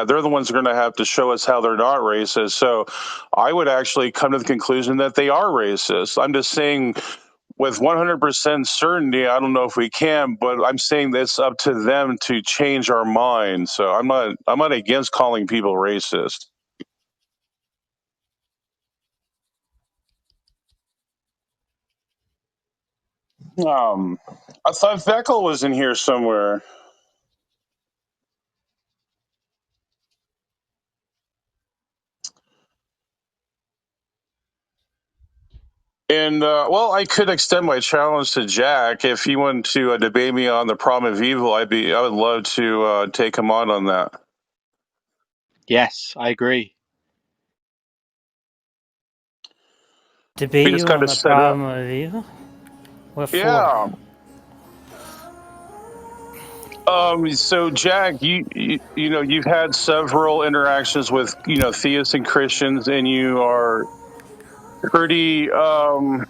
They're the ones who are going to have to show us how they're not racist. So I would actually come to the conclusion that they are racist. I'm just saying with 100% certainty, I don't know if we can, but I'm saying that it's up to them to change our mind. So I'm not against calling people racist. I thought Veckel was in here somewhere. And well, I could extend my challenge to Jack if he wanted to debate me on the problem of evil. I would love to take him on that. Yes, I agree. Debate you on the problem of evil? What for? Yeah. So Jack, you know you've had several interactions with theists and Christians, and you are pretty I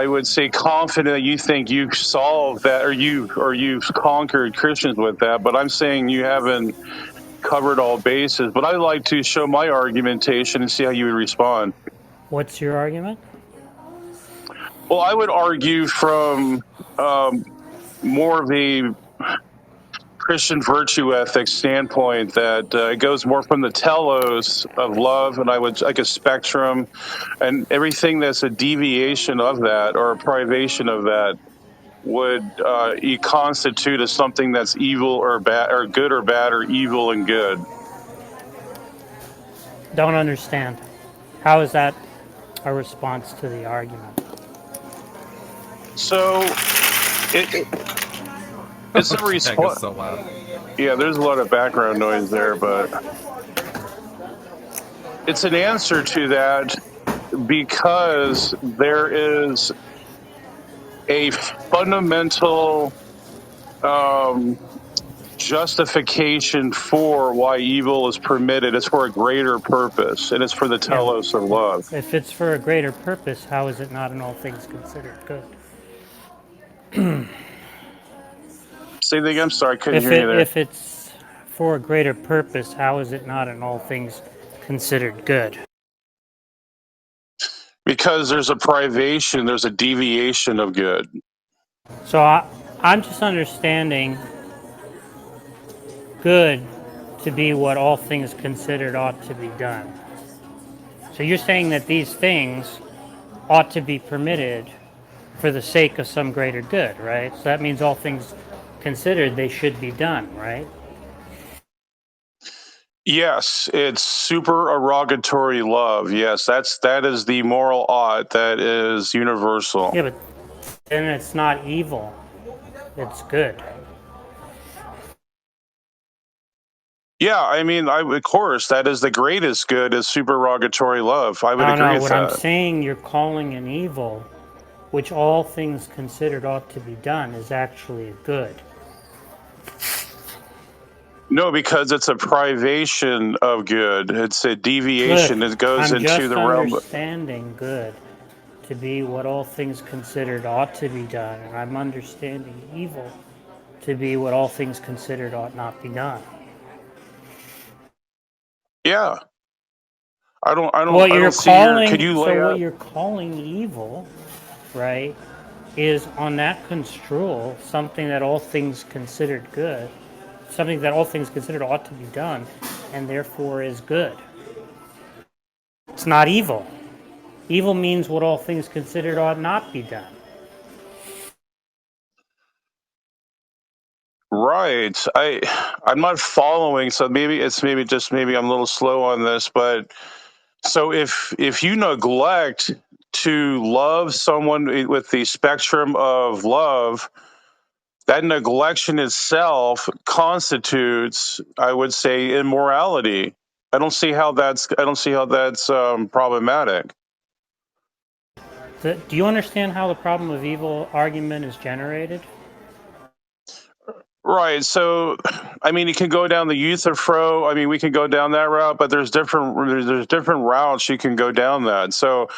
would say confident that you think you've solved that, or you've conquered Christians with that. But I'm saying you haven't covered all bases. But I'd like to show my argumentation and see how you would respond. What's your argument? Well, I would argue from more of a Christian virtue ethics standpoint that it goes more from the telos of love, and like a spectrum, and everything that's a deviation of that or a privation of that would constitute as something that's evil or bad, or good or bad, or evil and good. Don't understand. How is that a response to the argument? So it's a response. So loud. Yeah, there's a lot of background noise there, but it's an answer to that because there is a fundamental justification for why evil is permitted. It's for a greater purpose, and it's for the telos of love. If it's for a greater purpose, how is it not in all things considered good? Say that again. I'm sorry, I couldn't hear you there. If it's for a greater purpose, how is it not in all things considered good? Because there's a privation, there's a deviation of good. So I'm just understanding good to be what all things considered ought to be done. So you're saying that these things ought to be permitted for the sake of some greater good, right? So that means all things considered, they should be done, right? Yes, it's supererogatory love. Yes, that is the moral ought that is universal. Yeah, but then it's not evil. It's good. Yeah, I mean, of course, that is the greatest good is supererogatory love. I would agree with that. What I'm saying you're calling an evil, which all things considered ought to be done, is actually a good. No, because it's a privation of good. It's a deviation. Good. It goes into the realm. I'm just understanding good to be what all things considered ought to be done, and I'm understanding evil to be what all things considered ought not be done. Yeah. I don't What I you're don't calling, could you lay so out? what you're calling evil, right, is on that construal something that all things considered good, something that all things considered ought to be done, and therefore is good. It's not evil. Evil means what all things considered ought not be done. Right. I'm not following, so maybe I'm a little slow on this, but so if you neglect to love someone with the spectrum of love, that neglection itself constitutes, I would say, immorality. I don't see how that's problematic. Do you understand how the problem of evil argument is generated? Right. So, I mean, you can go down the Euthyphro. I mean, we can go down that route, but there's different routes you can go down that. So,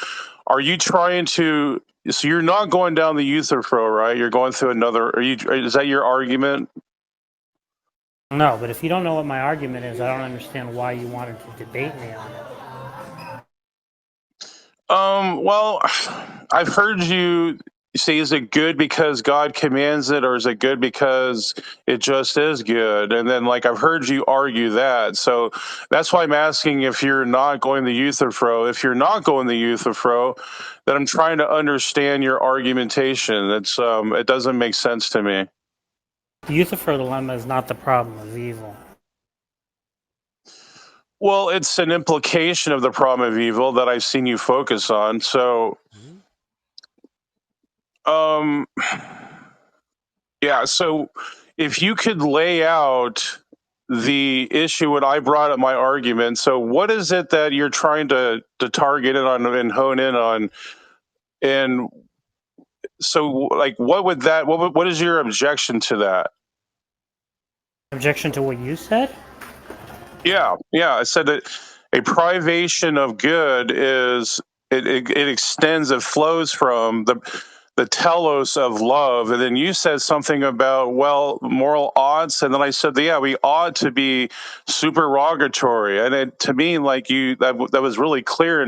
are you trying to? So you're not going down the Euthyphro, right? You're going through another. Is that your argument? No, but if you don't know what my argument is, I don't understand why you wanted to debate me on it. Well, I've heard you say, is it good because God commands it, or is it good because it just is good? And then, like, I've heard you argue that. So that's why I'm asking if you're not going the Euthyphro. If you're not going the Euthyphro, then I'm trying to understand your argumentation. It doesn't make sense to me. The Euthyphro dilemma is not the problem of evil. Well, it's an implication of the problem of evil that I've seen you focus on. So, yeah. So, if you could lay out the issue when I brought up my argument, so what is it that you're trying to target it on and hone in on? And so, like, what is your objection to that? Objection to what you said? Yeah, I said that a privation of good is it extends, it flows from the telos of love, and then you said something about moral oughts, and then I said that, yeah, we ought to be supererogatory, and to me, like, that was really clear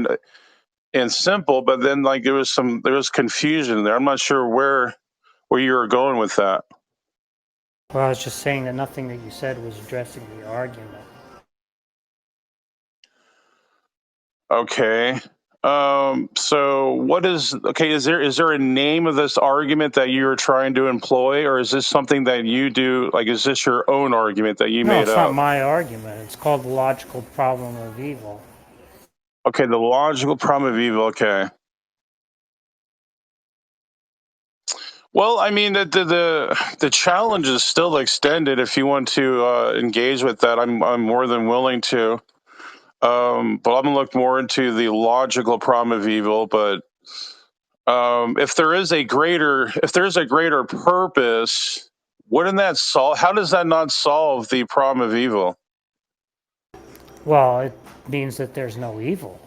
and simple, but then, like, there was confusion there. I'm not sure where you were going with that. Well, I was just saying that nothing that you said was addressing the argument. Okay. So is there a name of this argument that you're trying to employ, or is this something that you do? Like, is this your own argument that you No, made it's not up? my argument. It's called the logical problem of evil. Okay, the logical problem of evil. Okay. Well, I mean, the challenge is still extended. If you want to engage with that, I'm more than willing to. But I'm gonna look more into the logical problem of evil. But if there's a greater purpose, wouldn't that solve? How does that not solve the problem of evil? Well, it means that there's no evil.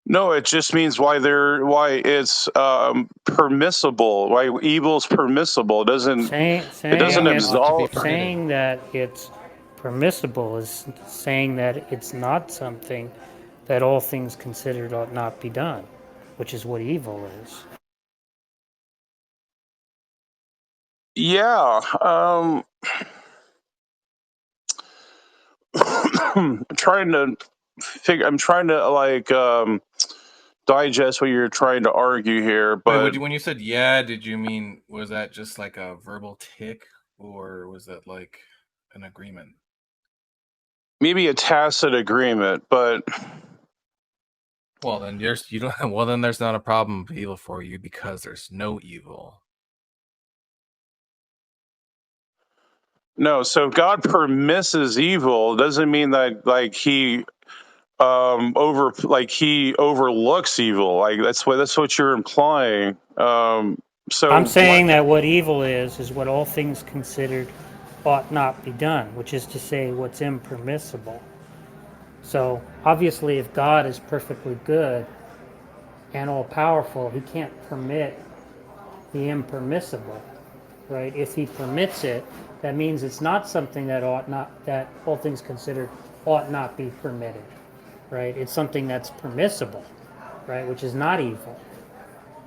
No, it just means why it's permissible. Why evil's permissible. It doesn't absolve. Saying that it's permissible is saying that it's not something that all things considered ought not be done, which is what evil is. Yeah. I'm trying to digest what you're trying to argue here, but Wait, when you said yeah, did you mean, was that just like a verbal tick, or was that like an agreement? maybe a tacit agreement. But well, then you don't. Well, then there's not a problem of evil for you because there's no evil. no, so if God permisses evil, doesn't mean that, like, he he overlooks evil. Like, that's what you're implying. I'm So saying that what evil is what all things considered ought not be done, which is to say what's impermissible. So obviously, if God is perfectly good and all powerful, he can't permit the impermissible, right? If he permits it, that means it's not something that all things considered ought not be permitted, right? It's something that's permissible, right? Which is not evil.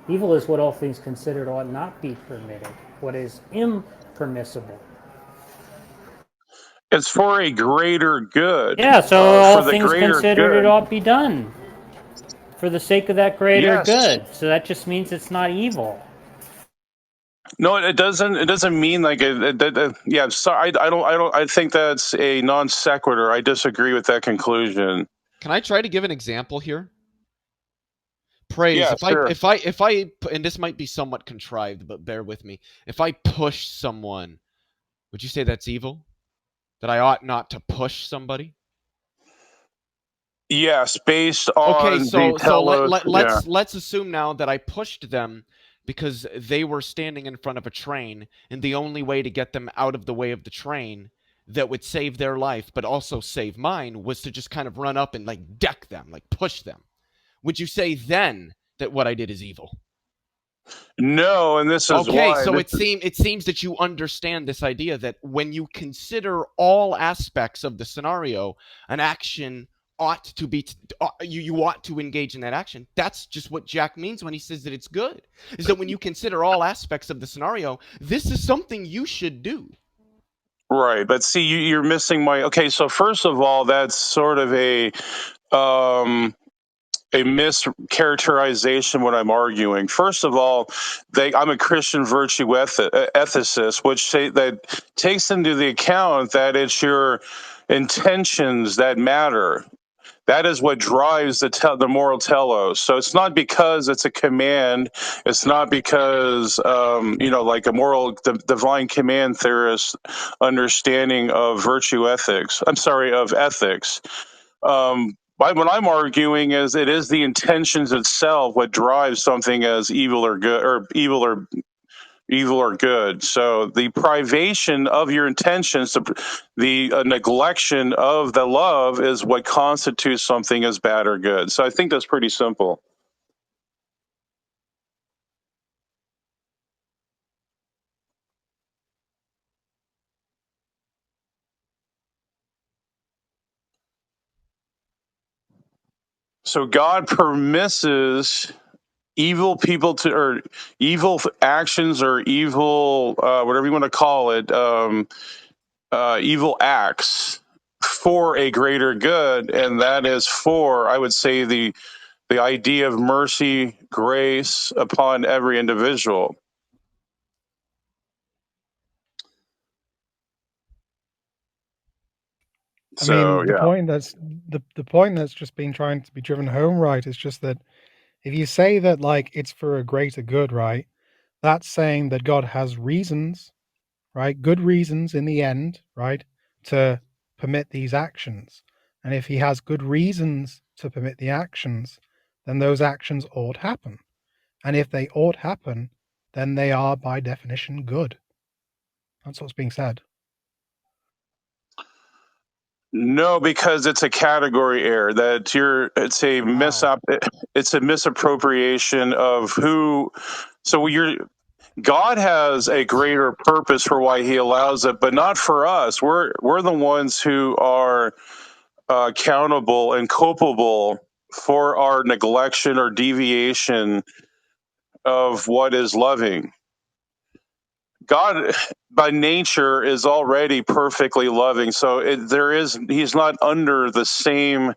Evil is what all things considered ought not be permitted, what is impermissible. it's for a greater good. Yeah, so all For the things greater considered, it good. ought be done for the sake of that greater Yes. good. So that just means it's not evil. No, it doesn't. It doesn't mean like yeah. Sorry, I don't. I think that's a non sequitur. I disagree with that conclusion. Can I try to give an example here? Praise. Yeah, sure. If I, and this might be somewhat contrived, but bear with me. If I push someone, would you say that's evil? That I ought not to push somebody? Yes, based on Okay, so the telos. let's assume now that I pushed them because they were standing in front of a train, and the only way to get them out of the way of the train that would save their life but also save mine was to just kind of run up and like deck them, like push them. Would you say then that what I did is evil? No, and this is Okay, why. so it seems that you understand this idea that when you consider all aspects of the scenario, an action ought to be you ought to engage in that action. That's just what Jack means when he says that it's good. Is that when you consider all aspects of the scenario, this is something you should do. Right, but see, you're missing my. Okay, so first of all, that's sort of a mischaracterization what I'm arguing. First of all, I'm a Christian virtue ethicist, which that takes into the account that it's your intentions that matter. That is what drives the moral telos. So it's not because it's a command. It's not because like a divine command theorist understanding of virtue ethics. I'm sorry, of ethics. What I'm arguing is it is the intentions itself what drives something as evil or good, or evil or good. So the privation of your intentions, the neglection of the love is what constitutes something as bad or good. So I think that's pretty simple. So God permisses evil people or evil actions or evil, whatever you want to call it, evil acts for a greater good, and that is for, I would say, the idea of mercy, grace upon every individual. I mean, the yeah. point that's the point that's just been trying to be driven home, right, is just that if you say that like it's for a greater good, right, that's saying that God has reasons, right, good reasons in the end, right, to permit these actions. And if he has good reasons to permit the actions, then those actions ought happen. And if they ought happen, then they are by definition good. That's what's being said. No, because it's a category error. It's a misappropriation of who. So God has a greater purpose for why He allows it, but not for us. We're the ones who are accountable and culpable for our neglection or deviation of what is loving. God, by nature, is already perfectly loving, so He's not under the same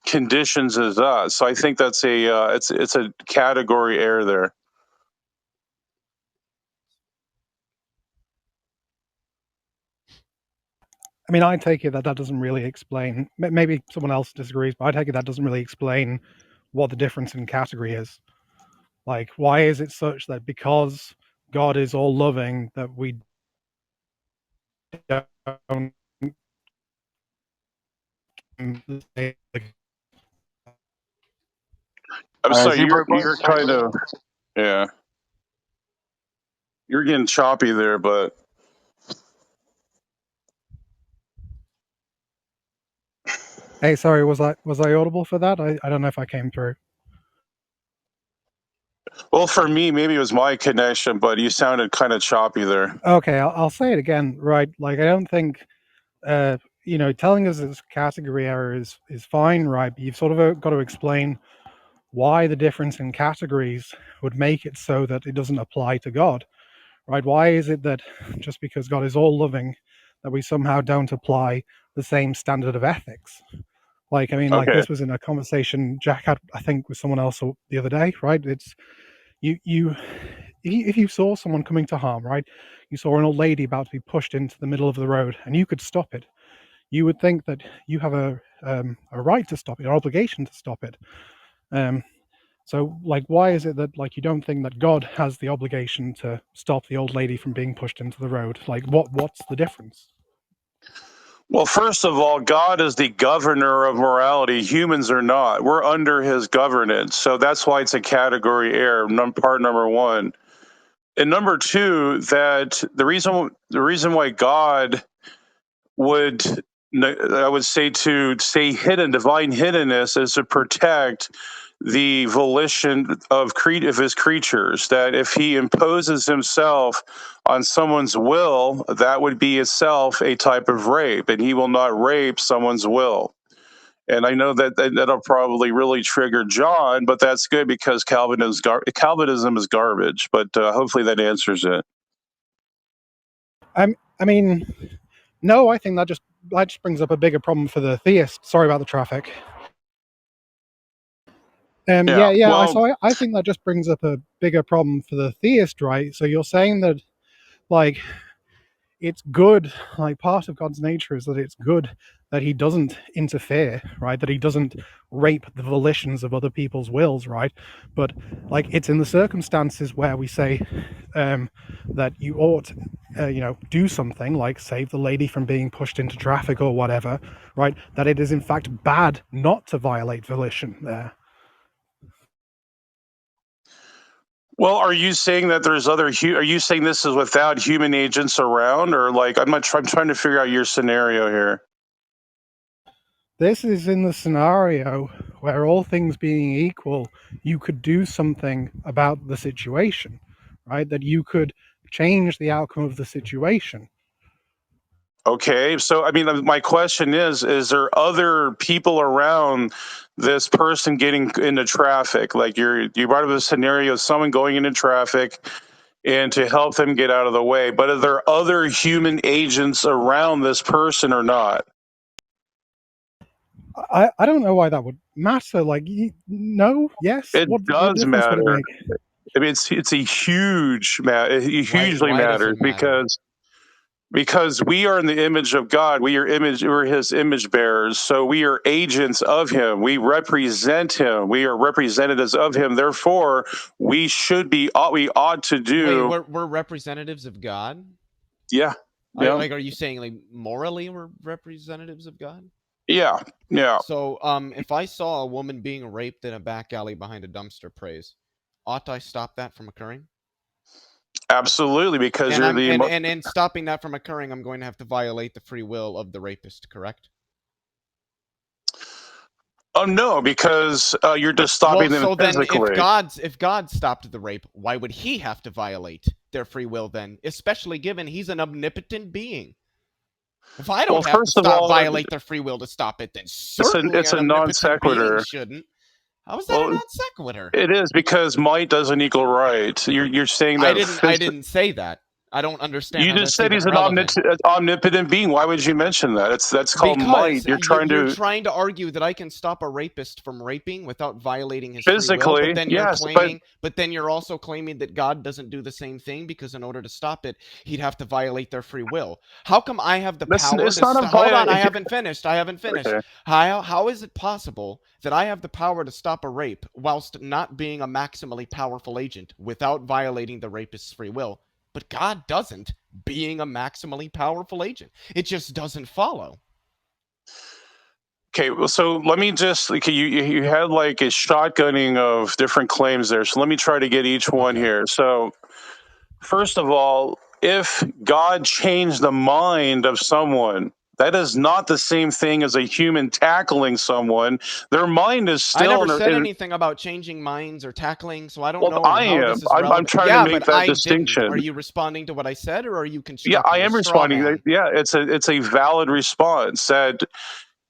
conditions as us. So I think that's it's a category error there. I mean, I take it that doesn't really explain. Maybe someone else disagrees, but I take it that doesn't really explain what the difference in category is. Like, why is it such that because God is all loving that we don't? I'm sorry, you're ZBruckBONZO. kind of yeah. You're getting choppy there, but Hey, sorry, was I audible for that? I don't know if I came through. well, for me, maybe it was my connection, but you sounded kind of choppy there. Okay, I'll say it again. Right, like I don't think telling us it's category error is fine, right? But you've sort of got to explain why the difference in categories would make it so that it doesn't apply to God, right? Why is it that just because God is all loving, that we somehow don't apply the same standard of ethics? Like, I mean, like Okay. this was in a conversation Jack had, I think, with someone else the other day, right? It's if you saw someone coming to harm, right? You saw an old lady about to be pushed into the middle of the road, and you could stop it. You would think that you have a right to stop it, an obligation to stop it. So, like, why is it that like you don't think that God has the obligation to stop the old lady from being pushed into the road? Like, what's the difference? Well, first of all, God is the governor of morality. Humans are not. We're under His governance, so that's why it's a category error. Part number one, and number two, that the reason why God would, I would say, to stay hidden, divine hiddenness, is to protect the volition of his creatures, that if he imposes himself on someone's will, that would be itself a type of rape, and he will not rape someone's will. And I know that'll probably really trigger John, but that's good because Calvinism is garbage. But hopefully that answers it. I mean, no, I think that just brings up a bigger problem for the theist. Sorry about the traffic. Well, So I think that just brings up a bigger problem for the theist, right? So you're saying that, like, it's good, like, part of God's nature is that it's good that he doesn't interfere, right? That he doesn't rape the volitions of other people's wills, right? But, like, it's in the circumstances where we say that you ought, do something, like save the lady from being pushed into traffic or whatever, right? That it is in fact bad not to violate volition there. Well, are you saying that there's other? Are you saying this is without human agents around, or like I'm trying to figure out your scenario here. This is in the scenario where, all things being equal, you could do something about the situation, right? That you could change the outcome of the situation. Okay, so I mean, my question is there other people around this person getting into traffic? Like you brought up a scenario of someone going into traffic and to help them get out of the way, but are there other human agents around this person or not? I don't know why that would matter. Like, no, yes. It What does difference would it matter. make? I mean, it's a huge matter. It hugely Why does matters it matter? because we are in the image of God. We're his image bearers. So we are agents of him. We represent him. We are representatives of him. Therefore, we ought to do. Wait, we're representatives of God? Yeah. Yeah. Are you saying, like, morally we're representatives of God? Yeah. Yeah. So, if I saw a woman being raped in a back alley behind a dumpster, ought I stop that from occurring? Absolutely, because and stopping that from occurring, I'm going to have to violate the free will of the rapist, correct? Oh no, because you're just stopping them physically. Then if God stopped the rape, why would he have to violate their free will then? Especially given he's an omnipotent being. If I don't have to violate their free will to stop it, then certainly it's a an non omnipotent being sequitur. shouldn't. How is that a non sequitur? It is, because might doesn't equal right. You're saying that I didn't say that. I don't understand. You how just that's said he's an relevant. omnipotent being. Why would you mention that? That's called might. You're trying to argue that I can stop a rapist from raping without violating his physically. Free will, but then yes, you're claiming, but then you're also claiming that God doesn't do the same thing, because in order to stop it, he'd have to violate their free will. How come I have the power to stop? Hold on, I haven't finished. Okay. How is it possible that I have the power to stop a rape whilst not being a maximally powerful agent without violating the rapist's free will? But God doesn't, being a maximally powerful agent. It just doesn't follow. Okay, well, so let me just, you had like a shotgunning of different claims there. So let me try to get each one here. So first of all, if God changed the mind of someone, that is not the same thing as a human tackling someone. Their mind is still. I never said anything about changing minds or tackling, so I don't know how this is relevant. I'm trying to make that distinction. Are you responding to what I said, or are you constructing? Yeah, I am responding. Yeah, it's a valid response. That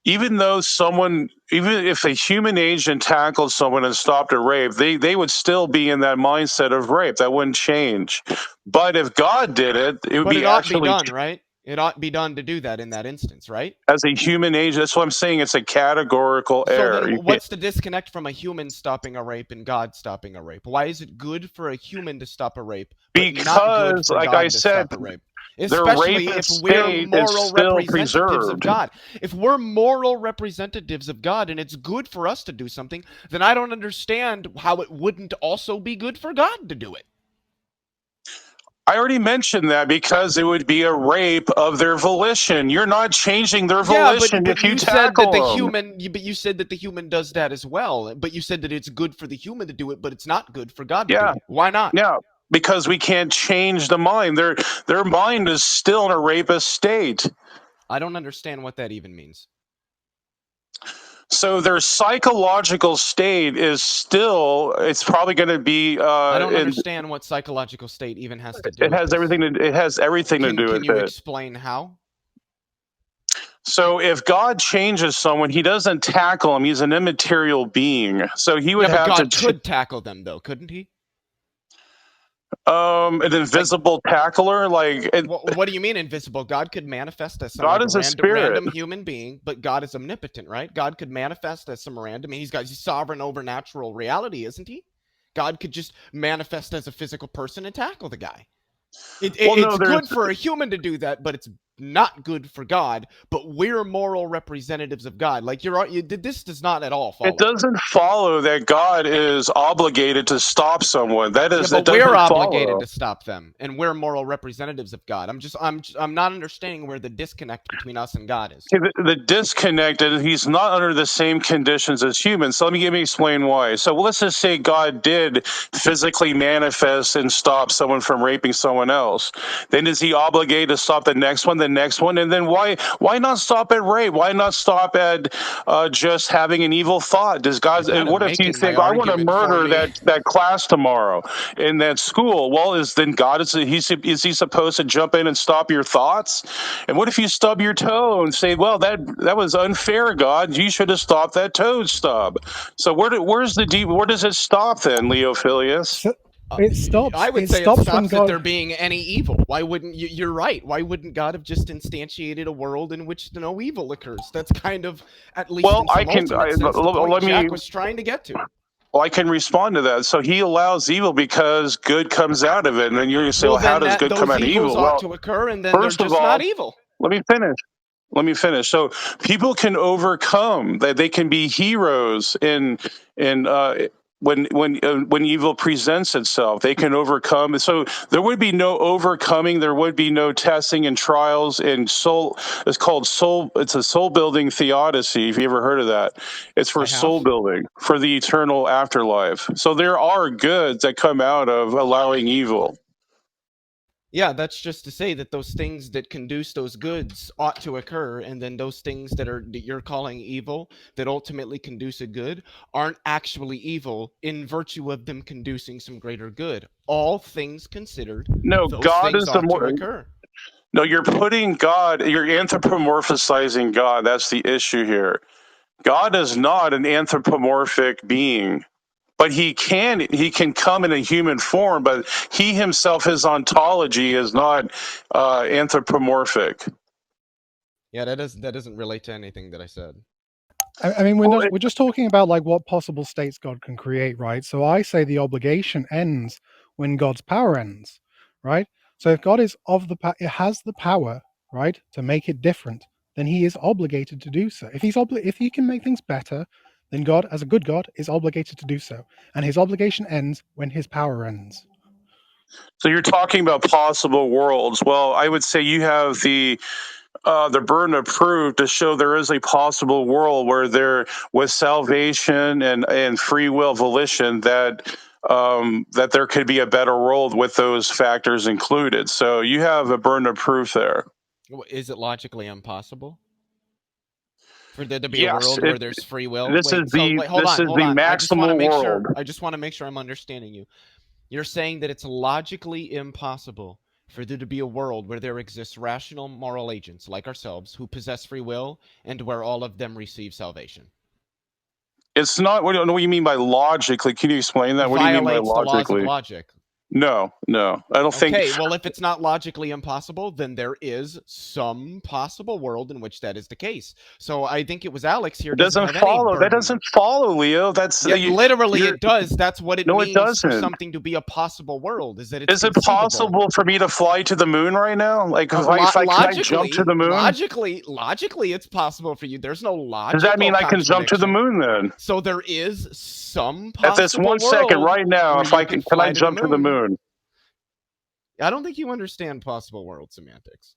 even if a human agent tackled someone and stopped a rape, they would still be in that mindset of rape. That wouldn't change. But if God did it, it ought to be done, right? It ought to be done to do that in that instance, right? As a human agent, that's what I'm saying. It's a categorical error. So then what's the disconnect from a human stopping a rape and God stopping a rape? Why is it good for a human to stop a rape, but not good for God to stop a rape? Especially if we're moral representatives of God. If we're moral representatives of God and it's good for us to do something, then I don't understand how it wouldn't also be good for God to do it. I already mentioned that, because it would be a rape of their volition. You're not changing their volition if you tackle them. But you said that the human does that as well. But you said that it's good for the human to do it, but it's not good for God to do it. Why not? Yeah, because we can't change the mind. Their mind is still in a rapist state. I don't understand what that even means. So their psychological state is still, it's probably going to be I don't understand what psychological state even has to do it with has this. everything to do Can with you it. explain how? So if God changes someone, he doesn't tackle him. He's an immaterial being. So he would Yeah, but have God to could tackle them, though, couldn't he? an invisible tackler, like What do you mean invisible? God could manifest as some God like is a spirit. random human being, but God is omnipotent, right? God could manifest as some random. He's sovereign over natural reality, isn't he? God could just manifest as a physical person and tackle the guy. It's good for a human to do that, but it's not good for God. But we're moral representatives of God. Like this does not at all follow. It doesn't follow that God is obligated to stop someone. That is, yeah, but we're obligated follow. to stop them, and we're moral representatives of God. I'm not understanding where the disconnect between us and God is. The disconnect is he's not under the same conditions as humans. So let me explain why. So let's just say God did physically manifest and stop someone from raping someone else. Then is he obligated to stop the next one, and then why not stop at rape? Why not stop at just having an evil thought? Does God? What if you think I want to murder that class tomorrow in that school? Well, is he supposed to jump in and stop your thoughts? And what if you stub your toe and say, "Well, that was unfair, God. You should have stopped that toe stub." So where does it stop then, Leophilius? So it stops. I would It say stops it when stops God. at there being any evil. Why wouldn't you? You're right. Why wouldn't God have just instantiated a world in which no evil occurs? That's kind of, at least in some ultimate sense, the point Jack was trying to get to. Well, I can respond to that. So he allows evil because good comes out of it. And then you're going to say, well, how does good come out of evil? Ought to occur, and then they're just not evil. Let me finish. So people can overcome. They can be heroes when evil presents itself. They can overcome. So there would be no overcoming. There would be no testing and trials. And soul. It's called soul. It's a soul building theodicy. If you ever heard of that, it's for soul building for the eternal afterlife. So there are goods that come out of allowing evil. Yeah, that's just to say that those things that conduce those goods ought to occur, and then those things that you're calling evil that ultimately conduce a good aren't actually evil in virtue of them conducing some greater good. All things considered, no, those God things is ought to occur. No, you're putting God, you're anthropomorphizing God. That's the issue here. God is not an anthropomorphic being. But he can come in a human form, but he himself, his ontology is not anthropomorphic. Yeah, that doesn't relate to anything that I said. I mean, we're just talking about like what possible states God can create, right? So I say the obligation ends when God's power ends, right? So if God is it has the power, right, to make it different, then he is obligated to do so. If he can make things better, then God, as a good God, is obligated to do so, and his obligation ends when his power ends. So you're talking about possible worlds. Well, I would say you have the burden of proof to show there is a possible world where with salvation and free will volition that there could be a better world with those factors included. So you have a burden of proof there. Is it logically impossible for there to be a world where there's free will? This is the maximal world. I just want to make sure I'm understanding you. You're saying that it's logically impossible for there to be a world where there exists rational moral agents like ourselves who possess free will and where all of them receive salvation. It's not. I don't know what you mean by logically. Can you explain that? What do you mean by logically? The laws of logic. No, I don't think. Okay, well, if it's not logically impossible, then there is some possible world in which that is the case. So I think it was Alex here. Doesn't follow. That doesn't follow, Leo. That's literally it does. That's what it means it doesn't. For something to be a possible world. Is that is it possible for me to fly to the moon right now? Like if I jump to the moon? Logically, it's possible for you. There's no logical. Does that mean I can jump to the moon then? So there is some possible. At this 1 second right now, if I can I jump to the moon? I don't think you understand possible world semantics.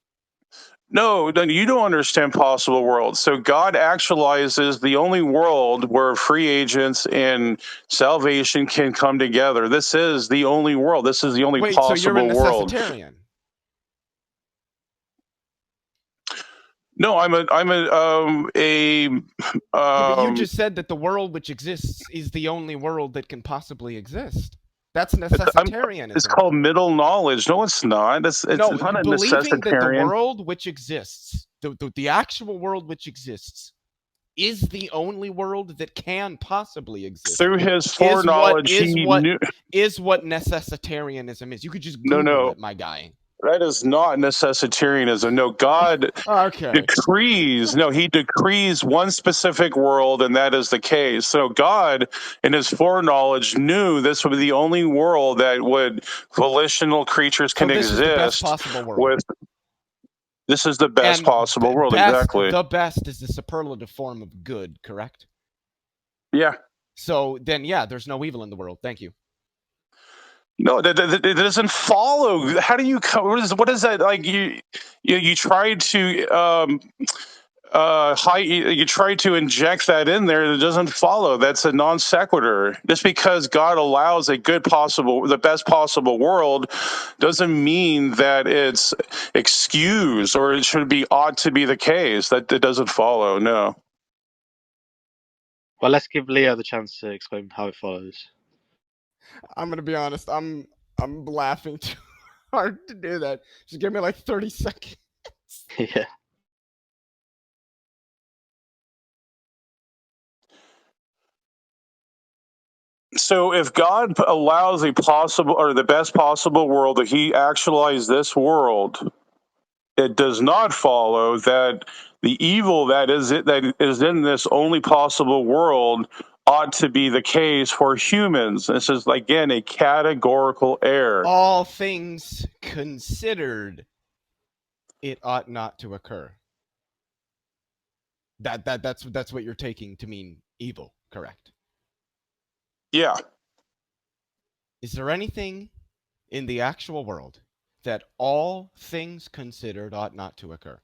No, you don't understand possible worlds. So God actualizes the only world where free agents and salvation can come together. This is the only world. This is the only possible world. Necessitarian. No, I'm But you just said that the world which exists is the only world that can possibly exist. That's it's necessitarianism. called middle knowledge. No, it's not. It's no, not a believing that the necessitarian. world which exists, the actual world which exists, is the only world that can possibly exist. Through his foreknowledge, he knew. Is what necessitarianism is. You could just Google it, my guy. That is not necessitarianism. No, God decrees. No, he decrees one specific world, and that is the case. So God, in his foreknowledge, knew this would be the only world that would volitional creatures can exist. Is the best possible world. This is the best possible world, exactly. The best is the superlative form of good, correct? Yeah. So then, yeah, there's no evil in the world. Thank you. No, it doesn't follow. How do you come? What is that like? You tried to you try to inject that in there. It doesn't follow. That's a non sequitur. Just because God allows the best possible world, doesn't mean that it's excused or it ought to be the case. That it doesn't follow. No. Well, let's give Leo the chance to explain how it follows. I'm gonna be honest. I'm laughing too hard to do that. Just give me like 30 seconds. Yeah. So if God allows the best possible world, that he actualized this world, it does not follow that the evil that is in this only possible world ought to be the case for humans. This is, again, a categorical error. All things considered, it ought not to occur. That's what you're taking to mean evil, correct? Yeah. Is there anything in the actual world that all things considered ought not to occur?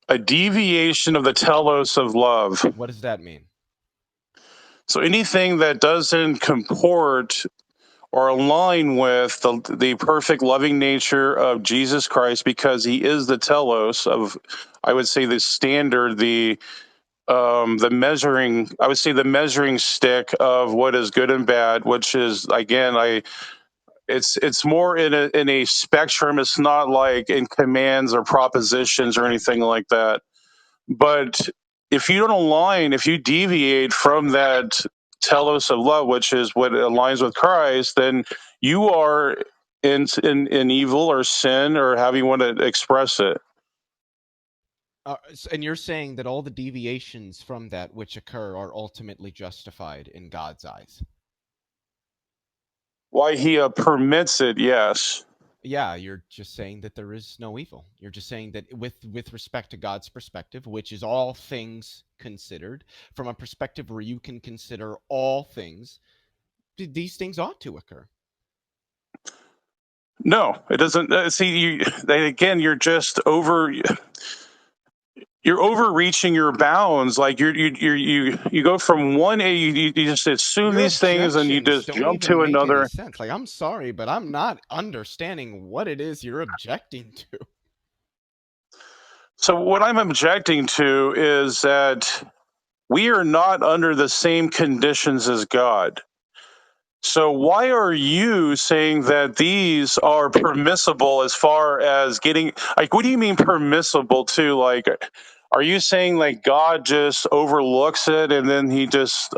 A deviation of the telos of love. What does that mean? So anything that doesn't comport or align with the perfect loving nature of Jesus Christ, because he is the telos of, I would say, the standard, the measuring, I would say, the measuring stick of what is good and bad, which is, again, it's more in a spectrum. It's not like in commands or propositions or anything like that. But if you don't align, if you deviate from that telos of love, which is what aligns with Christ, then you are in evil or sin, or however you want to express it. And you're saying that all the deviations from that which occur are ultimately justified in God's eyes? Why he permits it, yes. Yeah, you're just saying that there is no evil. You're just saying that with respect to God's perspective, which is all things considered, from a perspective where you can consider all things, these things ought to occur. No, it doesn't. See, again, you're just you're overreaching your bounds. Like you go from one, you just assume Your these things and you just don't jump even to make another. any sense. Like, I'm sorry, but I'm not understanding what it is you're objecting to. So what I'm objecting to is that we are not under the same conditions as God. So why are you saying that these are permissible as far as getting, like, what do you mean permissible too? Like, are you saying like God just overlooks it and then he just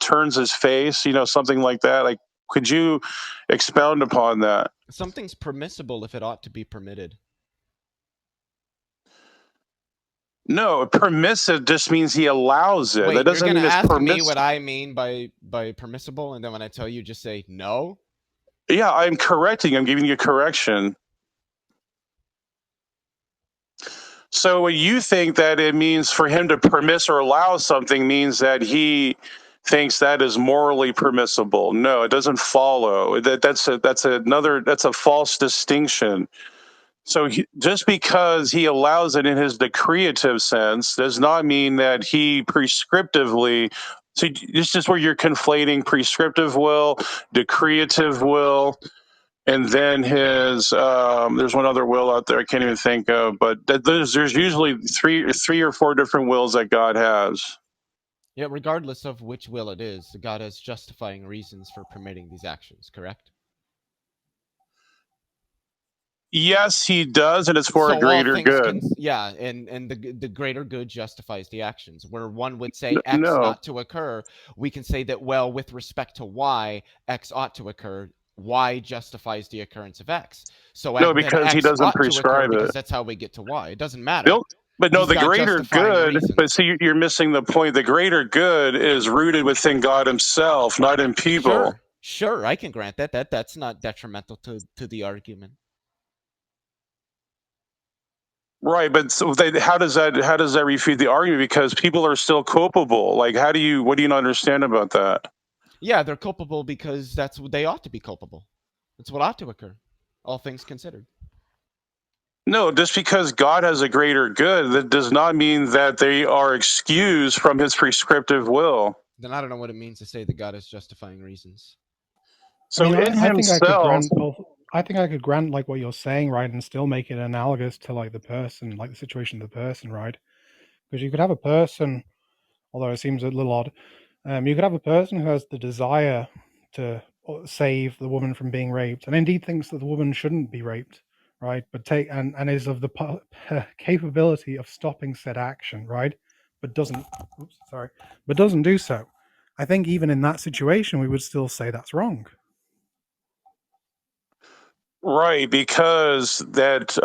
turns his face, something like that? Like, could you expound upon that? Something's permissible if it ought to be permitted. No, permissive just means he allows it. Wait, that doesn't you're mean gonna it's ask me what I mean by permissible, and then when I tell you, just say no? Yeah, I'm correcting. I'm giving you a correction. So what you think that it means for him to permit or allow something means that he thinks that is morally permissible. No, it doesn't follow. That's a false distinction. So just because he allows it in his decreative sense does not mean that he prescriptively. So this is where you're conflating prescriptive will, decreative will, and then his there's one other will out there I can't even think of, but there's usually three or four different wills that God has. Yeah, regardless of which will it is, God has justifying reasons for permitting these actions, correct? Yes, he does, and it's for a So greater good. and the greater good justifies the actions. Where one would say X No, not to occur, we can say that, well, with respect to Y, X ought to occur. Y justifies the occurrence of X. So no, then because he X doesn't ought to occur prescribe because it. that's how we get to Y. It doesn't matter. But no, He's the got greater justifying good, reasons. but see, you're missing the point. The greater good is rooted within God himself, not in people. Sure, I can grant that. That's not detrimental to the argument. Right, but so how does that refute the argument? Because people are still culpable. Like, what do you not understand about that? Yeah, they're culpable because that's what they ought to be culpable. That's what ought to occur, all things considered. No, just because God has a greater good, that does not mean that they are excused from his prescriptive will. Then I don't know what it means to say that God has justifying reasons. So I mean, in I think I could himself, grant both. I think I could grant like what you're saying, right, and still make it analogous to like the person, like the situation of the person, right? Because you could have a person, although it seems a little odd, you could have a person who has the desire to save the woman from being raped, and indeed thinks that the woman shouldn't be raped, right? But and is of the capability of stopping said action, right? But doesn't do so. I think even in that situation, we would still say that's wrong. right, because that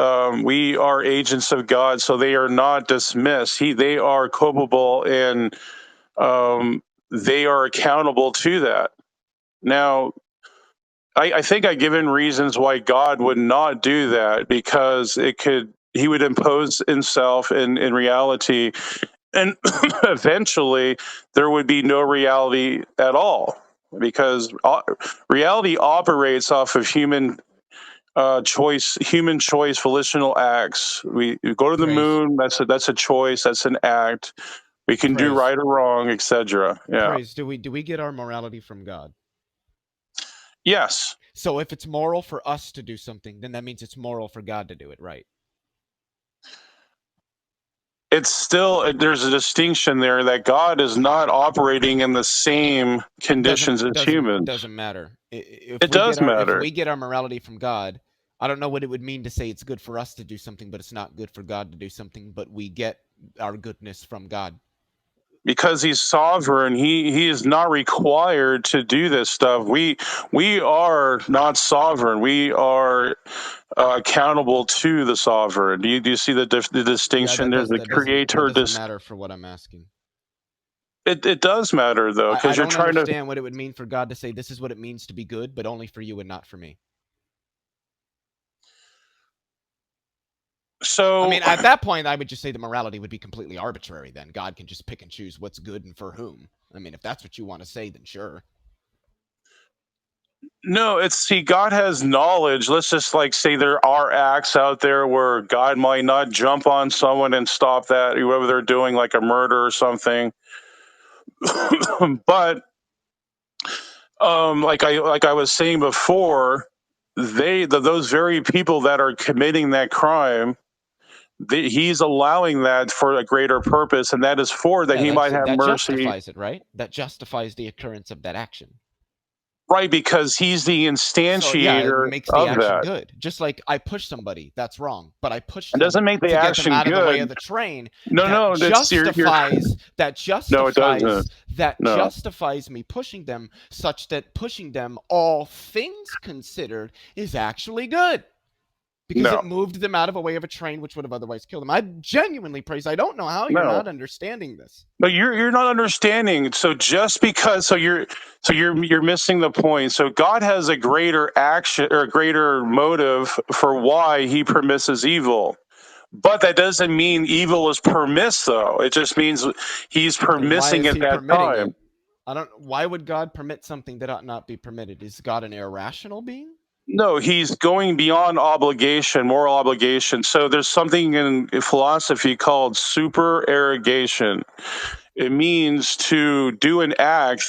we are agents of God, so they are not dismissed. They are culpable, and they are accountable to that. Now, I think I given reasons why God would not do that, because he would impose himself in reality, and eventually there would be no reality at all, because reality operates off of human choice, volitional acts. We go to the moon. That's a choice. That's an act. We can do right or wrong, etc. Yeah. Do we get our morality from God? Yes. So if it's moral for us to do something, then that means it's moral for God to do it, right? It's still, there's a distinction there that God is not operating in the same conditions as humans. Doesn't matter. It does matter. If we get our morality from God, I don't know what it would mean to say it's good for us to do something, but it's not good for God to do something, but we get our goodness from God. Because he's sovereign, he is not required to do this stuff. We are not sovereign. We are accountable to the sovereign. Do you see the distinction? There's a creator. That doesn't matter for what I'm asking. It does matter though, because you're trying to understand what it would mean for God to say this is what it means to be good, but only for you and not for me. So I mean, at that point, I would just say the morality would be completely arbitrary. Then God can just pick and choose what's good and for whom. I mean, if that's what you want to say, then sure. No, God has knowledge. Let's just like say there are acts out there where God might not jump on someone and stop that, whoever they're doing, like a murder or something. But like I was saying before, those very people that are committing that crime, he's allowing that for a greater purpose, and that is that he might have mercy. Justifies it, right? That justifies the occurrence of that action. Right, because he's the instantiator it makes the of action that. Good. Just like I push somebody, that's wrong. But I pushed It them doesn't make the to action get them out good. of the way of the train. No, justifies no, it doesn't. Justifies me pushing them, such that pushing them, all things considered, is actually good. Because it moved them out of a way of a train which would have otherwise killed them. I genuinely praise. I don't know how you're not understanding this. But you're not understanding. So just because you're missing the point. So God has a greater action or a greater motive for why he permits evil. But that doesn't mean evil is permissive, though. It just means he's permitting at that time. Why would God permit something that ought not be permitted? Is God an irrational being? No, he's going beyond obligation, moral obligation. So there's something in philosophy called supererogation. It means to do an act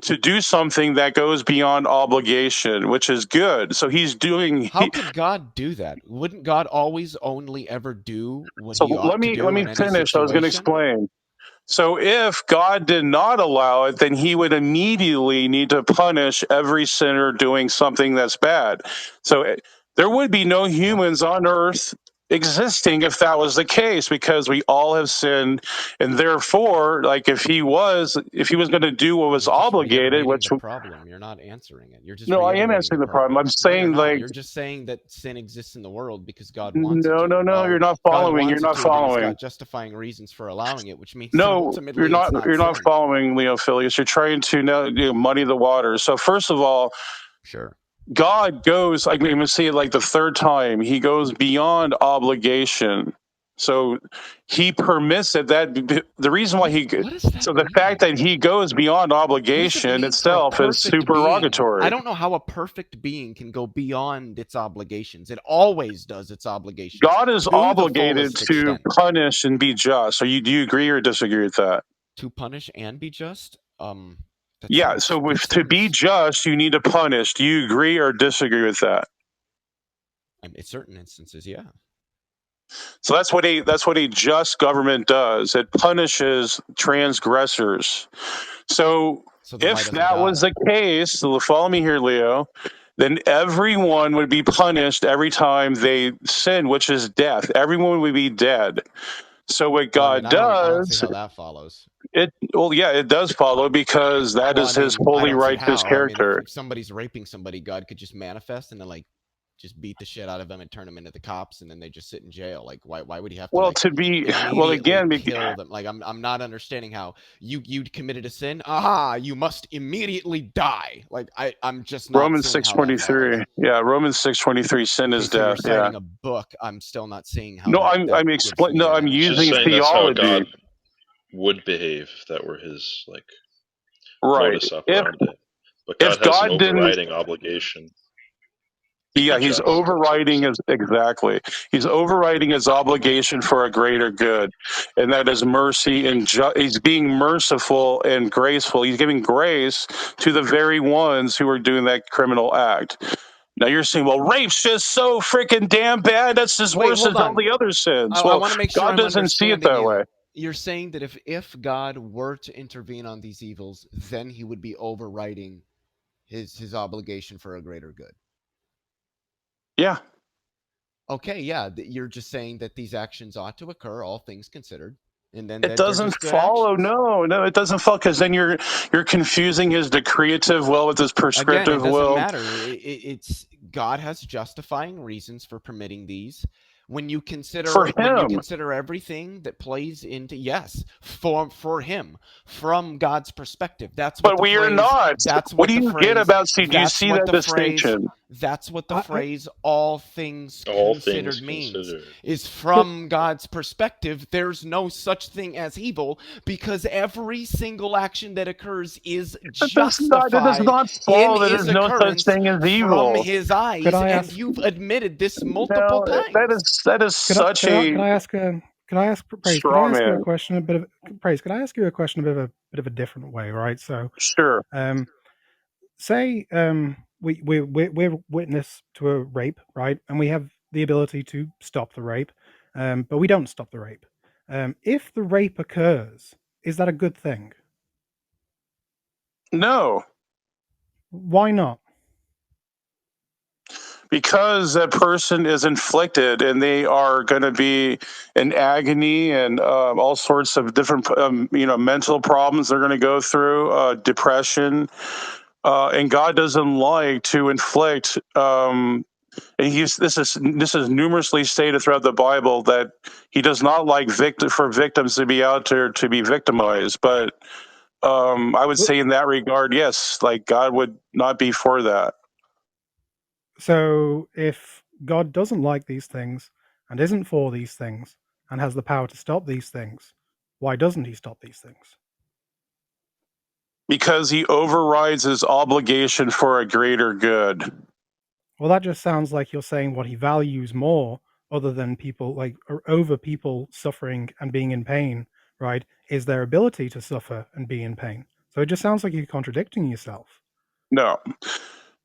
to do something that goes beyond obligation, which is good. So he's doing. How could God do that? Wouldn't God always only ever do what So he ought to let do me in any finish. I was going to situation? explain. So if God did not allow it, then he would immediately need to punish every sinner doing something that's bad. So there would be no humans on earth existing if that was the case, because we all have sinned, and therefore, like if he was going to do what was You're just obligated, reiterating which the problem. You're not answering it. You're just no, I am reiterating the answering the problem. problem. I'm No, you're saying not. like You're just saying that sin exists in the world because God wants it no, to. no, And no, you're while not God following. You're wants it not to, then he's following. got justifying reasons for allowing it, which means that No, ultimately it's not you're not sin. following, Leophilius. You're trying to now muddy the waters. So first of all, Sure. God goes, like we even see it like the third time, he goes beyond obligation. So he permits it. That the reason why What does that so the mean? fact that he goes beyond What does it obligation mean for a itself is perfect being? I supererogatory. don't know how a perfect being can go beyond its obligations. It always does its obligations God is to the obligated fullest to extent. punish and be just. So do you agree or disagree with that? To punish and be just? Yeah. So to be just, you need to punish. Do you agree or disagree with that? In certain instances, yeah. So that's what a just government does. It punishes transgressors. So then why if doesn't that was God? the case, so follow me here, Leo, then everyone would be punished every time they sin, which is death. Everyone would be dead. So what God I don't see does, how that follows. it does follow, because that is his I holy don't see righteous how. I mean, character. if somebody's raping somebody, God could just manifest and then just beat the shit out of them and turn them into the cops, and then they just sit in jail. Like, why would he have to immediately kill them? Like, I'm not understanding how you committed a sin. Aha! You must immediately die. Like, I'm just not Romans seeing how that follows. 6:23. Yeah, Romans 6:23. Sin is So you're death. Yeah. citing a book. I'm still not seeing how No, that I'm gives me. I'm He's just using saying that's how theology. God would behave if that were his Right. modus operandi. But If God has an God didn't, overriding obligation to be yeah, he's just. overriding his He's overriding his obligation for a greater good, and that is mercy and he's being merciful and graceful. He's giving grace to the very ones who are doing that criminal act. Now you're saying, well, rape's just so freaking damn bad. That's just Wait, worse than hold all on. the other sins. I Well, want to make sure God I'm doesn't see it understanding that you. way. You're saying that if God were to intervene on these evils, then he would be overriding his obligation for a greater good. Yeah. Okay, yeah, you're just saying that these actions ought to occur, all things considered, and then It they're doesn't just good follow. actions. No, it doesn't follow, because then you're confusing his decretive will with his Again, it prescriptive doesn't will. matter. It's God has justifying reasons for permitting these. When you For consider him. everything that plays into for him from God's perspective. That's what But the we are phrase. not. That's What what do the you get phrase. about? See, do you That's see what that the phrase. distinction? That's what the I phrase "all things All considered" things means. considered. Is from God's perspective. There's no such thing as evil because every single action that occurs is That does justified not in follow that his there's no such occurrence thing as from evil. his could eyes, I and ask? you've admitted this multiple No, times. that is such a Could I ask praise? Could I straw ask you a man. question? A bit of praise. Could I ask you a question a bit of a different way? Right. So, Sure. say we're witness to a rape, right? And we have the ability to stop the rape, but we don't stop the rape. If the rape occurs, is that a good thing? No, Why not? because that person is inflicted, and they are going to be in agony, and all sorts of different mental problems they're going to go through, depression, and God doesn't like to inflict. And this is numerously stated throughout the Bible that he does not like for victims to be out there to be victimized. But I would say in that regard, yes, like God would not be for that. So, if God doesn't like these things and isn't for these things and has the power to stop these things, why doesn't he stop these things? Because he overrides his obligation for a greater good. Well, that just sounds like you're saying what he values more, other than people or over people suffering and being in pain, right? Is their ability to suffer and be in pain. So it just sounds like you're contradicting yourself. No.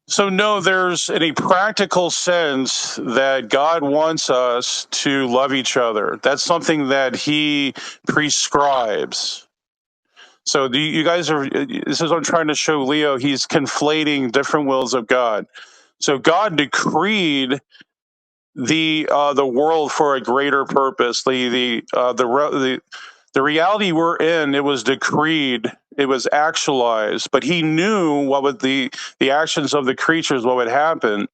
So no, there's in a practical sense that God wants us to love each other. That's something that he prescribes. So you guys are, this is what I'm trying to show Leo. He's conflating different wills of God. So God decreed the world for a greater purpose. The reality we're in, it was decreed, it was actualized, but he knew what would the actions of the creatures, what would happen.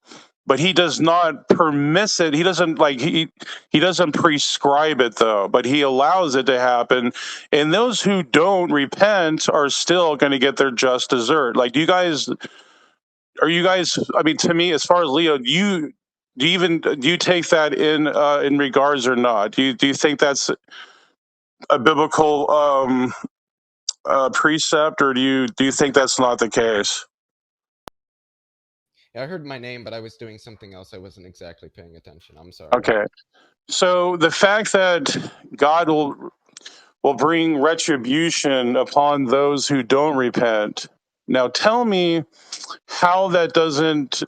But he does not permiss it. He doesn't he doesn't prescribe it though, but he allows it to happen. And those who don't repent are still going to get their just desert. Like, are you guys? I mean, to me, as far as Leo, do you take that in regards or not? Do you think that's a biblical precept, or do you think that's not the case? I heard my name, but I was doing something else. I wasn't exactly paying attention. I'm sorry. Okay. So the fact that God will bring retribution upon those who don't repent. Now tell me how that doesn't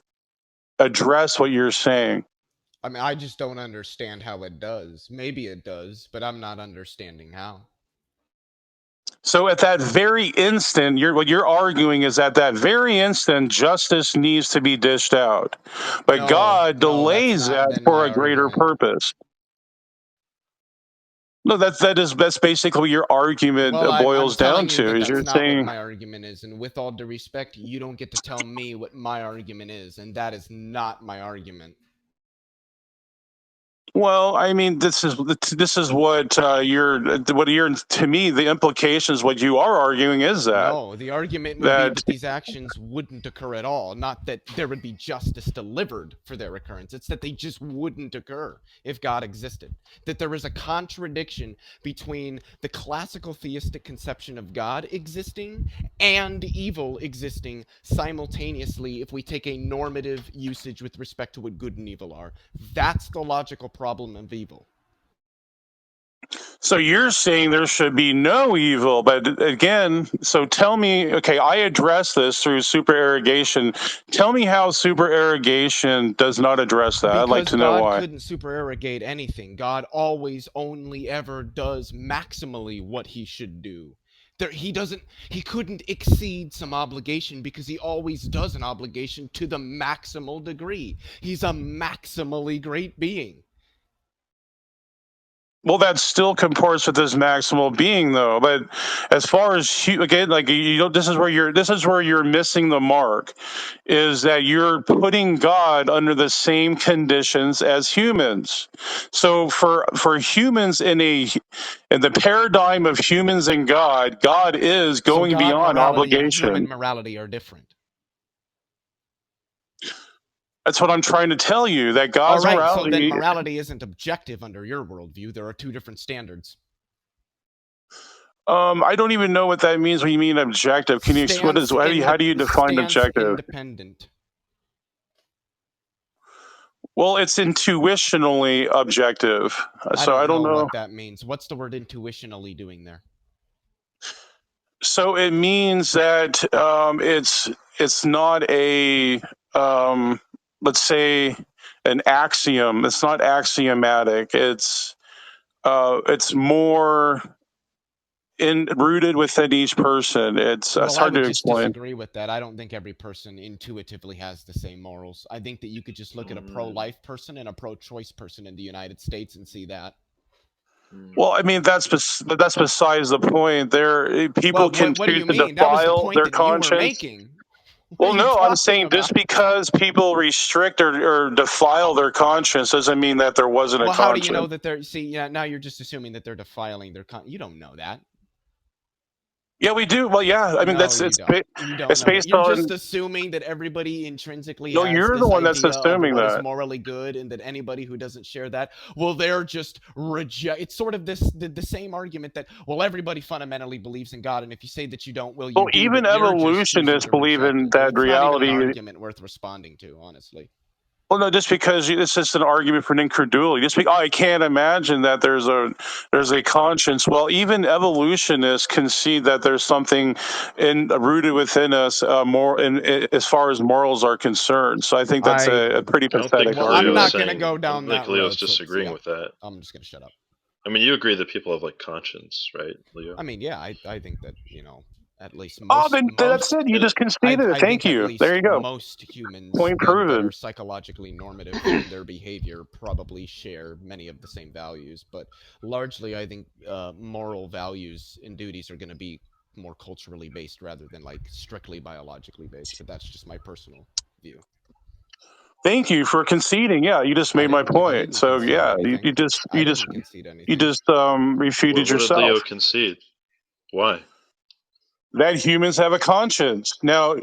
address what you're saying. I mean, I just don't understand how it does. Maybe it does, but I'm not understanding how. So at that very instant, what you're arguing is at that very instant, justice needs to be dished out. But God delays that for a greater purpose. No, that's basically what your argument boils down to. Is you're saying what my argument is, and with all due respect, you don't get to tell me what my argument is, and that is not my argument. Well, I mean, this is what you're to me, the implications, what you are arguing is that. No, the argument would be that these actions wouldn't occur at all, not that there would be justice delivered for their occurrence. It's that they just wouldn't occur if God existed. That there is a contradiction between the classical theistic conception of God existing and evil existing simultaneously if we take a normative usage with respect to what good and evil are. That's the logical problem of evil. So you're saying there should be no evil, but again, so tell me, okay, I address this through supererogation. Tell me how supererogation does not address that. Because I'd like to know why. God couldn't supererogate anything. God always only ever does maximally what he should do. He couldn't exceed some obligation because he always does an obligation to the maximal degree. He's a maximally great being. Well, that still comports with this maximal being, though. But as far as again, like this is where you're missing the mark, is that you're putting God under the same conditions as humans. So for humans in the paradigm of humans and God, God is going beyond obligation. Human morality are different. That's what I'm trying to tell you, that God's morality... So then morality isn't objective under your worldview. There are two different standards. I don't even know what that means when you mean objective. Can you explain how do you define objective? Independent. Well, it's intuitionally objective. So I don't know what that means. What's the word intuitionally doing there? So it means that it's not a let's say an axiom. It's not axiomatic. It's more rooted within each person. It's hard to explain. I disagree with that. I don't think every person intuitively has the same morals. I think that you could just look at a pro-life person and a pro-choice person in the United States and see that. Well, I mean, that's besides the point. People can choose to defile their conscience. Well, no, I'm saying just because people restrict or defile their conscience doesn't mean that there wasn't a conscience. How do you know that they're... See, yeah, now you're just assuming that they're defiling their conscience. You don't know that. Yeah, we do. Well, yeah. I mean, no, it's based you're on... You're just assuming that everybody intrinsically has you're the one that's assuming that is morally good, and that anybody who doesn't share that, well, they're just reject. It's sort of the same argument that, well, everybody fundamentally believes in God, and if you say that you don't, well, you do, even evolutionists believe in that reality. Not even an argument worth responding to, honestly. Well, no, just because it's just an argument for an incredulity. I can't imagine that there's a conscience. Well, even evolutionists concede that there's something rooted within us, as far as morals are concerned. So I think that's a pretty I don't think pathetic Well, I'm argument. not going to go down that road. Leo's disagreeing yeah, with that. I'm just going to shut up. I mean, you agree that people have like conscience, right, Leo? I mean, yeah, I think that, at least most. Then that's it. You just conceded it. Thank you. There you go. Most humans Point that proven. are psychologically normative in their behavior probably share many of the same values, but largely I think moral values and duties are going to be more culturally based rather than like strictly biologically based. But that's just my personal view. Thank you for conceding. Yeah, you just made my point. So yeah, you just refuted yourself. What did Leo concede? Why? That humans have a conscience. Now,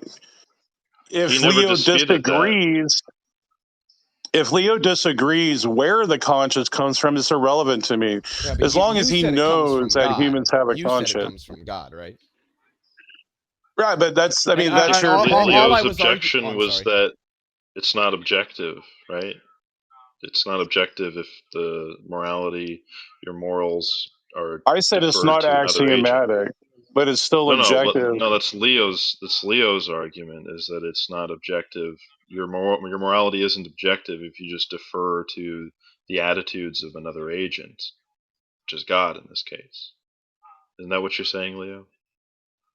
if Leo disagrees where the conscience comes from, it's irrelevant to me. Yeah, as long as he knows that humans have a conscience. Said it comes from God, right? Right, but that's Leo's objection was sorry. that it's not objective, right? It's not objective if the morality, your morals are. I said it's not axiomatic, but it's still objective. No, that's Leo's argument is that it's not objective. Your morality isn't objective if you just defer to the attitudes of another agent, which is God in this case. Isn't that what you're saying, Leo?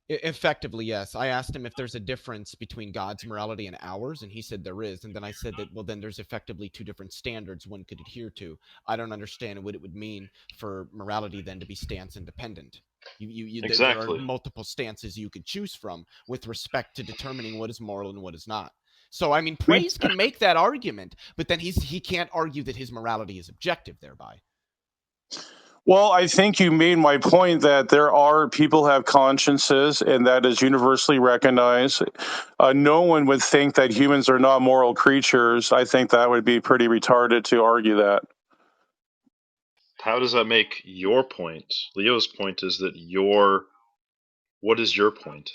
Effectively, yes. I asked him if there's a difference between God's morality and ours, and he said there is. And then I said that, well, then there's effectively two different standards one could adhere to. I don't understand what it would mean for morality then to be stance independent. Exactly. There are multiple stances you could choose from with respect to determining what is moral and what is not. So, I mean, Praise can make that argument, but then he can't argue that his morality is objective thereby. Well, I think you made my point that there are people have consciences, and that is universally recognized. No one would think that humans are not moral creatures. I think that would be pretty retarded to argue that. How does that make your point? Leo's point is that what is your point?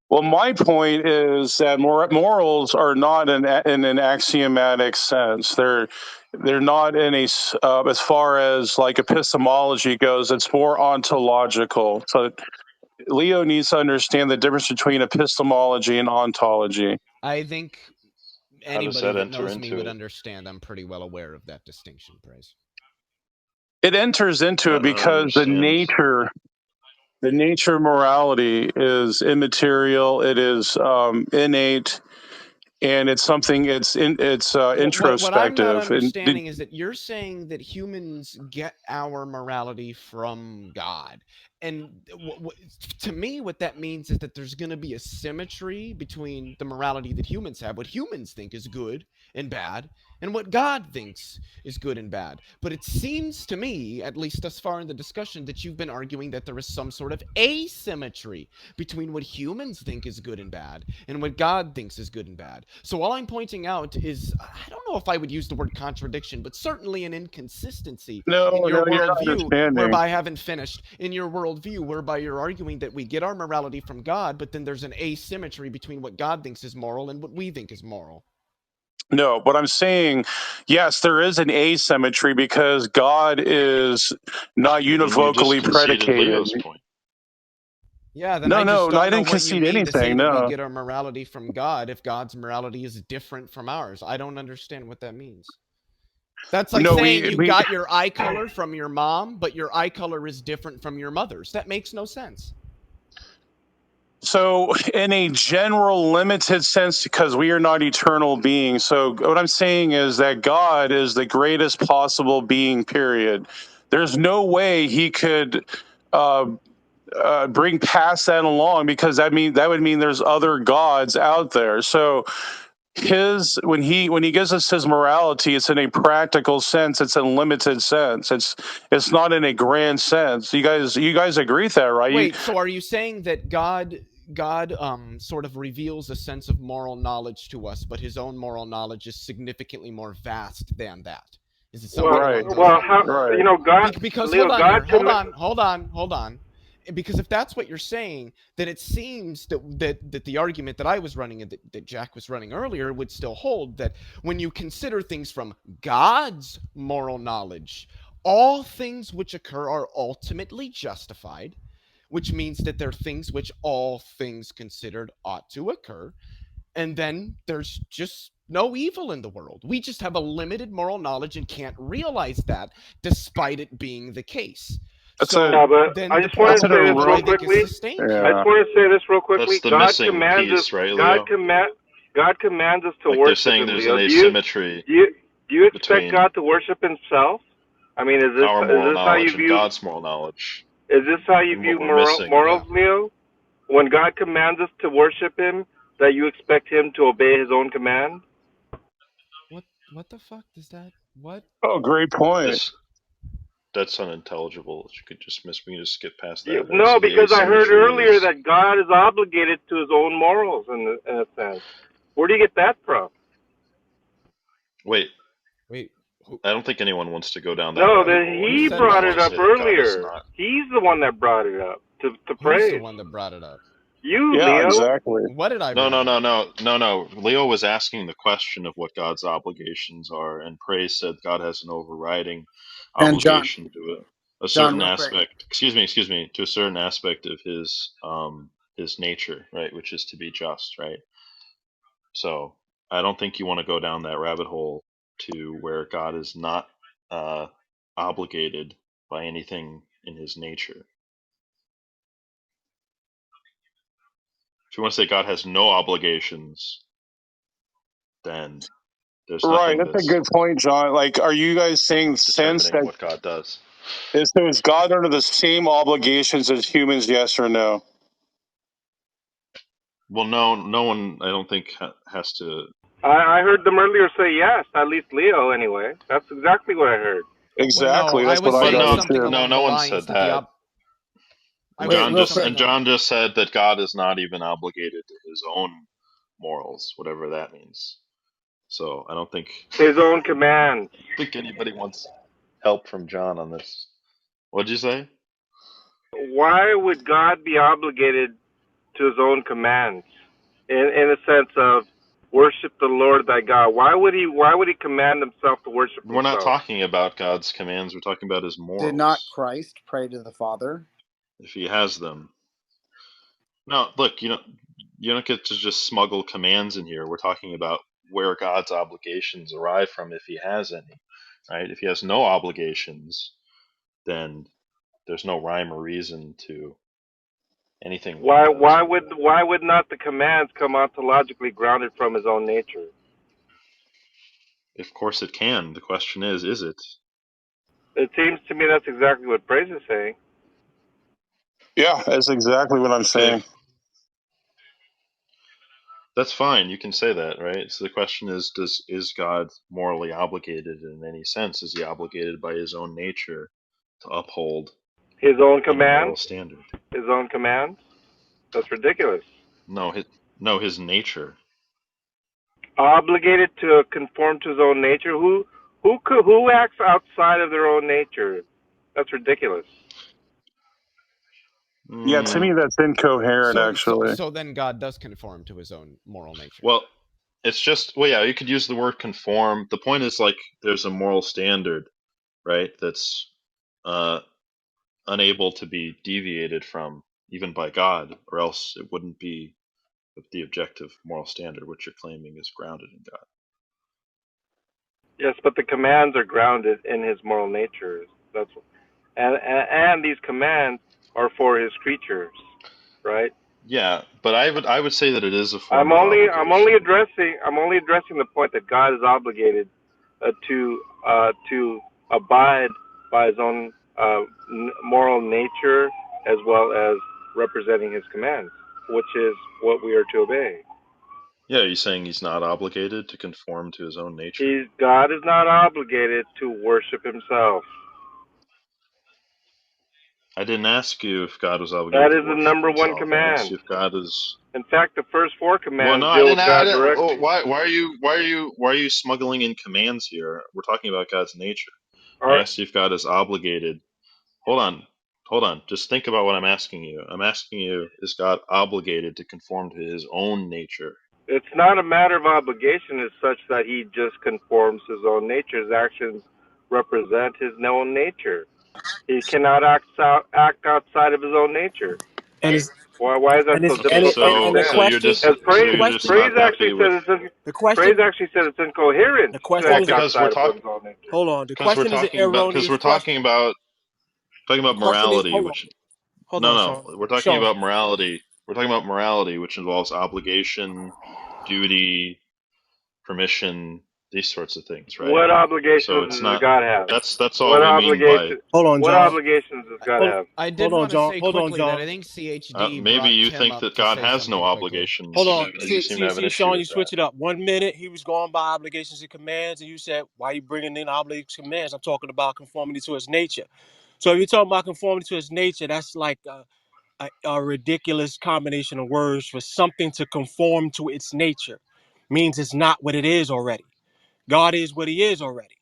Well, my point is that morals are not in an axiomatic sense. They're not in a as far as like epistemology goes. It's more ontological. So Leo needs to understand the difference between epistemology and ontology. I think anybody that knows me would understand. I'm pretty well aware of that distinction, Praise. It enters into it because the nature of morality is immaterial. It is innate, and it's something. It's introspective. What I'm not understanding is that you're saying that humans get our morality from God, and to me, what that means is that there's going to be a symmetry between the morality that humans have, what humans think is good and bad, and what God thinks is good and bad. But it seems to me, at least thus far in the discussion, that you've been arguing that there is some sort of asymmetry between what humans think is good and bad and what God thinks is good and bad. So all I'm pointing out is, I don't know if I would use the word contradiction, but certainly an inconsistency in your worldview, whereby I haven't finished, in your worldview, whereby you're arguing that we get our morality from God, but then there's an asymmetry between what God thinks is moral and what we think is moral. No, but I'm saying, yes, there is an asymmetry because God is not univocally predicated. Yeah, then I didn't concede anything. No, we get our morality from God if God's morality is different from ours. I don't understand what that means. That's like saying you got your eye color from your mom, but your eye color is different from your mother's. That makes no sense. So in a general limited sense, because we are not eternal beings. So what I'm saying is that God is the greatest possible being, period. There's no way he could bring past that along, because that would mean there's other gods out there. So when he gives us his morality, it's in a practical sense. It's in a limited sense. It's not in a grand sense. You guys agree with that, right? Wait, so are you saying that God sort of reveals a sense of moral knowledge to us, but his own moral knowledge is significantly more vast than that? Is it something right? God. Because Leo, hold on. Because if that's what you're saying, then it seems that the argument that I was running and that Jack was running earlier would still hold, that when you consider things from God's moral knowledge, all things which occur are ultimately justified, which means that they're things which all things considered ought to occur, and then there's just no evil in the world. We just have a limited moral knowledge and can't realize that, despite it being the case. That's So a but then I the just want that's to an point say this that I real erroneous. think is quickly. sustained I here. just Yeah, want to say this real That's quickly. the missing piece, right, Leo? God commands us to Like they're worship saying Him. there's Leo, an asymmetry do you expect between God to worship Himself? I mean, our is moral this how you knowledge and view God's moral knowledge. And what we're missing, morals, Leo? When God commands us to worship Him, that you expect Him to obey His own command? What the fuck does that? What? oh, great point. this that's unintelligible. You could just we can just skip past You, that, right? no, So the because I heard asymmetry earlier is that God is obligated to His own morals in a sense. Where do you get that from? wait. Wait, who I don't think anyone wants to go down that No, rabbit that hole. who He said Anyone just brought that? it want to up say that God is earlier. not. He's the one that brought it up to Who's the praise. one that brought it up? You, Yeah, Leo. exactly. What did I No, bring no, up? no, no, no, no. Leo was asking the question of what God's obligations are, and Praise said God has an overriding And John, obligation to a John, certain real quick. aspect. Excuse me, to a certain aspect of his nature, right, which is to be just, right. So I don't think you want to go down that rabbit hole to where God is not uh, obligated by anything in his nature. If you want to say God has no obligations, then there's Right, nothing that's a that's good point, John. Like, are you guys saying sense determining that what God does. is God under the same obligations as humans? Yes or no? Well, no one, I don't think has to. I heard them earlier say yes, at least Leo anyway. That's exactly what I heard. Well, no, Exactly. I That's what was I But saying gathered no, something too. along no the one lines said that the that. I Wait, was real saying quick. something. And John just said that God is not even obligated to his own morals, whatever that means. So I don't think His own commands. anybody wants help from John on this. What'd you say? Why would God be obligated to His own commands? In a sense of worship the Lord thy God. Why would He command Himself to worship We're not Himself? talking about God's commands. We're talking about his Did not morals, Christ pray to the Father? if he has them. No, look, you don't get to just smuggle commands in here. We're talking about where God's obligations arise from, if he has any, right? If he has no obligations, then there's no rhyme or reason to anything that he does. Why would not the commands come ontologically grounded from His own nature? Of course it can. The question is it? It seems to me that's exactly what Praise is saying. Yeah, that's exactly what I'm Okay, saying. that's fine. You can say that, right? So the question is God morally obligated in any sense? Is he obligated by his own nature to uphold His own any moral commands? standard? His own commands? That's ridiculous. No, his nature. Obligated to conform to His own nature? Who acts outside of their own nature? That's ridiculous. Yeah, to me Mm, that's incoherent. So Actually, then God does conform to his own moral nature. well, it's just yeah. You could use the word conform. The point is like there's a moral standard, right? That's uh, unable to be deviated from even by God, or else it wouldn't be the objective moral standard which you're claiming is grounded in God. Yes, but the commands are grounded in His moral nature. That's and these commands are for His creatures, right? Yeah, but I would say that it is a form I'm of only obligation. addressing the point that God is obligated to abide by His own moral nature as well as representing His commands, which is what we are to obey. Yeah, are you saying he's not obligated to conform to his own nature? God is not obligated to worship Himself. I didn't ask you if God was That obligated to is the worship number one himself. I asked command. you if God is. In fact, the first four Well, no, commands deal with I God didn't. Oh, directly. why are you smuggling in commands here? We're talking about God's nature. I Or asked you if God is obligated. Hold on, hold on. Just think about what I'm asking you. I'm asking you, is God obligated to conform to his own nature? It's not a matter of obligation as such that he just conforms to his own nature. His actions represent his own nature. He cannot act outside of his own nature. And it's Why is that and so it's difficult to and the understand? question As the Praise question actually not happy with. said the Praise question actually said it's incoherent the to question Well, act is because we're outside of talking one's own nature. hold on. The because we're question is an talking about erroneous question. talking The about question is morality, hold on. which Hold on, no, Sean. we're talking Sean. about morality. We're talking about morality, which involves obligation, duty, permission, these sorts of things, right? What So obligations it's does not. God have? That's all What we mean by. obligation? Hold on, What John. obligations does God have? I did Hold on, want to John. say Hold on, quickly that John. I think CHD Maybe brought you Tim think up that to God say has no something quickly. Hold obligations, on. and you seem to have an issue Sean, you with that. switch it up. 1 minute he was going by obligations and commands, and you said, why you bringing in obligations and commands? I'm talking about conformity to his nature. So if you're talking about conformity to his nature, that's like a ridiculous combination of words for something to conform to its nature. Means it's not what it is already. God is what he is already.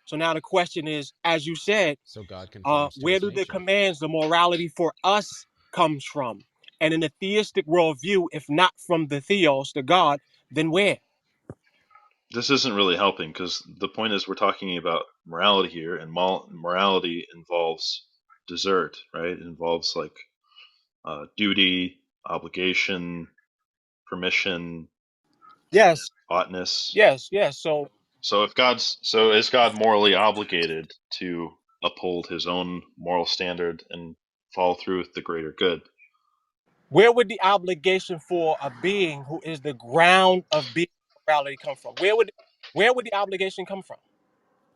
So now the question is, as you said, So God conforms to where his do the nature. commands, the morality for us comes from? And in the theistic worldview, if not from the theos, the God, then where? This isn't really helping because the point is we're talking about morality here, and morality involves desert, right? It involves like duty, obligation, permission, Yes, oughtness. yes. So is God morally obligated to uphold his own moral standard and follow through with the greater good? Where would the obligation for a being who is the ground of being morality come from? Where would the obligation come from?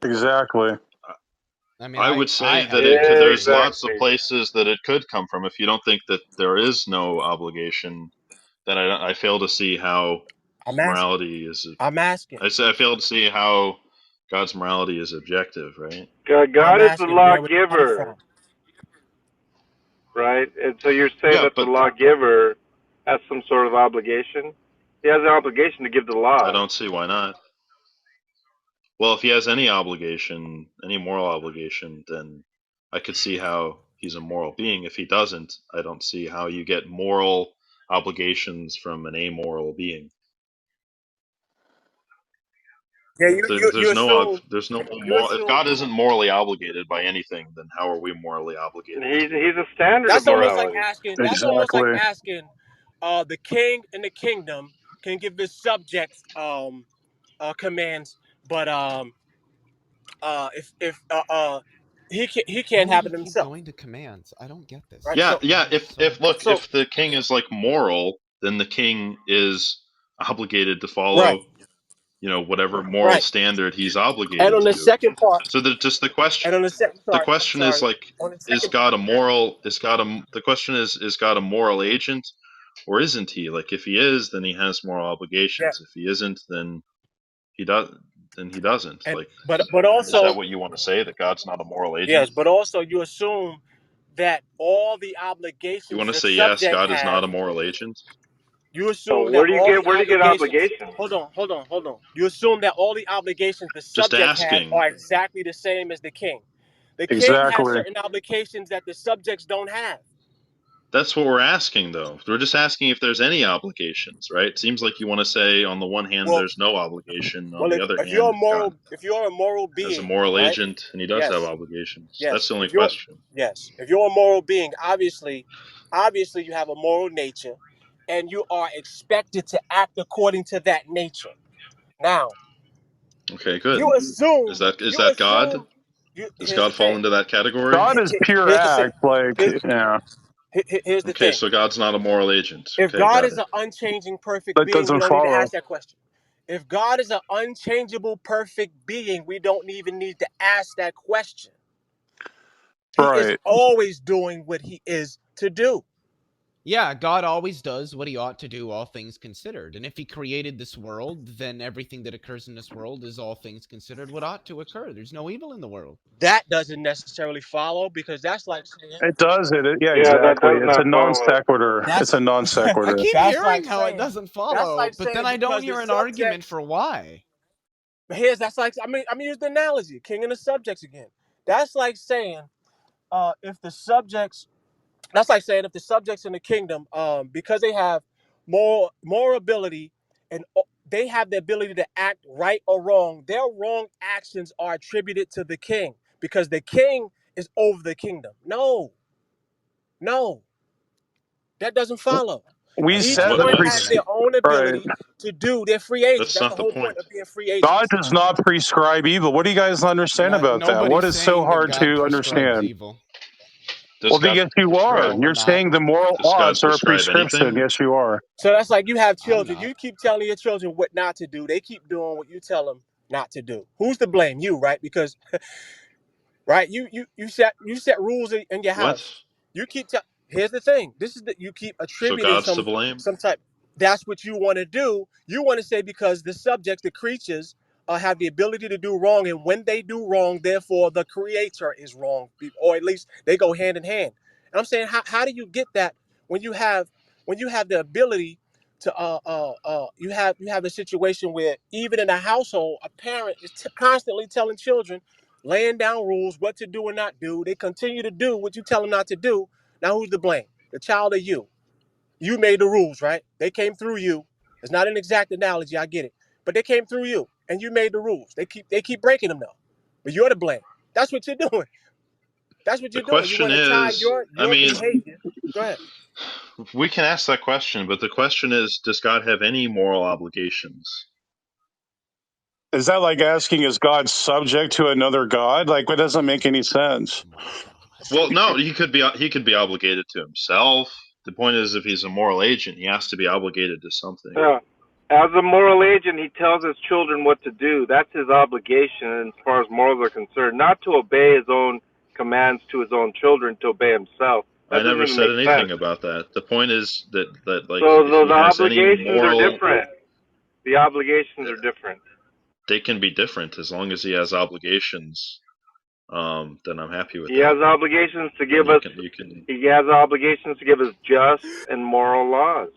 Exactly. I mean, I would I say that have no idea. there's lots of Exactly. places that it could come from. If you don't think that there is no obligation, then I fail to see how I'm asking. morality is. I'm asking. I fail to see how God's morality is objective, right? I'm God is the asking where would it come lawgiver, from? right? And so you're saying Yeah, that the but lawgiver has some sort of obligation? He has an obligation to give the I laws. don't see why not. Well, if he has any obligation, any moral obligation, then I could see how he's a moral being. If he doesn't, I don't see how you get moral obligations from an amoral being. Yeah, There's no you moral. If assume God isn't morally obligated by anything, then how are we morally obligated to He's a standard of that's almost like morality. Exactly. asking the king in the kingdom can give his subjects commands, but if he can't Why do have we it keep himself, going to commands? I don't get this. right? Yeah, So yeah. If look, so if the king is like moral, then the king is obligated to right, follow, whatever moral right. standard he's And obligated on the to. second part, So that just the question, and on the second, the sorry, question is like, on the is second God part, a moral? The question is God a moral agent, or isn't he? Like, if he is, then he has moral yeah, obligations. If he isn't, then he does. Then he doesn't. and Like, but is that also what you want to say? That God's not a moral agent? yes, but also you assume that all the You obligations want to the say yes, subject God is not have. a moral agent? You So assume that all the where do you get obligations. obligation? Hold on. You assume that all the obligations the Just subject has asking. are exactly the same as the king. The king has Exactly. certain obligations that the subjects don't have. That's what we're asking, though. We're just asking if there's any obligations, right? It seems like you want to say, on the one hand, Well, there's no obligation. On well, the if, other if you're hand, a God moral if you're a moral as a being, moral right? agent, and he does have Yes, obligations. That's yes. the only question. If you're a moral being, obviously you have a moral nature, and you are expected to act according to that nature. Now, Okay, good. you Is assume that is you that God? assume you. Does Here's the God fall thing. into that category? God is pure Here's the thing. act. Like, Here's, yeah, here's the Okay, thing. so God's not a moral agent. If Okay, God got is it. an unchanging, perfect that being, we doesn't don't need to follow. ask that question. If God is an unchangeable, perfect being, we don't even need to ask that question. He is Right. always doing what he is to do. Yeah, God always does what he ought to do, all things considered. And if he created this world, then everything that occurs in this world is, all things considered, what ought to occur. There's no evil in the world. That doesn't necessarily follow because that's like saying It does it. Yeah, Yeah, that exactly. does It's a not non follow. sequitur. It's that's a non I sequitur. keep that's hearing like how it saying doesn't follow, but then I don't because the hear an argument subjects. for why. That's like I'm gonna use the analogy, king and the subjects again. That's like saying if the subjects, that's like saying if the subjects in the kingdom, because they have more ability and they have the ability to act right or wrong, their wrong actions are attributed to the king because the king is over the kingdom. No, no, that doesn't follow. We Each said What? the one What? has their own right. ability to do. They're free agents. That's That's the not the whole point point. of being free God agents. does not prescribe evil. What do you guys understand about that? What Nobody's is so saying that hard God to prescribes understand? evil. Does Well, God yes, you are. No, prescribe? we're You're not. saying the moral Does God laws are a prescribe prescription. anything? Yes, you are. So that's like you have I'm children. not. You keep telling your children what not to do. They keep doing what you tell them not to do. Who's to blame? You, right? Because right, you set rules in your What? house. You keep here's the thing. This is that you keep So attributing God's to blame? some type. That's what you want to do. You want to say because the subjects, the creatures, have the ability to do wrong, and when they do wrong, therefore the creator is wrong, or at least they go hand in hand. And I'm saying, how do you get that when you have the ability to you have a situation where even in a household, a parent is constantly telling children, laying down rules, what to do and not do. They continue to do what you tell them not to do. Now who's to blame? The child or you? You made the rules, right? They came through you. It's not an exact analogy, I get it. But they came through you and you made the rules. They keep breaking them though. But you're to blame. That's what you're doing. That's what The you're doing. You question want to tie is, I your mean, behavior. Go ahead. we can ask that question, but the question is, does God have any moral obligations? Is that like asking, is God subject to another God? Like, it doesn't make any sense. Oh my God. Well, no, he could be obligated to himself. The point is, if he's a moral agent, he has to be obligated to something. Yeah. As a moral agent, he tells his children what to do. That's his obligation as far as morals are concerned. Not to obey his own commands to his own children, to obey himself. I That doesn't never even said make sense. anything about that. The point is that like, So if the he has any obligations are moral, different. The obligations are different. they can be different as long as he has obligations. Then I'm happy with He that. has obligations to Then give us. you can He has obligations to give us just and moral laws.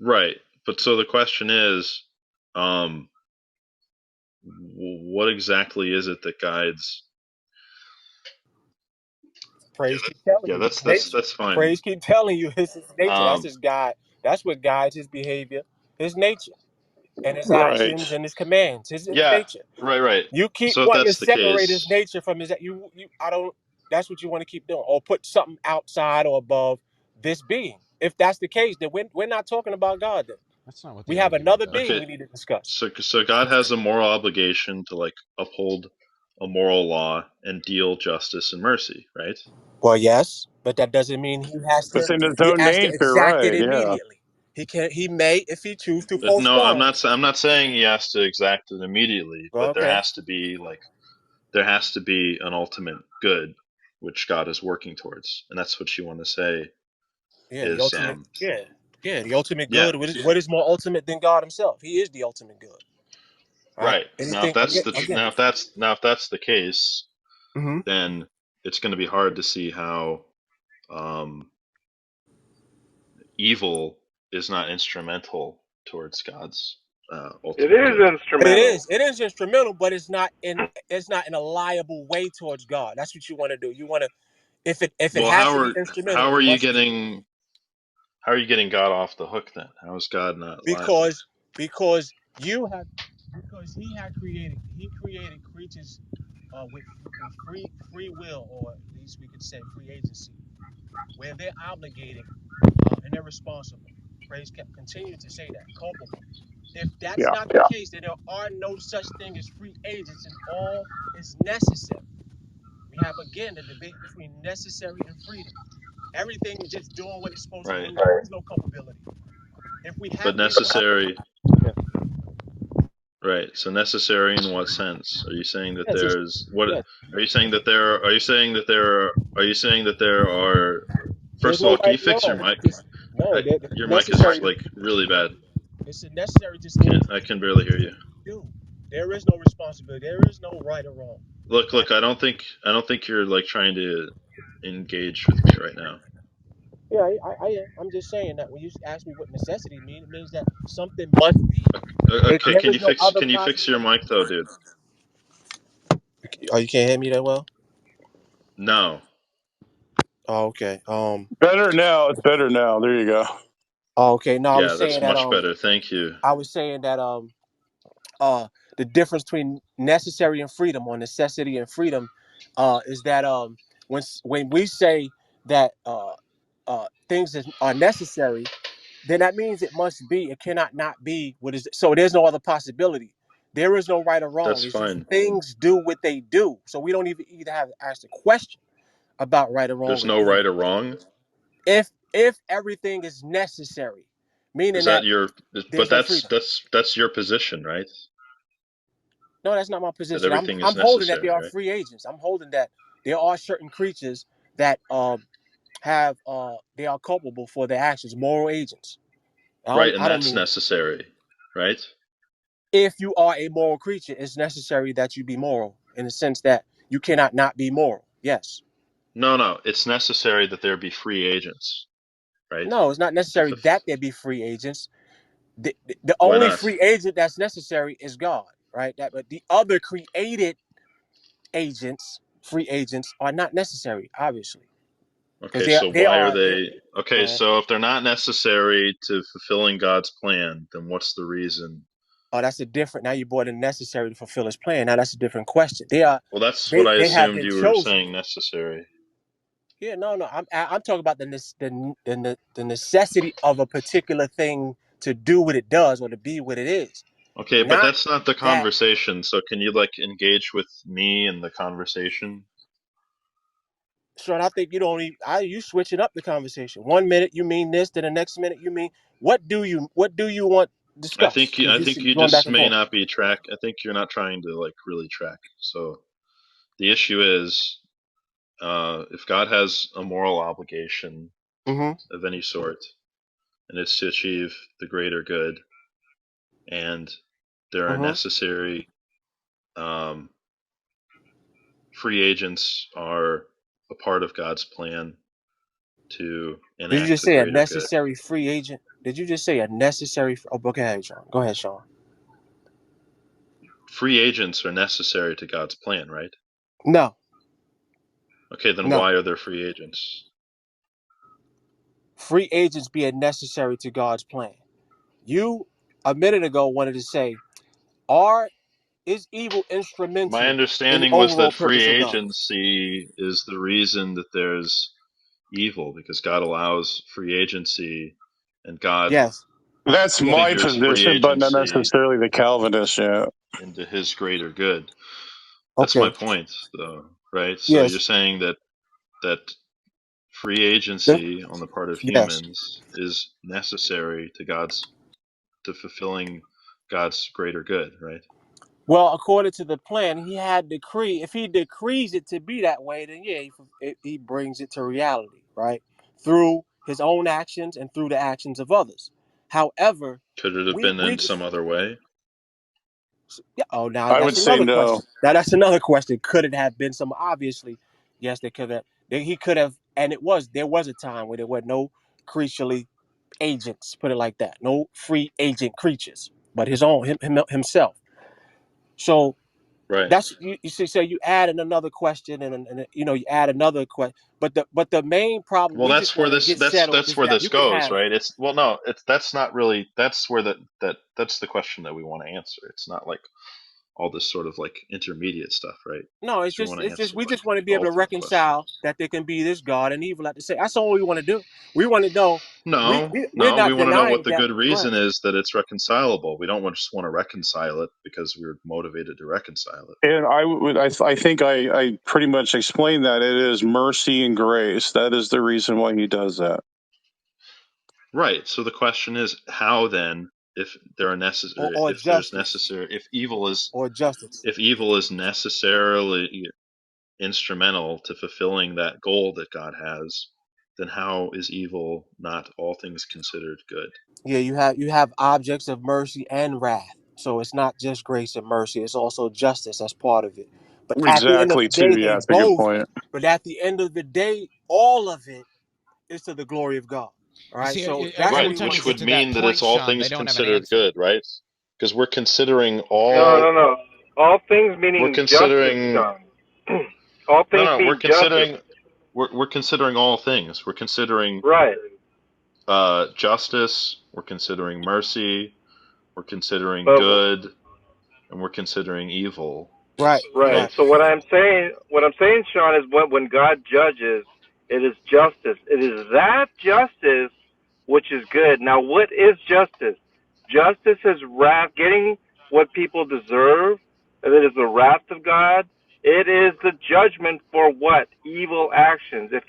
right. But so the question is, um, what exactly is it that guides? Praise keep telling Yeah, you his nature. that's fine. Praise keep telling you his nature. That's Um, his guide. That's what guides his behavior, his nature, and his Right. actions and his commands. His yeah, nature. right. You keep So if wanting to that's the separate his case, nature from his you I don't that's what you want to keep doing. Or put something outside or above this being. If that's the case, then we're not talking about God then. That's not what We the have argument another does. being okay. we need to discuss. So God has a moral obligation to like uphold a moral law and deal justice and mercy, right? Well, yes, but that doesn't mean It's in his he own has to nature, exact it right? Yeah. immediately. He may if he choose to No, postpone. I'm not saying he has to exact it immediately, Well, but okay. there has to be an ultimate good which God is working towards, and that's what you want to say Yeah, the is ultimate. Yeah, yeah, the ultimate yeah, good. What is more ultimate than God Himself? He is the ultimate good. Right. right. Now if Anything that's again? the Again. now if that's the case, Hmm. then it's going to be hard to see how um, evil is not instrumental towards God's It ultimate good. is But it instrumental. is. It is instrumental, but it's not in a liable way towards God. That's what you want to do. You want to if it Well, has to be instrumental, how it are you must be getting God off the hook then? How is God not liable? because because you have because he created creatures with free will, or at least we could say free agency, where they're obligated and they're responsible. Praise continue to say that culpable. If that's Yeah. not the case, then there are no such thing as free agents, and all is necessary. We have again the debate between necessary and freedom. Everything is just doing what it's supposed to Right. do. There is no culpability. If we have But freedom, necessary, right? So necessary in what sense? Are you saying that yeah, just there's what? yeah, Are you saying that there? Are you saying that there? Are you saying that there are? there's First of no all, can right you and fix your wrong. mic? Just no, Your mic is necessary. like really bad. It's a necessary distinction I can barely hear you. to do. There is no responsibility. There is no right or wrong. Right? Look. I don't think you're like trying to engage with me right now. Yeah, I am. I'm just saying that when you ask me what necessity means, it means that something must be. Okay, There is no other can you fix your possibility. mic though, dude? Oh, you can't hear me that well? No. Oh, okay. Better now. It's better now. There you go. Oh, okay. No, I was Yeah, saying that's that much better. Thank you. the difference between necessary and freedom, or necessity and freedom, is that when we say that things are necessary, then that means it must be. It cannot not be what is. So there's no other possibility. There is no right or wrong. That's It's just fine. things do what they do. So we don't even either have to ask a question about right or wrong There's or no right evil. or wrong. If everything is necessary, meaning Is that that your? But there's no freedom. that's your position, right? No, that's not my That position. everything I'm is holding that necessary, there are right? free agents. I'm holding that there are certain creatures that have they are culpable for their actions, moral agents. Right, and I don't that's mean necessary, right? if you are a moral creature, it's necessary that you be moral in the sense that you cannot not be moral. Yes. No, it's necessary that there be free agents, right? No, it's not To necessary fulfill. that there be free agents. The Why only not? free agent that's necessary is God, right? That, but the other created agents, free agents, are not necessary, obviously, because Okay, so they why are are. they? Go Okay, ahead. so if they're not necessary to fulfilling God's plan, then what's the reason? Oh, that's a different. Now you brought in necessary to fulfill His plan. Now that's a different question. They are. Well, that's what I They have assumed been you were chosen. saying necessary. Yeah, no. I'm talking about the necessity of a particular thing to do what it does or to be what it is. Okay, but Not that's not the that. conversation. So can you like engage with me in the conversation? Sean, I think you don't even. You switching up the conversation. One minute you mean this, then the next minute you mean what do you want discussed? Because I you think you going back just and may forth. not be track. I think you're not trying to like really track. So the issue is, if God has a moral obligation Mm-hmm. of any sort, and it's to achieve the greater good, and there are Mm-hmm. necessary um, free agents are a part of God's plan to Did you enact just the say a greater good. necessary free agent? Did you just say a necessary? Oh, go ahead, Sean. Go ahead, Sean. Free agents are necessary to God's plan, right? No, Okay, then no. why are there free agents? Free agents being necessary to God's plan. You a minute ago wanted to say, are is evil My instrumental in the understanding was overall that free purpose of God? agency is the reason that there's evil, because God allows free agency, and God Yes. That's Yes. my figures free position, but not agency necessarily the Calvinist. Yeah. into his greater good. That's my Okay. point, though, right? So you're Yes. saying that free The- agency on the part of yes. humans is necessary to fulfilling God's greater good, right? Well, according to the plan, he had decree. If he decrees it to be that way, then yeah, he brings it to reality, right? Through his own actions and through the actions of others. However, Could it have been we in just some other way? yeah. Oh, now I would that's say another no. question. Now that's another question. Could it have been some? Obviously, yes, they could have. He could have, and it was. There was a time where there were no creaturely agents. Put it like that. No free agent creatures, but himself. So Right. that's you see. So you add in another question, and you add another question. But the main problem Well, we just want to get settled that's is where that this you can goes, have. right? It's well, no, it's that's not really that's where that's the question that we want to answer. It's not like all this sort of like intermediate stuff, right? No, Because we want to it's just answer we like just want to be the able to ultimate question. reconcile that there can be this God and evil at the same. That's all we want to do. We want to know. We're No, we not want to know what denying the that. good Go ahead. reason is that it's reconcilable. We don't just want to reconcile it because we're motivated to reconcile it. And I think I pretty much explained that it is mercy and grace. That is the reason why he does that. Right. So the question is, how then, if there are necessary, Or if there's justice necessary, or justice. if evil is necessarily instrumental to fulfilling that goal that God has, then how is evil not all things considered good? Yeah, you have objects of mercy and wrath. So it's not just grace and mercy; it's also justice as part of it. But at the end of Exactly. the Too. day, Yeah, they that's a good both. point. But at the end of the day, all of it is to the glory of God. All You right. see, So that's what Right, every we time want you to which see. get would to that mean that it's point, all Sean, they things don't have an considered answer. good, right? Because No. All things we're meaning justice, considering John. All things No, being justice. we're considering all things. We're considering Right. justice. We're considering mercy. We're considering But good, and we're considering evil. Right. right. Right. So what I'm saying, Sean, is when God judges, it is justice. It is that justice which is good. Now, what is justice? Justice is wrath, getting what people deserve. It is the wrath of God. It is the judgment for what? Evil actions. If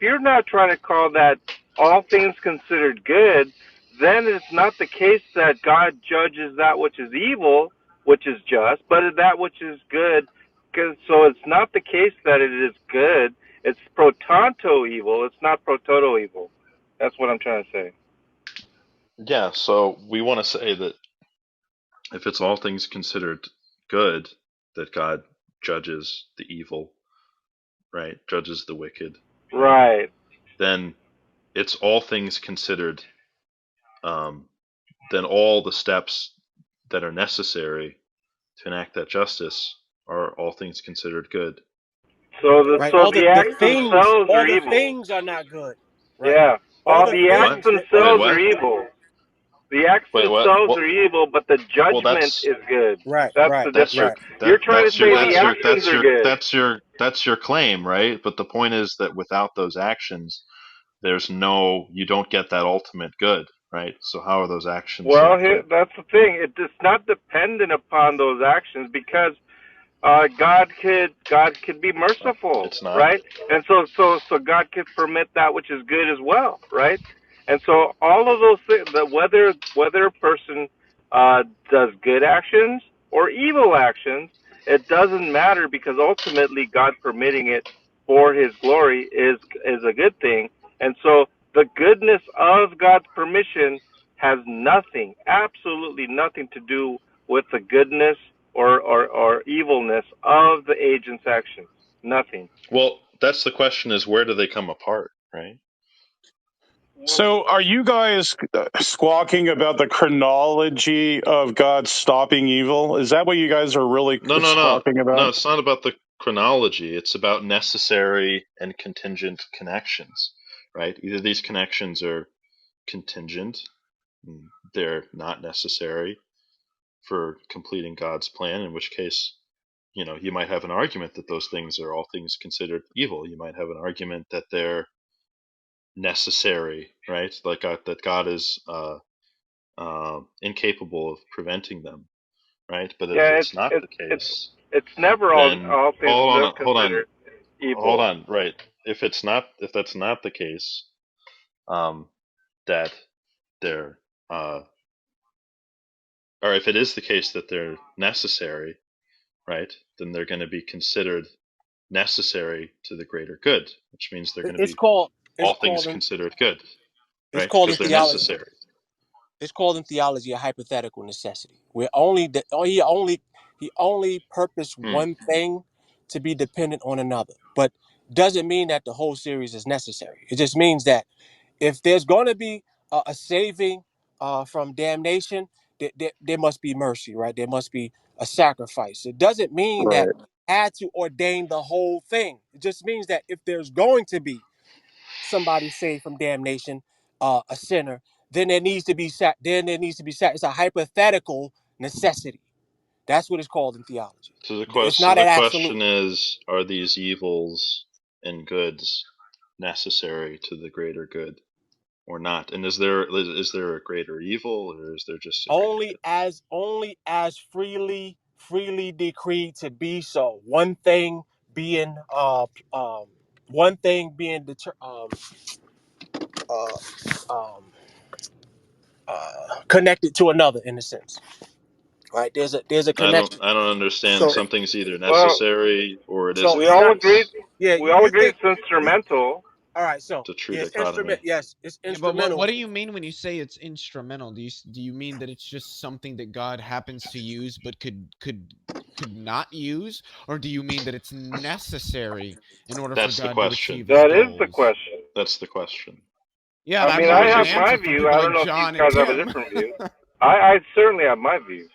you're not trying to call that all things considered good, then it's not the case that God judges that which is evil, which is just, but that which is good. So it's not the case that it is good. It's pro tanto evil. It's not pro toto evil. That's what I'm trying to say. Yeah, so we want to say that if it's all things considered good, that God judges the evil, right? Judges the wicked, Right. then it's all things considered. Then all the steps that are necessary to enact that justice are all things considered good. So Right. All the the acts things, themselves all are the evil. things are not good. Right. Yeah. All All the the acts What? things that what Wait, themselves are what? evil. The acts Wait, what? themselves are evil, but the Well, judgment is good. right, That's right, the that's your difference. right. You're trying to say the Well, actions are good. that's your claim, right? But the point is that without those actions, you don't get that ultimate good, right? So how are those actions Well, good? that's the thing. It's not dependent upon those actions because God could be Well, merciful, it's not. right? And so God could permit that which is good as well, right? And so all of those things, that whether a person does good actions or evil actions, it doesn't matter because ultimately God permitting it for His glory is a good thing. And so the goodness of God's permission has nothing, absolutely nothing to do with the goodness or evilness of the agent's actions. Nothing. Well, that's the question: is where do they come apart, right? So, are you guys squawking about the chronology of God stopping evil? Is that what you guys are really No, no, no, squawking no. about? It's not about the chronology. It's about necessary and contingent connections, right? Either these connections are contingent, they're not necessary for completing God's plan, in which case, you might have an argument that those things are all things considered evil. You might have an argument that they're necessary, right? Like that God is incapable of preventing them, right? But if Yeah, it's not the case, it's never then all things hold considered evil. on, right? If that's not the case, that they're or if it is the case that they're necessary, right? Then they're going to be considered necessary to the greater good, which means they're going to it's be called it's all called things in considered good, it's right? called in Because they're theology. necessary. It's called in theology a hypothetical necessity. Where only the oh, he only purposed Hmm. one thing to be dependent on another, but doesn't mean that the whole series is necessary. It just means that if there's going to be a saving from damnation, there must be mercy, right? There must be a sacrifice. It doesn't mean that Right. had to ordain the whole thing. It just means that if there's going to be somebody saved from damnation, a sinner, then there needs to be it's a hypothetical necessity. That's what it's called in theology. It's So not the an absolute. question is, are these evils and goods necessary to the greater good or not? And is there a greater evil, or is there just a greater only good? as freely decreed to be so. One thing being uh, um, connected to another in a sense, right? There's a connection. I don't understand. So Something's either Well, necessary or it so isn't. we it's all not. agreed. Yeah, We all you agree think it's instrumental. all right? So It's a true yeah, it's instrument. dichotomy. Yes, it's Yeah, but what instrumental. do you mean when you say it's instrumental? Do you mean that it's just something that God happens to use but could not use, or do you mean that it's necessary in order for That's the God to question. achieve his That is the goals? question. That's the question. Yeah, I I mean, mean, I I want Which an have is my answer from view. people I like don't know if you John and guys have a Tim. different view. I certainly have my view.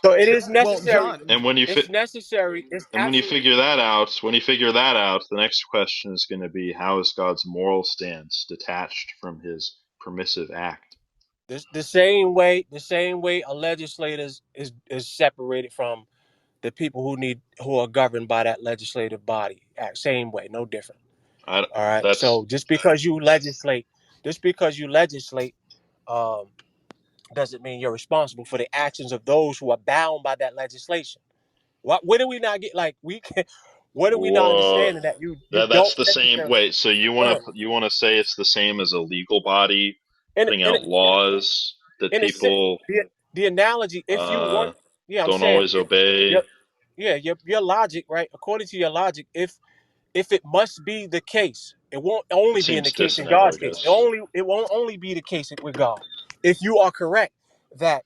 So it is Well, necessary. John, And when you It's necessary. It's and when you absolutely. figure that out, the next question is going to be, how is God's moral stance detached from his permissive act? The same way a legislator is separated from the people who are governed by that legislative body. Same way, no different. I, All right. that's So just because you legislate, um, doesn't mean you're responsible for the actions of those who are bound by that legislation. What do we not get? Like we can. What are we not whoa. understanding that you That's don't the same. necessarily? Wait, so Go ahead. you want to say it's the same as a legal body In putting in out laws that in a sense, people the analogy. If you want, yeah, I'm don't saying, always obey? your logic, right? According to your logic, if it must be the case, it won't It only be in the seems case in God's case. disanalogous. It won't only be the case with God. If you are correct that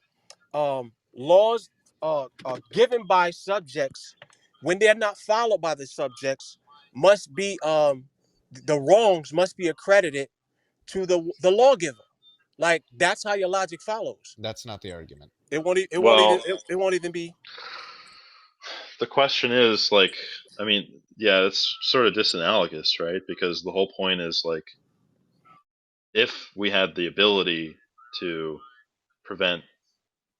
laws are given by subjects when they're not followed by the subjects must be the wrongs must be accredited to the lawgiver. Like that's how your logic follows. that's not the argument. Well, It won't even be. the question is like, I mean, yeah, it's sort of disanalogous, right? Because the whole point is like, if we had the ability to prevent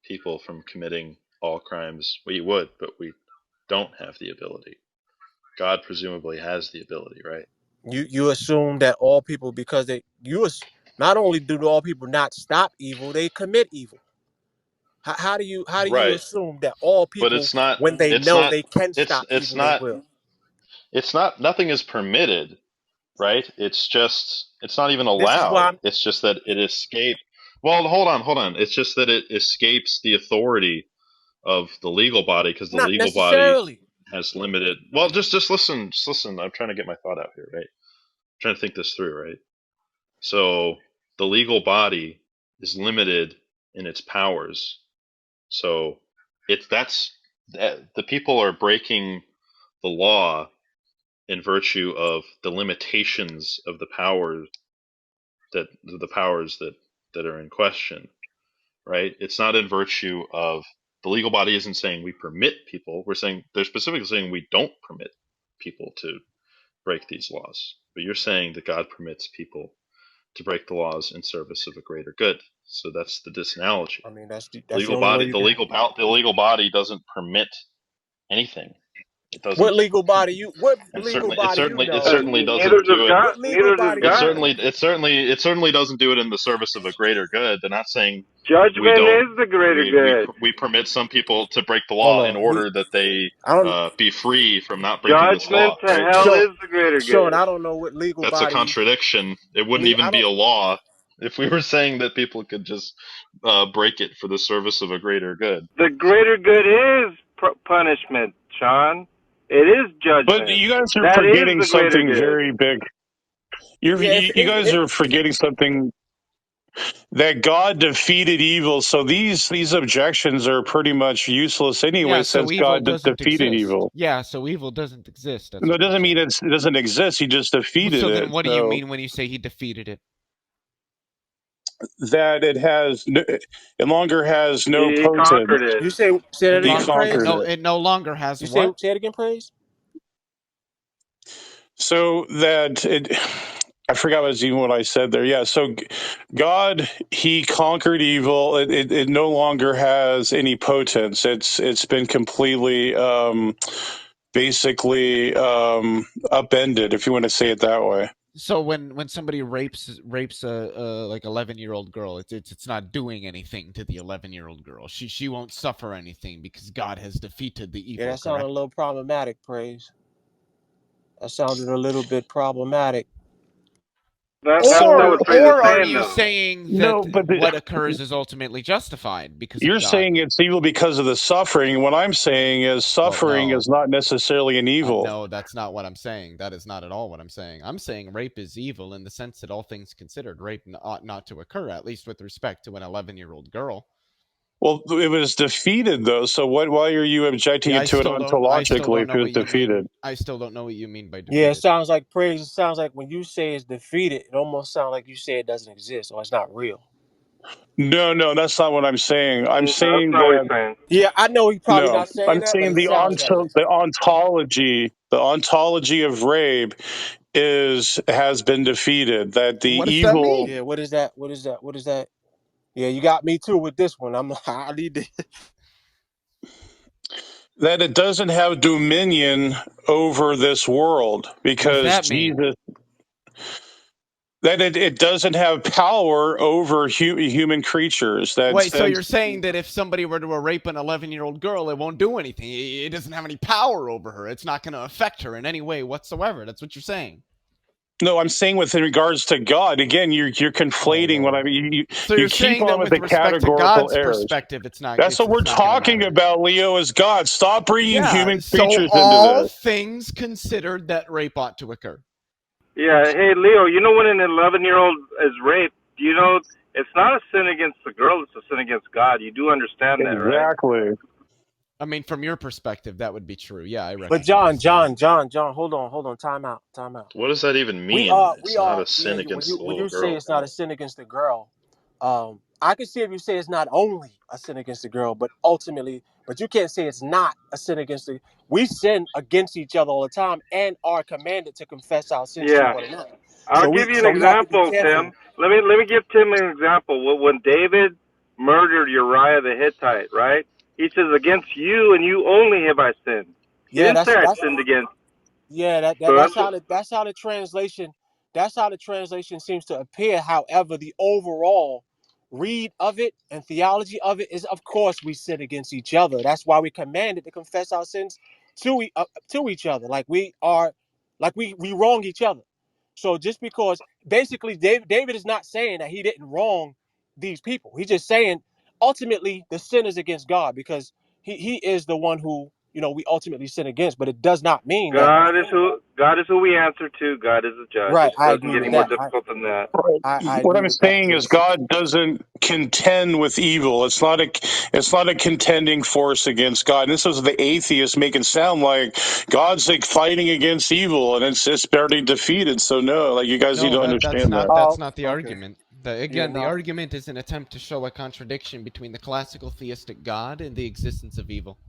people from committing all crimes, we would, but we don't have the ability. God presumably has the ability, right? You assume that all people because not only do all people not stop evil, they commit evil. How do you Right. assume that all But people when they it's know not, they can stop it's evil they not, will? it's not, nothing is permitted, right? It's not even This is why allowed. It's just that it escaped. Well, hold on. It's just that it escapes the authority of the legal body because the not legal body necessarily. has limited. Well, just listen, just listen. I'm trying to get my thought out here, right? I'm trying to think this through, right? So the legal body is limited in its powers. So the people are breaking the law in virtue of the limitations of the powers that are in question, right? It's not in virtue of the legal body isn't saying we permit people. We're saying they're specifically saying we don't permit people to break these laws. But you're saying that God permits people to break the laws in service of a greater good. So that's the disanalogy. I mean, that's the only way you can. The legal body doesn't permit anything. It What doesn't, legal body and it know? certainly doesn't Neither does do it. God. What legal Neither does body you God. know? It certainly doesn't do it in the service of a greater good. They're not saying we Judgment don't is the greater good. we permit some people to break the Hold law in on. order that they I don't be free from not breaking this Judgment law, to right? hell Sean, is the greater Sean, good. I don't know what legal That's a body contradiction. It wouldn't even I be don't a law if we were saying that people could just break it for the service of a greater good. The greater good is punishment, Sean. It is But judgment. you guys are That is forgetting the greater something good. very big. yeah, You guys are forgetting something, that God defeated evil. So these objections are pretty much useless anyway, Yeah, so since evil God doesn't defeated exist. evil. Yeah, so evil doesn't exist. That's No, it what you're doesn't mean saying. it doesn't exist. He just defeated So then it. what do you So mean when you say he defeated it? that it longer has no He conquered potence. it. you say It that He again, longer praise. conquered no it. it no longer has You what? say it again, praise. So that it, I forgot what I said there. Yeah. So God, he conquered evil. It no longer has any potence. It's been completely, basically, upended, if you want to say it that way. So when somebody rapes a like 11-year-old girl, it's not doing anything to the 11-year-old girl. She won't suffer anything because God has defeated the Yeah, evil, that sounded a correct? little problematic, praise. That sounded a little bit problematic. That's not So what Praise is Or are saying, you though. saying no, that but what occurs is ultimately justified because of you're God? saying it's evil because of the suffering. What I'm saying is Well, suffering is no. not necessarily an evil. No, that's not what I'm saying. That is not at all what I'm saying. I'm saying rape is evil in the sense that all things considered, rape ought not to occur, at least with respect to an 11-year-old girl. Well, it was defeated though. So why are you objecting Yeah, it to it I still ontologically don't if know it was what you defeated? mean. I still don't know what you mean by Yeah, it defeated. sounds like praise. It sounds like when you say it's defeated, it almost sounds like you say it doesn't exist or it's not real. No, that's not what I'm saying. I'm That's saying not what he's that saying. Yeah, I know he's probably no. not saying I'm that, but saying it sounds like it. the ontology of rape has been defeated. That the What does that evil mean? Yeah, what is that? What is that? What is that? Yeah, you got me too with this one. I need to. that it doesn't have dominion over this world What does because that mean? Jesus that it doesn't have power over human creatures. Wait, so That you're saying that if somebody were to rape an 11-year-old girl, it won't do anything? It doesn't have any power over her. It's not going to affect her in any way whatsoever. That's what you're saying. no, I'm saying with regards to God. Again, you're Oh conflating what I Lord. mean. So You you're keep saying that on with with the respect to categorical God's errors. perspective, it's not That's what we're going to talking matter. about, Leo, as God. Stop bringing Yeah, human so creatures into all this. things considered, that rape ought to occur. Yeah. Hey, Leo. You know when an 11-year-old is raped, you know it's not a sin against the girl; it's a sin against God. You do understand that, right? Exactly. I mean, from your perspective, that would be true. Yeah, I But recognize John, that. hold on, time out. What does that even We mean? are, It's not a yeah. sin When against the you little say girl. it's not a sin against the girl, I can see if you say it's not only a sin against the girl, but ultimately, but you can't say it's not a sin against the. We sin against each other all the time, and are commanded to confess our sins to Yeah. one another. I'll give you an So we have to be example, careful. Tim. Let me give Tim an example. When David murdered Uriah the Hittite, right? He says, "Against you and you only have I sinned." He Yeah, didn't say I that's sinned against. yeah. So That's how the translation. That's how the translation seems to appear. However, the overall read of it and theology of it is, of course, we sin against each other. That's why we commanded to confess our sins to each other. Like we are, like we wrong each other. So just because basically David is not saying that he didn't wrong these people. He's just saying ultimately the sin is against God because he is the one who we ultimately sin against. But it does not mean that. God is who we answer to. God is the judge. Right, It I doesn't agree get with any more that. difficult than that. I What agree I'm with that. saying is Yes. God doesn't contend with evil. It's not a contending force against God. And this is the atheists make it sound like God's like fighting against evil and it's barely defeated. So no, like you guys need No, to that's understand not that. that's Oh, not the okay. argument. Yeah, Again, the no. argument is an attempt to show a contradiction between the classical theistic God and the existence of evil.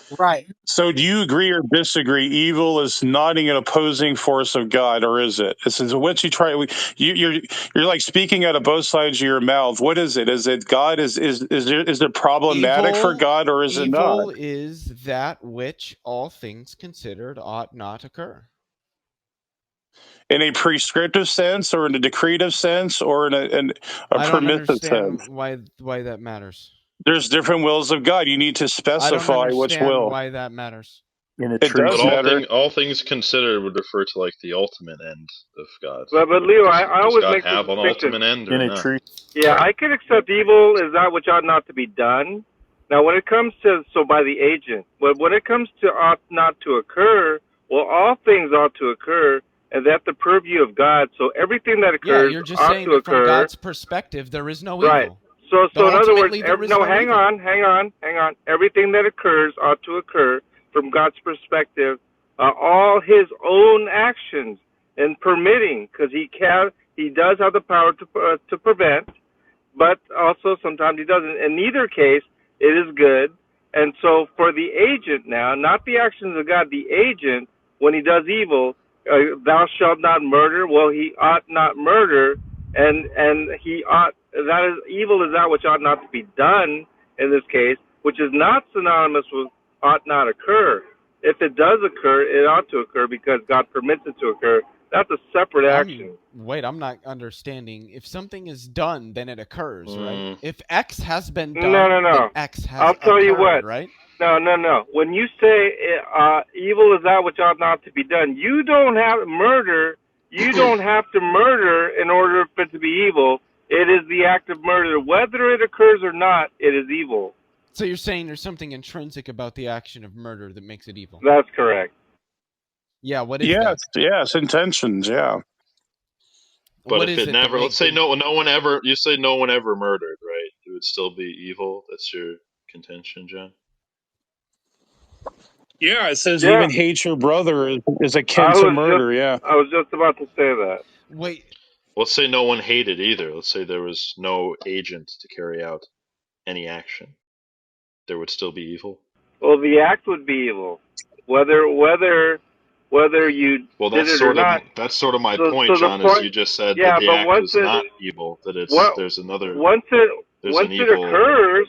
Right. So do you agree or disagree? Evil is not an opposing force of God, or is it? This is what you try. You're like speaking out of both sides of your mouth. What is it? Is it God? Is it problematic for God, or is it not? Evil is that which all things considered ought not occur. In a prescriptive sense, or in a decretive sense, or in a I don't permissive sense? understand why that matters. There's different wills of God. You need to I don't specify which understand will. why that matters. In a It true But does matter. all things considered would refer to like the ultimate end of God. But Leo, I Does always God make the have an distinction. ultimate end in or a not? true Yeah, I could accept evil is that which ought not to be done. Now, when it comes to by the agent, but when it comes to ought not to occur, well, all things ought to occur, and that's the purview of God. So everything that Yeah, occurs you're just ought saying to that from occur. God's perspective, there is no Right. evil. So in other words, Ultimately, there is no, no hang evil. on. Everything that occurs ought to occur from God's perspective. All His own actions and permitting, because He does have the power to prevent, but also sometimes He doesn't. In neither case, it is good. And so for the agent now, not the actions of God, the agent, when he does evil, thou shalt not murder. Well, he ought not murder, and he ought, that is, evil is that which ought not to be done in this case, which is not synonymous with ought not occur. If it does occur, it ought to occur because God permits it to occur. That's a separate action. I'm not understanding. If something is done, then it occurs, right? Mm, If X has been No. done, then X has I'll tell you occurred, what. right? No. When you say evil is that which ought not to be done, you don't have murder. You don't have to murder in order for it to be evil. It is the act of murder, whether it occurs or not. It is evil. So you're saying there's something intrinsic about the action of murder that makes it evil? That's correct. Yeah. What is that? Yes, intentions. Yeah. but What if is it it that never, let's makes say it? no one ever, you say no one ever murdered, right? It would still be evil. That's your contention, John. Yeah, it says Yeah, even hate your brother is akin I to was just murder. Yeah. I was just about to say that. Wait. Let's say no one hated either. Let's say there was no agent to carry out any action. There would still be evil. Well, the act would be evil, whether you Well, did it or not. that's sort of my So point, the John. Is point, you just said that yeah, the but act was not evil. That there's an once it evil occurs,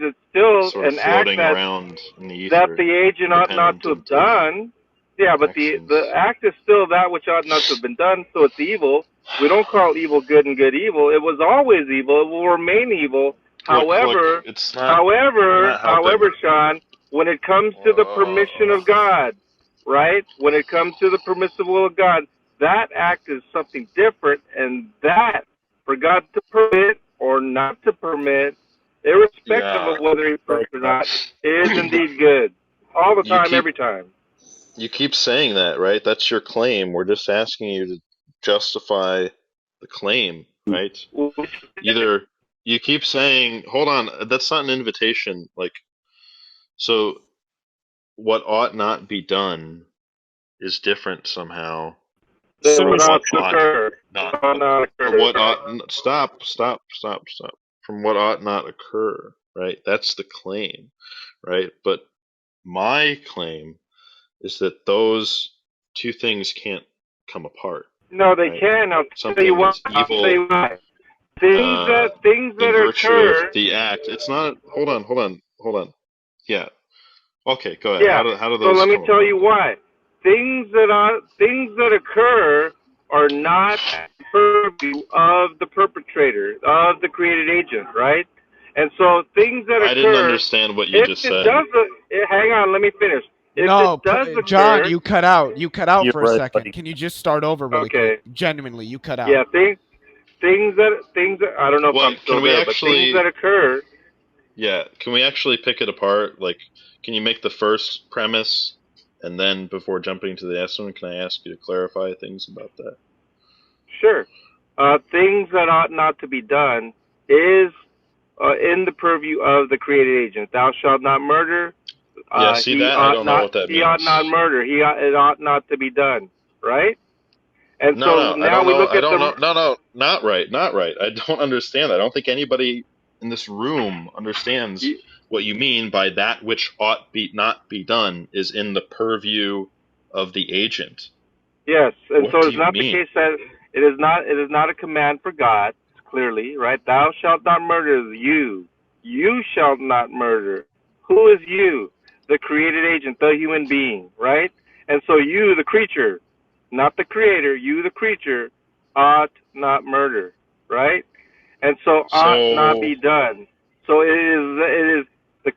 it's still sort of an act floating around in the that ether, the agent ought not to have done. Yeah, but actions. the act is still that which ought not to have been done, so it's evil. We don't call evil good and good evil. It was always evil. It will remain evil. However, it's not however, Sean, when it comes to the permission of God, right? When it comes to the permissive will of God, that act is something different, and that for God to permit or not to permit, irrespective of whether he permits or not, is indeed good. All the time, every time. You keep saying that, right? That's your claim. We're just asking you to justify the claim, right? Either you keep saying, hold on, that's not an invitation. Like, so what ought not be done is different somehow. What ought What to occur. what ought, stop. From what ought not occur, right? That's the claim, right? But my claim is that those two things can't come apart. No, they right? can. I'll tell Something you why. is evil. I'll tell you why. Things that virtue occur. Of the act. It's not. Hold on. Yeah. Okay. Go ahead. Yeah. How do So those? let me come tell apart? you why. Things that occur are not at the purview of the perpetrator, of the created agent, right? And so things that occur. I didn't understand what you just said. Hang on, let me finish. No, If it does occur, John, you cut out. You cut out for a second. buddy. Can you just start over really quick? Genuinely, you cut out. Yeah, things that I don't know if I'm still there, but things that occur. Yeah, can we actually pick it apart? Like, can you make the first premise, and then before jumping to the next one, can I ask you to clarify things about that? Sure. Things that ought not to be done is in the purview of the created agent. Thou shalt not murder. Yeah, see that? I don't know what that means. He ought not murder. It ought not to be done. Right? And No, now I don't we know. look at No, not right. I don't understand that. I don't think anybody in this room understands what you mean by that which ought not be done is in the purview of the agent. Yes, and what so do it's you not mean? the case that it is not a command for God, clearly, right? Thou shalt not murder. You shalt not murder. Who is you? The created agent, the human being, right? And so you, the creature, not the creator, you, the creature, ought not murder, right? And so ought not be done. So it is the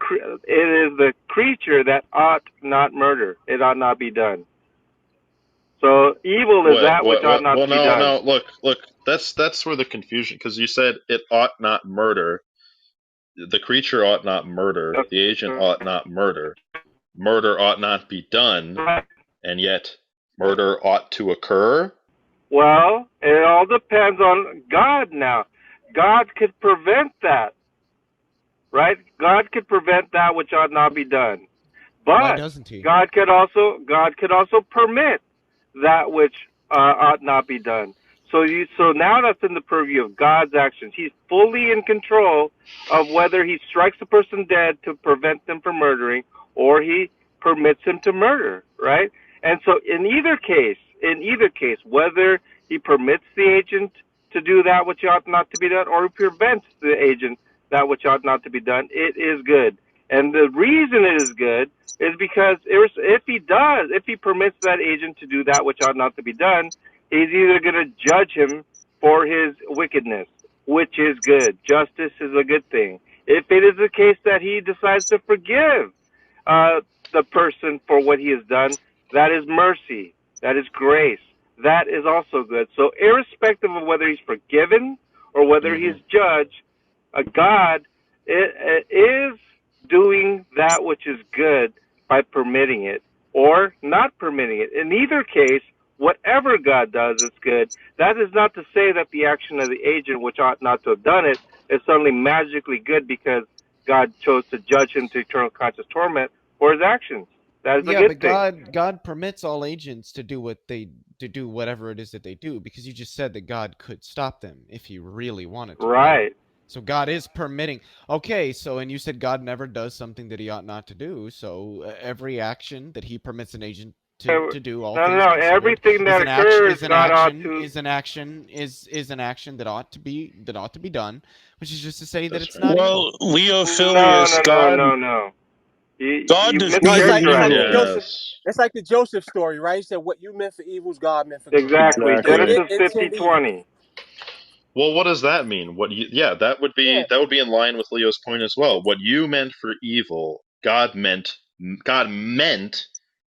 creature that ought not murder. It ought not be done. So evil is that which ought not to be done. No. Look. That's where the confusion, because you said it ought not murder. The creature ought not murder. The agent ought not murder. Murder ought not be done, and yet murder ought to occur. Well, it all depends on God now. God could prevent that, right? God could prevent that which ought not be done. But why doesn't he? God could also permit that which ought not be done. So now that's in the purview of God's actions. He's fully in control of whether he strikes a person dead to prevent them from murdering, or he permits him to murder, right? And so in either case, whether he permits the agent to do that which ought not to be done, or he prevents the agent that which ought not to be done, it is good. And the reason it is good is because if he permits that agent to do that which ought not to be done, he's either going to judge him for his wickedness, which is good. Justice is a good thing. If it is the case that he decides to forgive the person for what he has done, that is mercy. That is grace. That is also good. So irrespective of whether he's forgiven or whether he's judged, God is doing that which is good by permitting it or not permitting it. In either case, whatever God does is good. That is not to say that the action of the agent, which ought not to have done it, is suddenly magically good because God chose to judge him to eternal conscious torment for his actions. That is a Yeah, good but thing. God permits all agents to do whatever it is that they do, because you just said that God could stop them if he really wanted to, right? Right. So God is permitting. Okay, so and you said God never does something that he ought not to do. So every action that he permits an agent to do, all things No. considered, Everything is that an action occurs, is an God ought action to. is an action is an action that ought to be done, which is just to say that That's it's right. not evil. Well, Leophilius, No. No. God You No, it's mischaracterized like the it. Joseph. Yes. It's like the Joseph story, right? He said, "What you meant for evil, God meant for good." Exactly. He exactly. didn't Genesis intend evil. 50:20. Well, what does that mean? Yeah, that would Yeah, be in line with Leo's point as well. What you meant for evil, God meant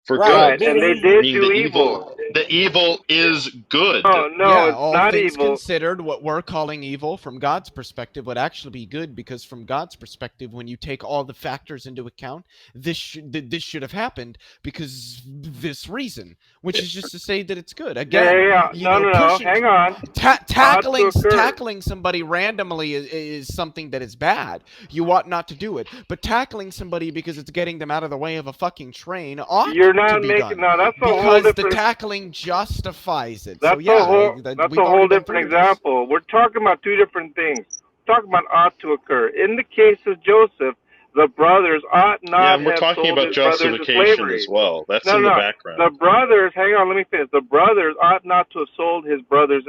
for right. Right, good. and Meaning they he did Meaning do evil. the evil is good. No, Yeah, it's all not things evil. considered, what we're calling evil from God's perspective would actually be good, because from God's perspective, when you take all the factors into account, this should have happened because this reason, which is just to say that it's good. Again, you know, No. pushing Hang on. Ought to tackling occur. somebody randomly is something that is bad. You ought not to do it. But tackling somebody because it's getting them out of the way of a fucking train ought You're to not be making. done, No, that's a whole because the different. tackling justifies it. So That's a yeah, whole. That's we've a already whole been different through this. example. We're talking about two different things. We're talking about ought to occur. In the case of Joseph, the brothers ought Yeah, not and we're have talking sold about his brothers into justification as slavery. well. That's No, in the no. The background. brothers, hang on, let me finish. The brothers ought not to have sold his brothers,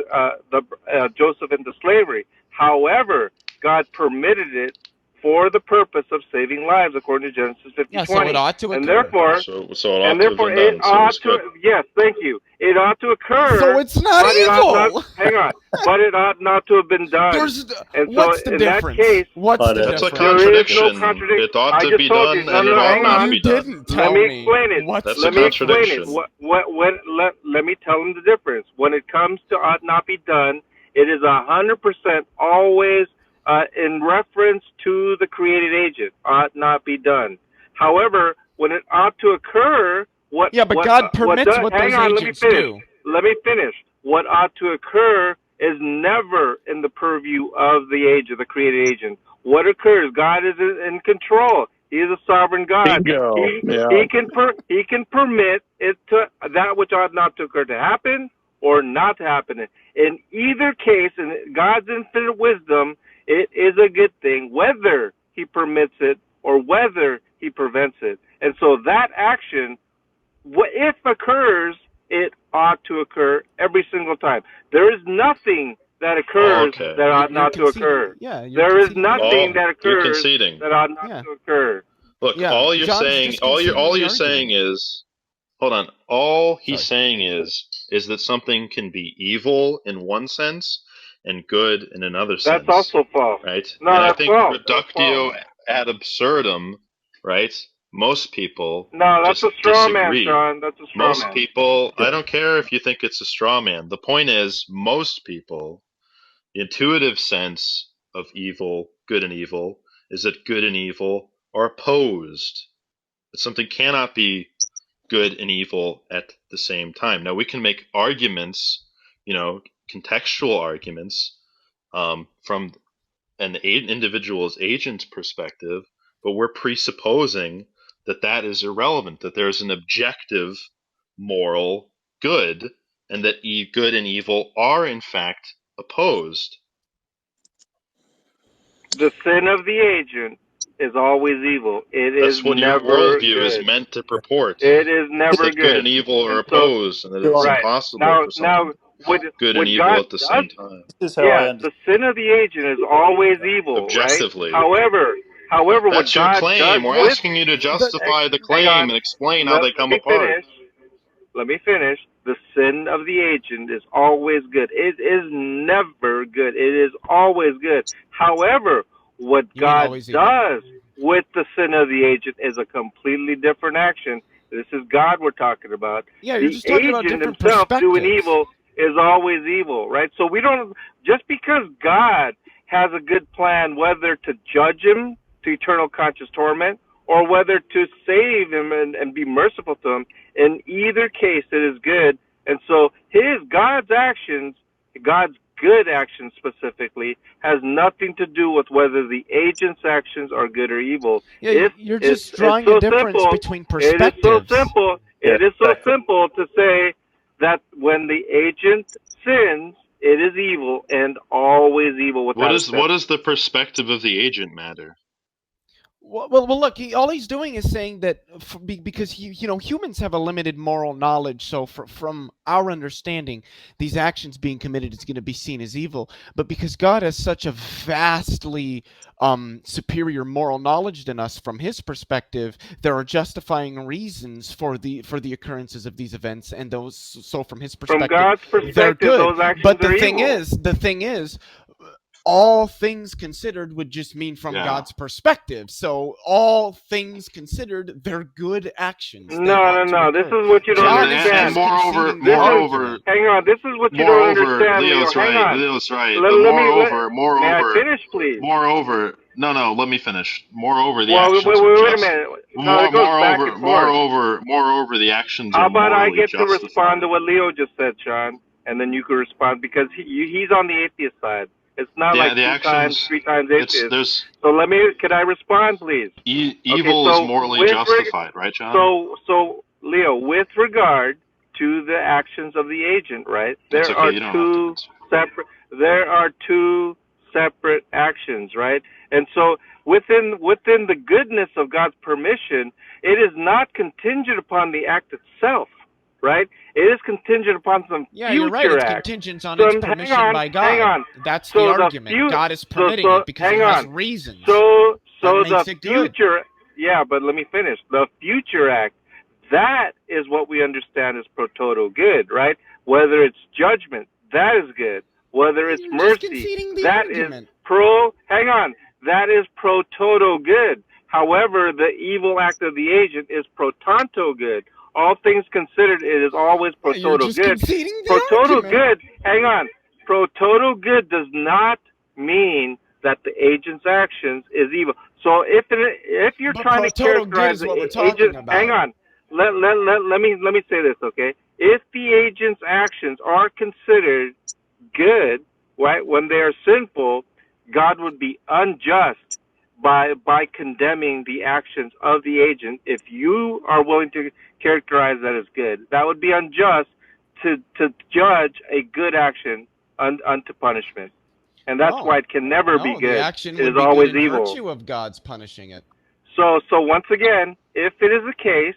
Joseph, into slavery. However, God permitted it for the purpose of saving lives, according to Genesis Yeah, so it 50:20, ought to and occur. therefore, So it ought to have been it done. So ought it's to. good. Yes, thank you. It ought to So occur, it's not but it ought not. evil. Hang on, but it ought not to have been done. There's And so, what's the in that difference? case, What's But the That's a there difference? is no contradiction. contradiction. It ought I to just be told you. done, and it No. ought Hang No, not on. you be done. didn't Let tell me me. explain it. What's That's the a Let me difference? explain it. contradiction. Let me tell them the difference. When it comes to ought not be done, it is 100% always in reference to the created agent. Ought not be done. However, when it ought to occur, Yeah, but God what permits does? what Hang those on. Let me agents finish. do. Let me finish. What ought to occur is never in the purview of the agent, the created agent. What occurs? God is in control. He is a sovereign God. bingo. Yeah. He can permit it to that which ought not to occur to happen or not to happen. In either case, in God's infinite wisdom, it is a good thing whether He permits it or whether He prevents it. And so that action, if occurs, it ought to occur every single time. There is nothing that occurs Okay. that ought You're not to conceding. occur. Yeah, you're There is conceding the nothing argument. that You're occurs conceding. that ought not Yeah, to occur. Look, yeah. all you're John's saying, just conceding all the you're argument. saying is, hold on. All he's Sorry. saying is that something can be evil in one sense and good in another That's sense, also false. right? No, And I that's think false. That's false. reductio ad absurdum, right? Most people No, that's just a straw man, disagree. Sean. That's a straw Most man. people, I don't care if you think it's a straw man. The point is, most people, the intuitive sense of evil, good and evil, is that good and evil are opposed. That something cannot be good and evil at the same time. Now, we can make arguments, contextual arguments, from an individual's agent's perspective, but we're presupposing that that is irrelevant, that there's an objective moral good, and that good and evil are, in fact, opposed. The sin of the agent is always evil. It is That's what your never worldview is good. meant to purport. It is It's never that good good. and evil are And so, opposed, and that it's Sure. right impossible now, for something good and what evil God at the does, same time. This is how I yeah, understand. the sin of the agent is always evil, right? Objectively. However, what That's your God does claim. We're with, asking you to The justify the hang claim on, and explain how they let come me apart. finish. Let me finish. The sin of the agent is always good. It is never good. It is always good. However, what You mean God always evil? does with the sin of the agent is a completely different action. This is God we're talking about. Yeah, you're The just talking about agent different himself doing perspectives. evil is always evil, right? So we don't, just because God has a good plan, whether to judge him to eternal conscious torment or whether to save him and be merciful to him, in either case, it is good. And so God's actions, God's good actions specifically has nothing to do with whether the agent's actions are good or evil. Yeah, you're It's just drawing so a difference simple. between It is so perspectives. simple. Yeah, It is so exactly. simple to say that when the agent sins, it is evil and always evil What without exception. does the perspective of the agent matter? Well, look. All he's doing is saying that because humans have a limited moral knowledge. So, from our understanding, these actions being committed is going to be seen as evil. But because God has such a vastly superior moral knowledge than us, from His perspective, there are justifying reasons for the occurrences of these events, and those. So, from His From perspective, God's they're perspective, good. those actions But are the thing evil. is, all things considered would just mean from God's perspective. So all things considered, they're good actions. No. This is what you don't understand. And moreover, hang on. This is what you don't understand, Leo. Leo's Hang right. on. Leo's right. Let, But let me. May I moreover, finish, please? no. Let me finish. Moreover, the Well, actions are wait a just. minute. No, it goes back and forth. Moreover, the actions How are about I morally get to justified. respond to what Leo just said, Sean, and then you can respond because he's on the atheist side. It's not like three times atheist. So could I respond, please? Evil is morally justified, right, John? So Leo, with regard to the actions of the agent, right? That's okay. You don't have to answer. There are two separate actions, right? And so within the goodness of God's permission, it is not contingent upon the act itself, right? It is contingent upon some future you're right. It's act. contingent on its permission by God. Hang on. That's the argument. God is permitting it because He has reasons. So that makes the it good. future, yeah, but let me finish. The future act, that is what we understand as pro toto good, right? Whether it's judgment, that is good. Whether it's mercy, that is that is pro toto good. However, the evil act of the agent is pro tanto good. All things considered, it is always pro toto good. Pro toto good, pro toto good does not mean that the agent's actions is evil. So if you're trying to characterize the agent, let me say this, okay? If the agent's actions are considered good, right, when they are sinful, God would be unjust by condemning the actions of the agent. If you are willing to characterize that as good, that would be unjust to judge a good action unto punishment. And that's why it can never be good. The action it would is be always good in evil. virtue of God's punishing it. So once again, if it is the case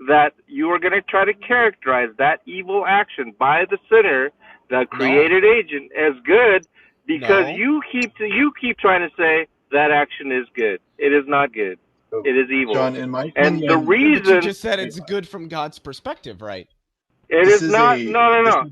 that you are going to try to characterize that evil action by the sinner, the created agent, as good, because you keep trying to say that action is good. It is not good. It is evil. John, in my opinion, and the reason, but you just said it's good from God's perspective, right? It is not. No.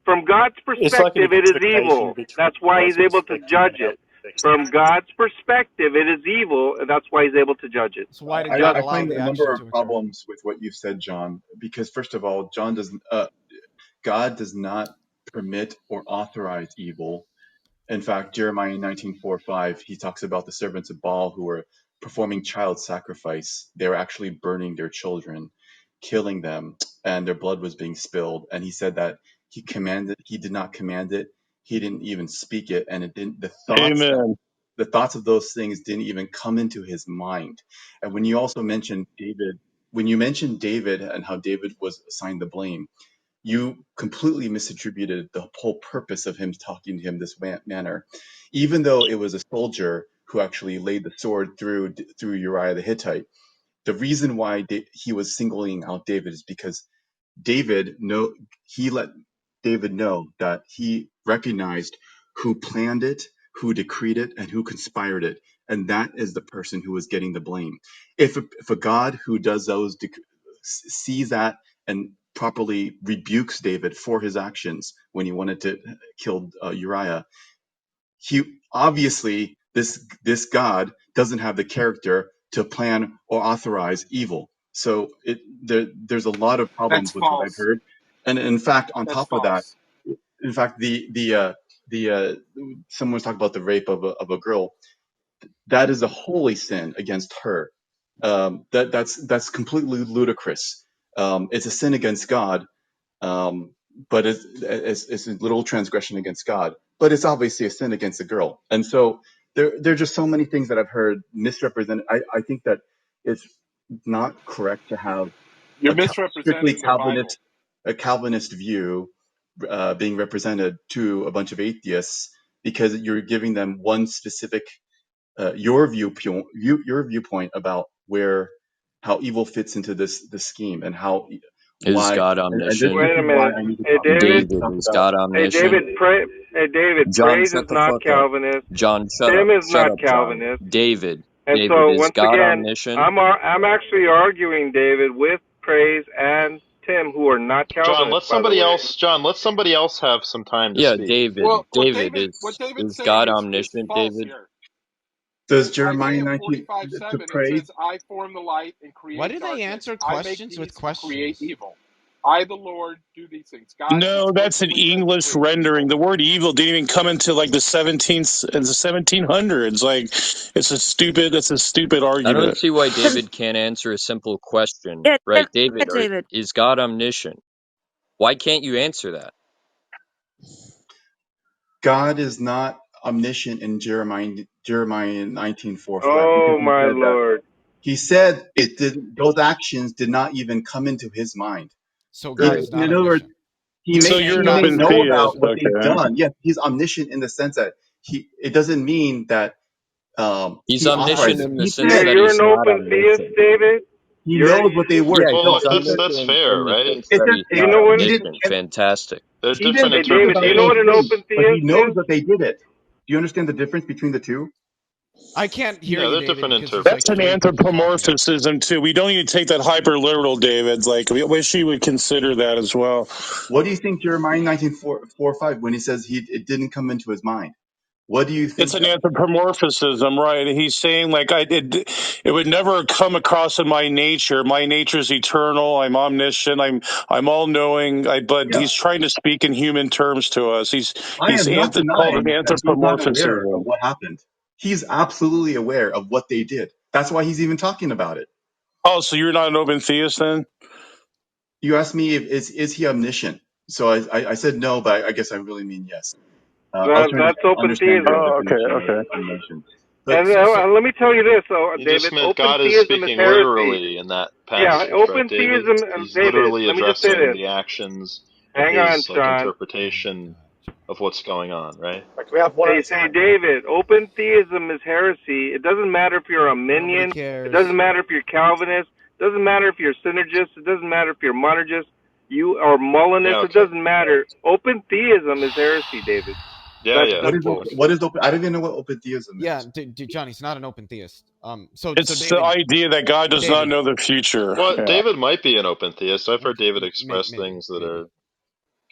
From God's perspective, it is evil. That's why He's able to judge it. From God's perspective, it is evil, and that's why He's able to judge it. So why did God allow find the a number action of problems with what you've said, John. Because first of all, God does not permit or authorize evil. In fact, Jeremiah 19:4-5, he talks about the servants of Baal who were performing child sacrifice. They were actually burning their children, killing them, and their blood was being spilled. And he said that he did not command it. He didn't even speak it, and it didn't. The thoughts of those things didn't even come into his mind. And when you also mentioned David, and how David was assigned the blame, you completely misattributed the whole purpose of him talking to him this manner. Even though it was a soldier who actually laid the sword through Uriah the Hittite, the reason why he was singling out David is because he let David know that he recognized who planned it, who decreed it, and who conspired it, and that is the person who was getting the blame. If a God who does those sees that and properly rebukes David for his actions when he wanted to kill Uriah, he obviously this God doesn't have the character to plan or authorize evil. So there's a lot of problems That's with what I've false. heard, and in fact, on That's top of that, false. in fact, someone's talking about the rape of a girl. That is a holy sin against her. That's completely ludicrous. It's a sin against God, but it's a little transgression against God. but it's obviously a sin against a girl. And so there are just so many things that I've heard misrepresented. I think that it's not correct to have You're strictly misrepresenting the Bible. Calvinist view being represented to a bunch of atheists because you're giving them one specific your viewpoint about how evil fits into this scheme and how Is why God and this, omniscient? this Wait a is why minute. I need to Hey, talk. I David. need to David, talk is about. God Hey, omniscient? David. Hey, David. John, Praise is shut the not fuck up. Calvinist. John, shut Tim up. is Shut not up, John. Calvinist. David, And David, so is once God again, omniscient? I'm actually arguing, David, with Praise and Tim, who are not John, Calvinists, let by the somebody way. else. John, let somebody else have some time to Yeah, speak. David. Well, David, what David's is saying God is omniscient, false David? here. Does In Jeremiah Isaiah 19 to 45:7, it pray? says, I form the light and Why create do they darkness. answer I make questions with peace and create questions? evil. I, the Lord, do these things. God No, that's an explicitly says he English creates rendering. evil. The word evil didn't even come into like the 1700s. Like, it's a stupid I don't argument. see why David can't answer a simple question. Yeah, Right, David, David. is God omniscient? Why can't you answer that? God is not omniscient in Jeremiah 19:4 flat because Oh, he my said that. Lord. He said those actions did not even come into his mind. So God In is not other words, omniscient. he So may Saying you're an God may is open know omniscient. theist, about what they've okay? done. Yes, he's omniscient in the sense that it doesn't mean that He's he omniscient authorizes. in the He sense said that You're he's an not open theist, omniscient. David? he You're, knows what they were. Yeah, Well, No, he's look, he said that's omniscient fair, in the right? sense it that says he's it, not what? he did. omniscient. Fantastic. There are He different didn't Hey, speak David, do about you know those what an interpretations. things, open but he theist knows is? that they did it. Do you understand the difference between the two? I can't hear Yeah, you, there are David, different because there's like That's an three people interpretations. talking. anthropomorphism too. We don't even take that hyper literal, David. Like, we wish you would consider that as well. What do you think Jeremiah 19:4-5 when he says it didn't come into his mind? What do you It's think an that? anthropomorphism, right? He's saying like it would never come across in my nature. My nature is eternal. I'm omniscient. I'm all knowing. But Yeah, he's trying to speak in human terms to us. I am not It's called an denying that he's not aware of anthropomorphism. what happened. He's absolutely aware of what they did. That's why he's even talking about it. Oh, so you're not an open theist then? You asked me if is he omniscient? So I said no, but I guess I really mean yes. I was trying to That's open understand your theism. Oh, okay, definition of okay. omniscience. But And So let me tell you this, He just David. meant Open God is theism is speaking heresy. literally in that Yeah, passage, right, open David? theism, He's David, literally let me just say addressing this. the actions of Hang on, his Sean. interpretation of what's going on, right? Like we have one at a Hey, time. David, open theism is heresy. It doesn't matter if you're a nobody minion. It cares. doesn't matter if you're Calvinist. It doesn't matter if you're synergist. It doesn't matter if you're monergist. You are Yeah, Molinist. It okay. doesn't matter. Open theism is heresy, David. Yeah, That's yeah, of simple. course. what is open? I don't even know what open theism Yeah, is. John, he's not an open theist. So It's the David, idea that God does not David, know the future. Well, Yeah. David might be an open theist. I've heard David express maybe, things that maybe. are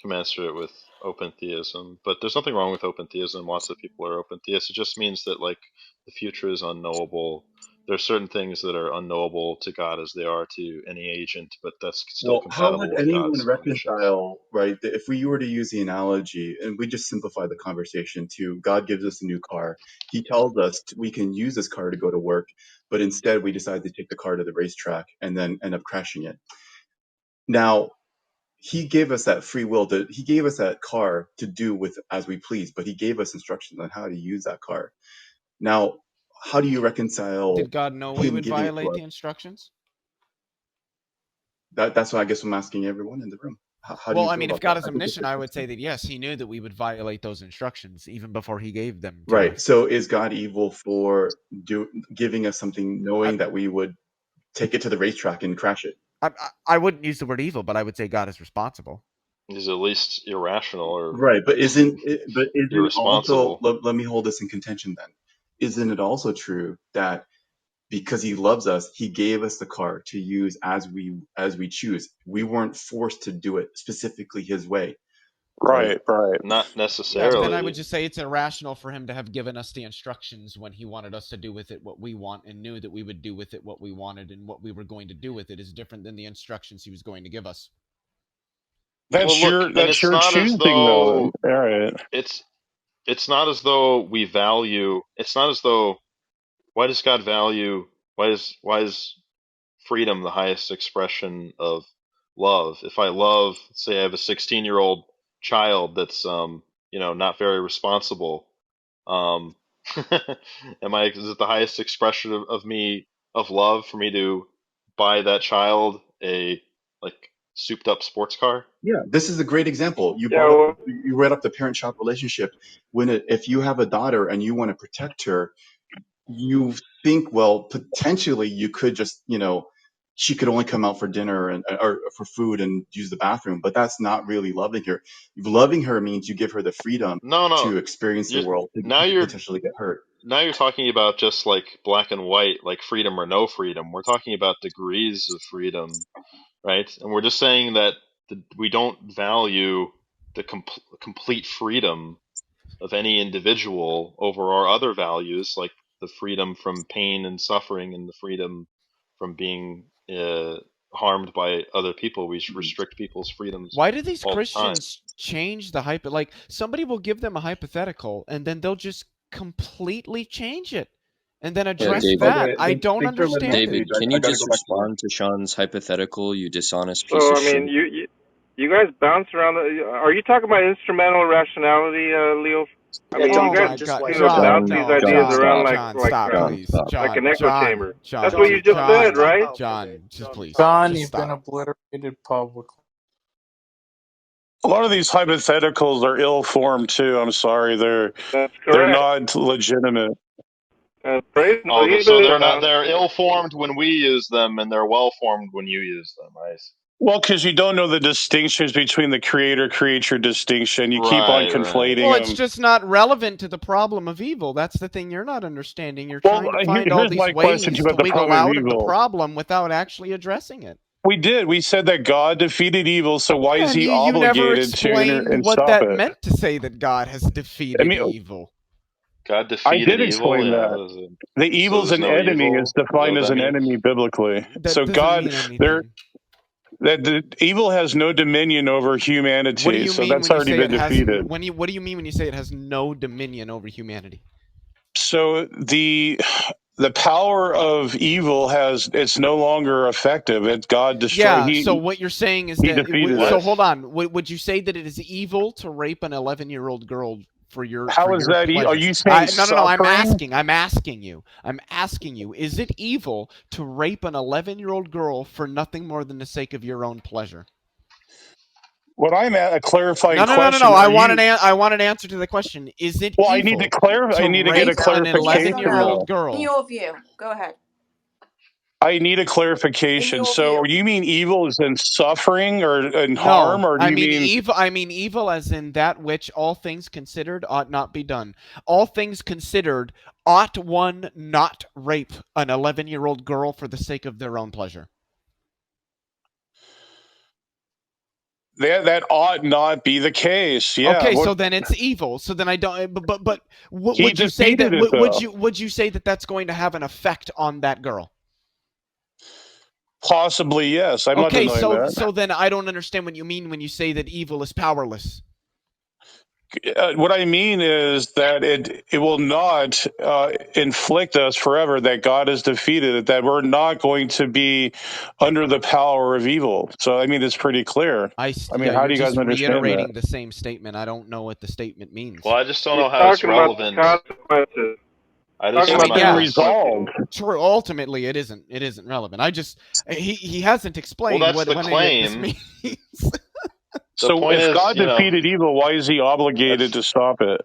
commensurate with open theism, but there's nothing wrong with open theism. Lots of people are open theists. It just means that like the future is unknowable. There are certain things that are unknowable to God as they are to any agent, but that's still Well, how would compatible with anyone God's omniscience. reconcile, right? If we were to use the analogy, and we just simplify the conversation to God gives us a new car. He tells us we can use this car to go to work, but instead we decide to take the car to the racetrack and then end up crashing it. Now, he gave us that free will. He gave us that car to do with as we please, but he gave us instructions on how to use that car. Now, how do you reconcile Did God know we him would giving it to violate us? the instructions? That's why I guess I'm asking everyone in the room. How do Well, you I feel mean, if about that? God is I think it's a omniscient, I would say question. that yes, he knew that we would violate those instructions even before he gave them to Right. us. So is God evil for giving us something I, knowing that we would take it to the racetrack and crash it? I wouldn't use the word evil, but I would say God is responsible. He's at least irrational or Right. But isn't also, irresponsible. let me hold this in contention then. Isn't it also true that because he loves us, he gave us the car to use as we choose. We weren't forced to do it specifically his way, right? Right, right. Not Yeah, but then I would necessarily. just say it's irrational for him to have given us the instructions when he wanted us to do with it what we want and knew that we would do with it what we wanted and what we were going to do with it is different than the instructions he was going to give us. Well, look, and That's your choosing, though. All right. it's it's not as though we value. It's not as though why does God value? Why is freedom the highest expression of love? If I love, say, I have a 16-year-old child that's not very responsible. Is it the highest expression of love for me to buy that child a souped up sports car? Yeah, this is a great example. You read up the parent-child relationship. If you have a daughter and you want to protect her, you think, well, potentially you could just, she could only come out for dinner or for food and use the bathroom, but that's not really loving her. Loving her means you give her the freedom to experience the world, to potentially get hurt. Now you're talking about just black and white, freedom or no freedom. We're talking about degrees of freedom, right? And we're just saying that we don't value the complete freedom of any individual over our other values, like the freedom from pain and suffering and the freedom from being harmed by other people. We restrict people's freedoms. Why do these Christians change the somebody will give them a hypothetical and then they'll just completely change it and then address that. Okay, I don't understand. David, can you just respond to Sean's hypothetical, you dishonest piece of shit? You guys bounce around. Are you talking about instrumental rationality, Leo? You guys just bounce these ideas around like an echo chamber. That's what you just said, right? John, just please. John, you've been obliterated publicly. A lot of these hypotheticals are ill-formed too. I'm sorry, they're not legitimate. So they're ill-formed when we use them, and they're well-formed when you use them, right? Well, because you don't know the distinctions between the creator-creature distinction. You keep on conflating them. Well, it's just not relevant to the problem of evil. That's the thing you're not understanding. You're trying to find all these ways to wiggle out of the problem without actually addressing it. We did. We said that God defeated evil, so why is he obligated to explain what that meant to say that God has defeated evil? God defeated evil. I did explain that. The evil's an enemy is defined as an enemy biblically. So God, that the evil has no dominion over humanity. What do you so mean that's when already you say been defeated. What do you mean when you say it has no dominion over humanity? So the power of evil it's no longer effective. It's God destroyed. Yeah. So what you're saying is that. So hold on. Would you say that it is evil to rape an 11-year-old girl? How is that evil? Are you saying no, I'm asking you, is it evil to rape an 11-year-old girl for nothing more than the sake of your own pleasure? What I'm at, a clarifying question. No. I want an answer to the question. Is it evil I need to clarify. I need to get a clarification. An 11-year-old girl. In your view, go ahead. I need a clarification. So, you mean evil is in suffering or in harm, or do you mean evil? I mean evil as in that which, all things considered, ought not be done. All things considered, ought one not rape an 11-year-old girl for the sake of their own pleasure? That ought not be the case. Yeah. Okay, so then it's evil. So then I don't. But would you say that? Would you say that that's going to have an effect on that girl? Possibly, yes. I'm not denying that. So then I don't understand what you mean when you say that evil is powerless. What I mean is that it will not inflict us forever, that God is defeated, that we're not going to be under the power of evil. So, I mean, it's pretty clear. How do you guys understand reiterating the same statement. I don't know what the statement means. Well, I just don't know how it's relevant. Resolved. True. Ultimately, it isn't. It isn't relevant. He hasn't explained what any of this means. So if God defeated evil, why is he obligated to stop it?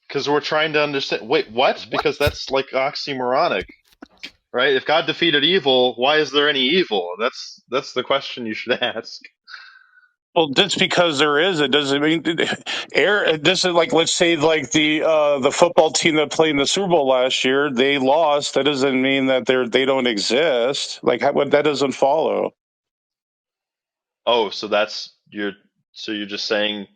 Because we're trying to understand. Wait, what? Because that's like oxymoronic, right? If God defeated evil, why is there any evil? That's the question you should ask. Well, just because there is, it doesn't mean this is like, let's say, like the football team that played in the Super Bowl last year, they lost. That doesn't mean that they don't exist. Like that doesn't follow. Oh, so you're just saying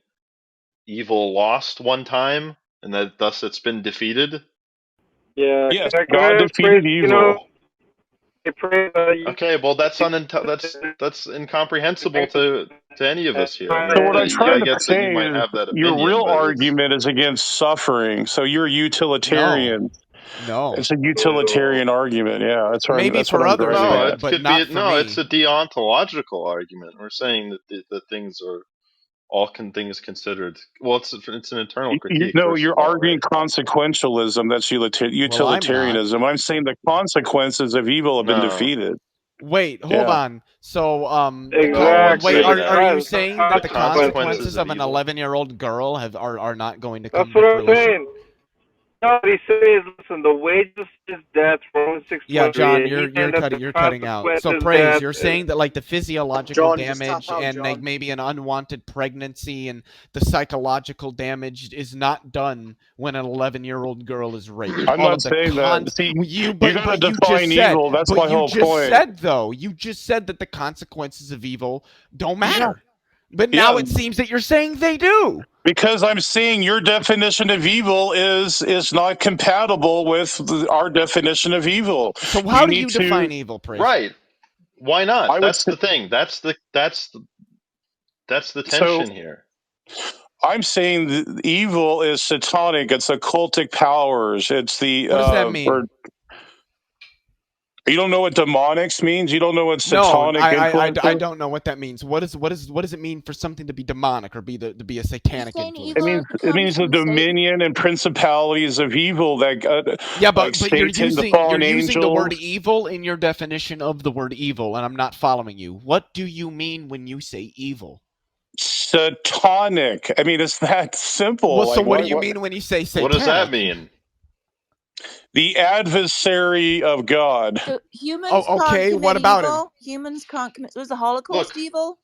evil lost one time and that thus it's been defeated? Yeah. Yes, God defeated evil. Okay, well that's incomprehensible to any of us here. So what I'm trying to say is your real argument is against suffering. So you're utilitarian. No. It's a utilitarian argument. Yeah, that's right. Maybe that's for others, but not for me. It's a deontological argument. We're saying that things are all things considered. Well, it's an internal critique. No, First you're of all, arguing right? consequentialism. That's utilitarianism. I'm saying the consequences of evil have been No, defeated. Wait, hold Yeah. on. So, no one's wait, saying are that. you saying that the consequences of an evil. 11-year-old girl are not going to That's come what to I'm fruition? saying. No, what he's saying is, listen, the wages is death, Romans 6:23. Yeah, John, you're cutting out. So praise, you're saying that like the physiological John, just tap damage out, and like John. maybe an unwanted pregnancy and the psychological damage is not done when an 11-year-old girl is raped. I'm All not of the saying that. See, you gotta you just define said, evil. That's but my you whole just point. said though, you just said that the consequences of evil don't matter. But now Yeah. it seems that you're saying they do. Because I'm saying your definition of evil is not compatible with our definition of evil. So how do you define evil, praise? Right. Why not? I would That's say, the thing. That's the so tension here. I'm saying that evil is satanic. It's occultic powers. It's the What does that mean? You don't know what demonics means? You don't know what No, satanic influence I is? don't know what that means. What does it mean for something to be demonic or to be a satanic influence? It means the dominion and principalities of evil that yeah, like but you're Satan, the using fallen the word angels. evil in your definition of the word evil, and I'm not following you. What do you mean when you say evil? Satanic. I mean, it's that simple. Well, so like, what do you mean when you say satanic? What does that mean? The adversary of God. So humans can't commit what about evil? him? Humans can't commit. Was the Holocaust evil?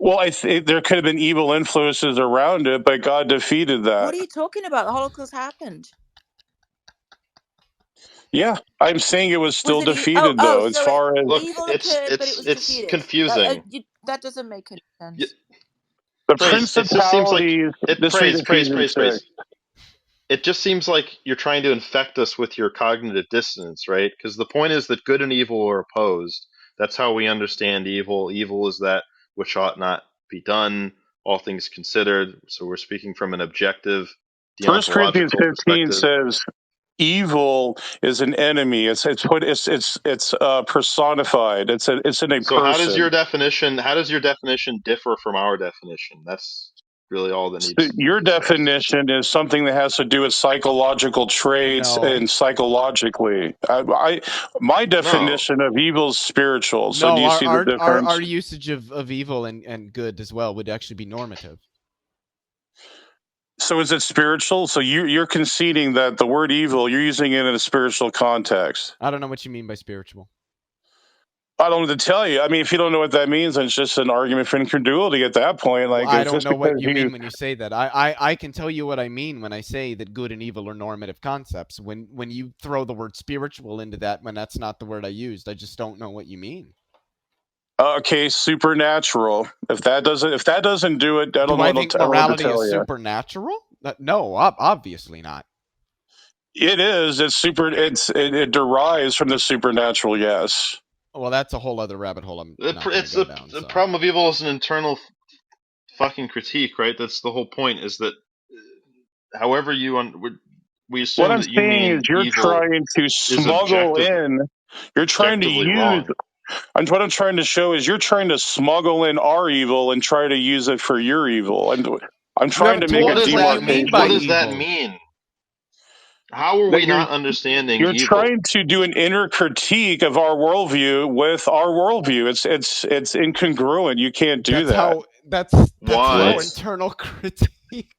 Well, there could have been evil influences around it, but God defeated that. What are you talking about? The Holocaust happened. Yeah, I'm saying it was still defeated, though. As So far as evil occurred, but it was defeated. Confusing. That doesn't make any sense. The Praise. It just seems like praise. It just seems like you're trying to infect us with your cognitive dissonance, right? Because the point is that good and evil are opposed. That's how we understand evil. Evil is that which ought not be done, all things considered. So we're speaking from an objective, 1 Corinthians deontological 15 perspective. says, "Evil is an enemy." It's personified. It's in a person. So how does your definition differ from our definition? That's really all that needs. Your definition is something that has to do with psychological traits and psychologically. My definition of evil is spiritual. So do you see the difference? Our usage of evil and good as well would actually be normative. So is it spiritual? So you're conceding that the word evil, you're using it in a spiritual context. I don't know what you mean by spiritual. I don't know what to tell you. I mean, if you don't know what that means, then it's just an argument for incredulity at that point. Like, I don't know what you mean when you say that. I can tell you what I mean when I say that good and evil are normative concepts. When you throw the word spiritual into that, when that's not the word I used, I just don't know what you mean. Okay, supernatural. If that doesn't do it, I don't know I think what to morality tell is you. supernatural? No, obviously not. It is. It derives from the supernatural. Yes. Well, that's a whole other rabbit hole. The problem of evil is an internal fucking critique, right? That's the whole point. Is that however we assume what I'm that you saying mean is you're trying to smuggle in. You're trying to use. Wrong. What I'm trying to show is you're trying to smuggle in our evil and try to use it for your evil. And I'm trying to make a demarcation. What does that mean? How are we not understanding You're evil? trying to do an inner critique of our worldview with our worldview. It's incongruent. You can't do that. That's Why? how internal critique.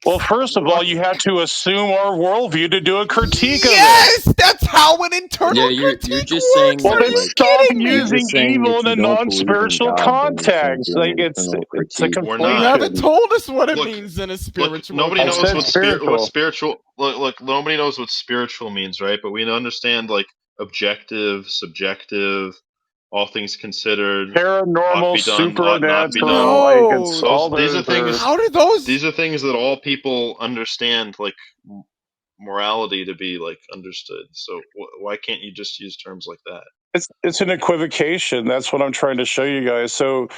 Well, first of all, you have to assume our worldview to do a critique of it. Yes, that's how an internal critique you're just works. saying Well, that, then like, stop you're using just saying evil if in a you don't believe in non-spiritual God, then you can't context. do an Like it's internal a critique. conflation. You haven't told us what it means in a spiritual. Nobody knows what spiritual. Look, nobody knows what spiritual means, right? But we understand like objective, subjective, all things considered, Paranormal, ought be done, ought not be done. supernatural, like it's all These are things. How do those? These are things that all people understand, like morality, to be like understood. So why can't you just use terms like that? It's an equivocation. That's what I'm trying to show you guys. So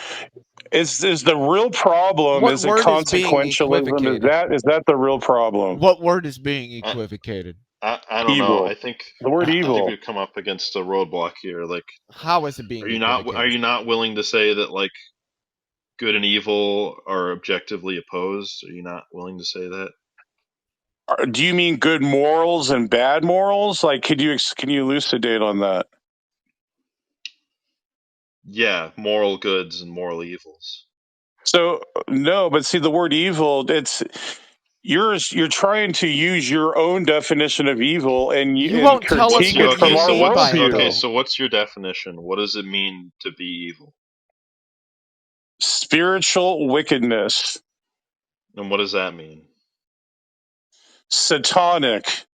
is the real problem? What is it word is being consequentialism? equivocated? Is that the real problem? What word is being equivocated? I don't know. Evil. I think the word I think evil. we've come up against a roadblock here. Like, how is it being? Are you not willing to say that like good and evil are objectively opposed? Are you not willing to say that? Do you mean good morals and bad morals? Like, can you elucidate on that? Yeah, moral goods and moral evils. So no, but see, the word evil, you're trying to use your own definition of evil and You won't tell us critique it what from you our mean by it, worldview. Okay, though. so what's your definition? What does it mean to be evil? Spiritual wickedness. And what does that mean? Satanic.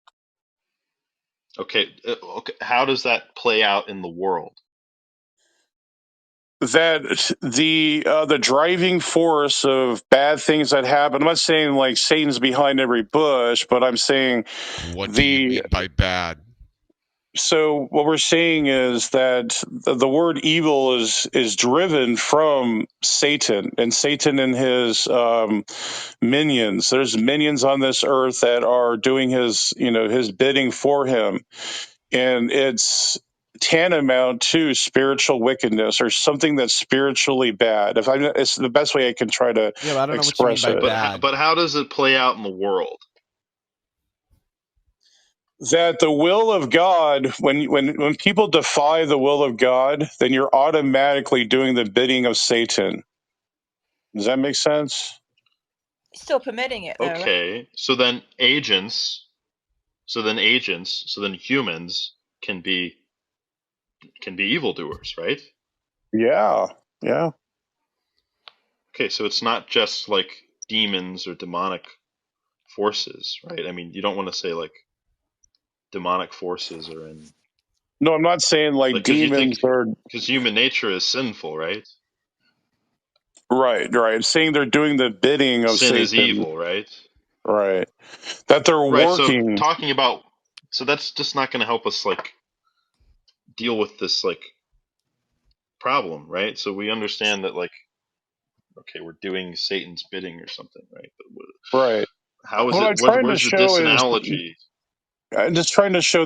Okay, how does that play out in the world? That the driving force of bad things that happen. I'm not saying like Satan's behind every bush, but I'm saying What do you mean by bad? So what we're saying is that the word evil is driven from Satan and Satan and his minions. There's minions on this earth that are doing his bidding for him, and it's tantamount to spiritual wickedness or something that's spiritually bad. It's the best way I can try to Yeah, but I don't know what you mean express by it. bad. But how does it play out in the world? That the will of God, when people defy the will of God, then you're automatically doing the bidding of Satan. Does that make sense? Still permitting it, though, right? Okay, so then humans can be evildoers, right? Yeah, yeah. Okay, so it's not just like demons or demonic forces, right? I mean, you don't want to say like demonic forces are in. No, I'm not saying like Because you think demons are because human nature is sinful, right? right. I'm saying they're doing the bidding of Sin is Satan. evil, right? Right. That they're Right. So working. that's just not going to help us like deal with this like problem, right? So we understand that like, okay, we're doing Satan's bidding or something, right? But Right. how is What it? I'm trying to Where's the show is disanalogy? I'm just trying to show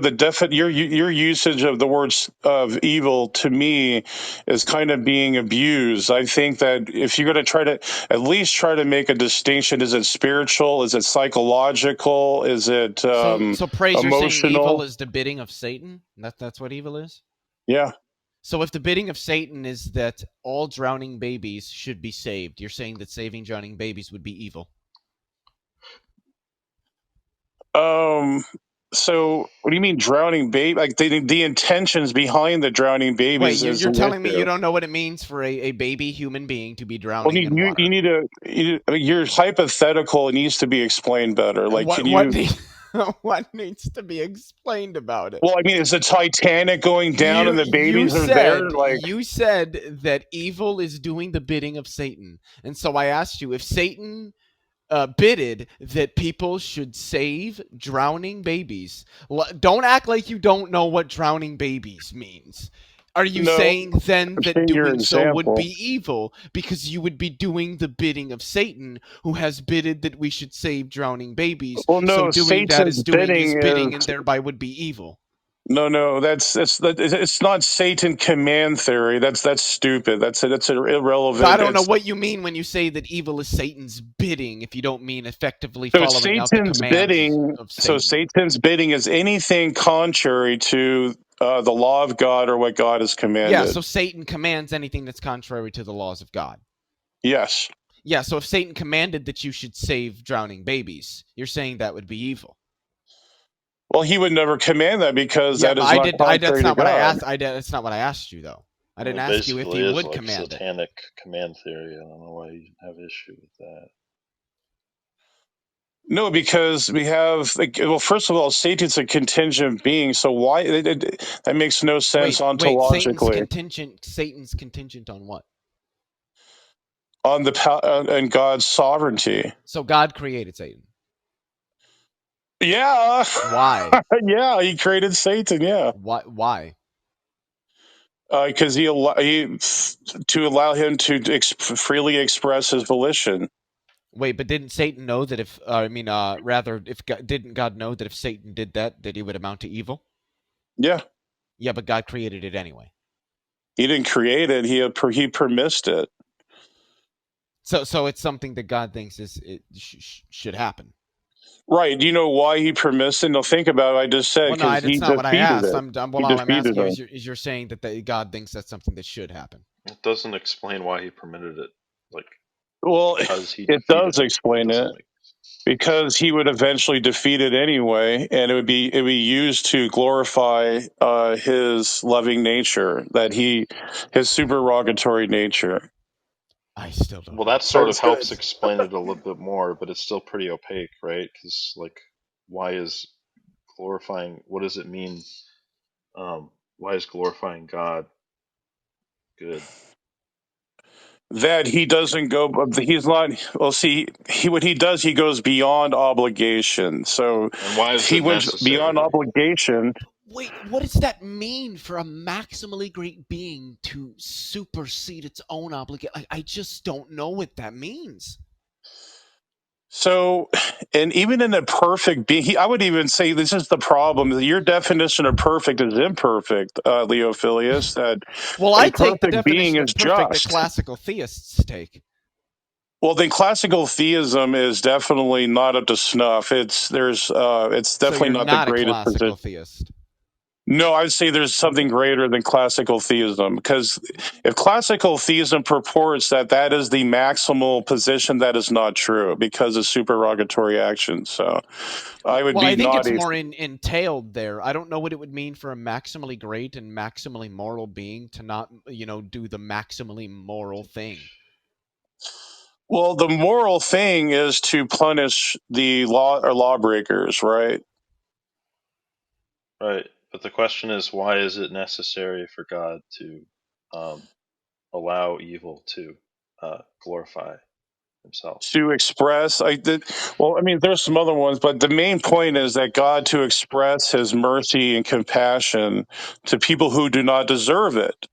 your usage of the words of evil to me is kind of being abused. I think that if you're going to try to at least try to make a distinction, is it spiritual? Is it psychological? Is it So praise, you're saying evil emotional? is the bidding of Satan? That's what evil is? Yeah. So if the bidding of Satan is that all drowning babies should be saved, you're saying that saving drowning babies would be evil? So what do you mean drowning baby? Like the intentions behind the drowning Wait, babies is you're an telling me you issue. don't know what it means for a baby human being to be Well, drowning in water? your hypothetical needs to be explained better. Like, can What you? what needs to be explained about it? Well, I mean, is the Titanic going down and the You babies are there? Like, said that evil is doing the bidding of Satan, and so I asked you if Satan bidded that people should save drowning babies. Don't act like you don't know what drowning babies means. Are you no, saying then I'm that seeing your doing so would example. be evil because you would be doing the bidding of Satan, who has bidded that we should save drowning babies? Well, So no, doing that is Satan's doing his bidding bidding and is thereby would be evil. no. It's not Satan command theory. That's stupid. That's I irrelevant. don't know It's what you mean when you say that evil is Satan's bidding if you don't mean effectively so following out the Satan's commands bidding. of So Satan. Satan's bidding is anything contrary to the law of God or what God has Yeah, commanded. so Satan commands anything that's contrary to the laws of God. Yes. Yeah, so if Satan commanded that you should save drowning babies, you're saying that would be evil. Well, he would never command that because Yeah, that but is not that's contrary to not what I God. asked. That's not what I asked you, though. I didn't It ask you if basically he is would like command it. satanic command theory. I don't know why you have issue with that. No, because we have well, first of all, Satan's a contingent being, so why that makes no sense Wait, ontologically Satan's contingent on what? on and God's sovereignty. So God created Satan. Yeah. Why? Yeah, he created Satan. Yeah. Why? Because he to allow him to freely express his volition. Wait, but didn't Satan know that if didn't God know that if Satan did that he would amount to evil? Yeah. Yeah, but God created it anyway. He didn't create it. He permissed it. So it's something that God thinks should happen. Right. Do you know why he permits it? No, think about it. I just said Well, no, because he that's not what I defeated asked. it. Well, He all I'm defeated asking you it. is you're saying that God thinks that's something that should happen. It doesn't explain why he permitted it. Like, Well, because he it defeated does it. explain it. Doesn't make Because he would eventually defeat it anyway, and it would be used to glorify his loving nature, his supererogatory nature. I still don't. Well, that sort of helps explain it a little bit more, but it's still pretty opaque, right? Because like, why is glorifying? What does it mean? Why is glorifying God good? That he doesn't go, he's not. Well, see, what he does, he goes beyond obligation. So And why is he it went beyond necessary? obligation. Wait, what does that mean for a maximally great being to supersede its own obligation? I just don't know what that means. So, and even in a perfect being, I would even say this is the problem. Your definition of perfect is imperfect, Leophilius. That Well, a I take the perfect being definition is of perfect that just. classical theists take. Well, then classical theism is definitely not up to snuff. It's So definitely you're not the not a greatest position. classical theist. No, I'd say there's something greater than classical theism, because if classical theism purports that is the maximal position, that is not true because of supererogatory action. So I would Well, be I think not it's a. more entailed there. I don't know what it would mean for a maximally great and maximally moral being to not, do the maximally moral thing. Well, the moral thing is to punish the lawbreakers, right? Right. But the question is, why is it necessary for God to allow evil to glorify himself? To express, well, I mean, there's some other ones, but the main point is that God to express his mercy and compassion to people who do not deserve it.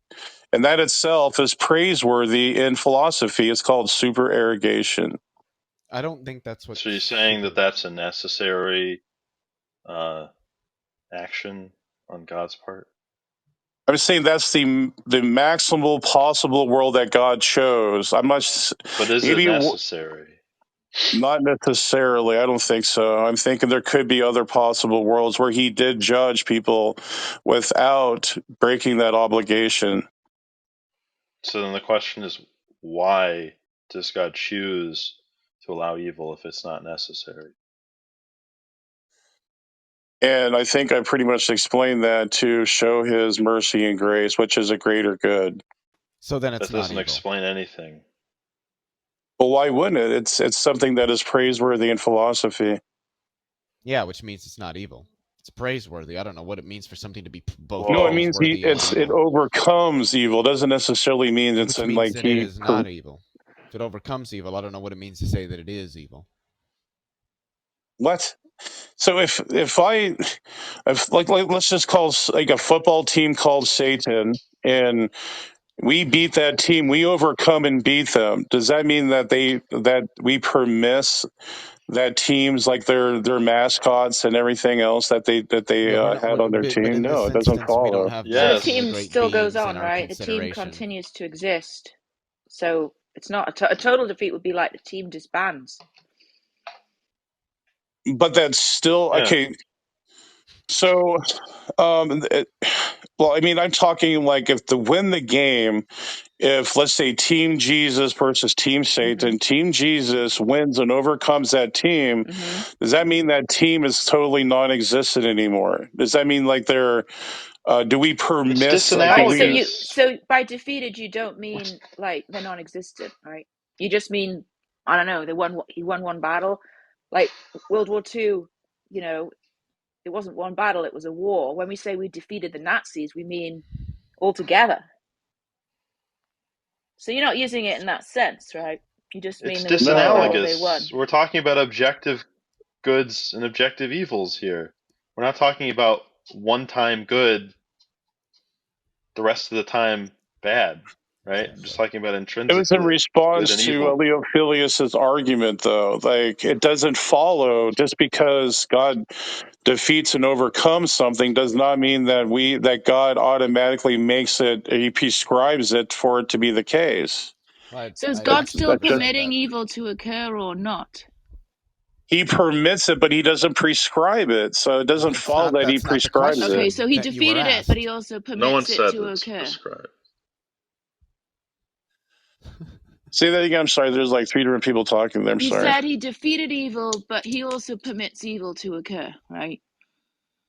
And that itself is praiseworthy in philosophy. It's called supererogation. I don't think that's what. So you're saying that that's a necessary action on God's part? I'm saying that's the maximal possible world that God chose. I must But is it maybe necessary? not necessarily. I don't think so. I'm thinking there could be other possible worlds where he did judge people without breaking that obligation. So then the question is, why does God choose to allow evil if it's not necessary? And I think I pretty much explained that to show his mercy and grace, which is a greater good. So then it's That not doesn't evil. explain anything. Well, why wouldn't it? It's something that is praiseworthy in philosophy. Yeah, which means it's not evil. It's praiseworthy. I don't know what it means for something to be both No, it means praiseworthy and it evil. overcomes evil. Doesn't necessarily mean it's Which in means like that it is not evil. If it overcomes evil, I don't know what it means to say that it is evil. What? So if let's just call like a football team called Satan, and we beat that team, we overcome and beat them. Does that mean that we permiss that teams like their mascots and everything else that they Yeah, we're not. had on their But team? in No, this it doesn't instance, we don't follow. have So the maximally team great still goes beings in on, our right? The team consideration. continues to exist. So it's not a total defeat would be like the team disbands. But that's still Yeah. okay. So, well, I mean, I'm talking like if to win the game, if let's say Team Jesus versus Team Satan, Team Jesus wins and overcomes that team, does that mean that team is totally non-existent anymore? Does that mean like they're do we It's permiss like do Right. we? So by defeated, you don't mean like they're non-existent, right? You just mean I don't know. He won one battle, like World War II. You know, it wasn't one battle; it was a war. When we say we defeated the Nazis, we mean altogether. So you're not using it in that sense, right? You just mean It's there was one battle they won. disanalogous. We're talking about objective goods and objective evils here. We're not talking about one-time good, the rest of the time bad, right? Exactly. I'm just talking about It was in intrinsically good response and to evil. Leophilius's argument, though. Like it doesn't follow just because God defeats and overcomes something does not mean that God automatically makes it. He prescribes it for it to be the case. So is God still permitting evil to occur or not? He permits it, but he doesn't prescribe it. So it doesn't follow that he prescribes it. Okay, so he defeated it, but he also permits it to occur. Say that again. I'm sorry. There's like 3 different people talking there. I'm sorry. You said he defeated evil, but he also permits evil to occur, right?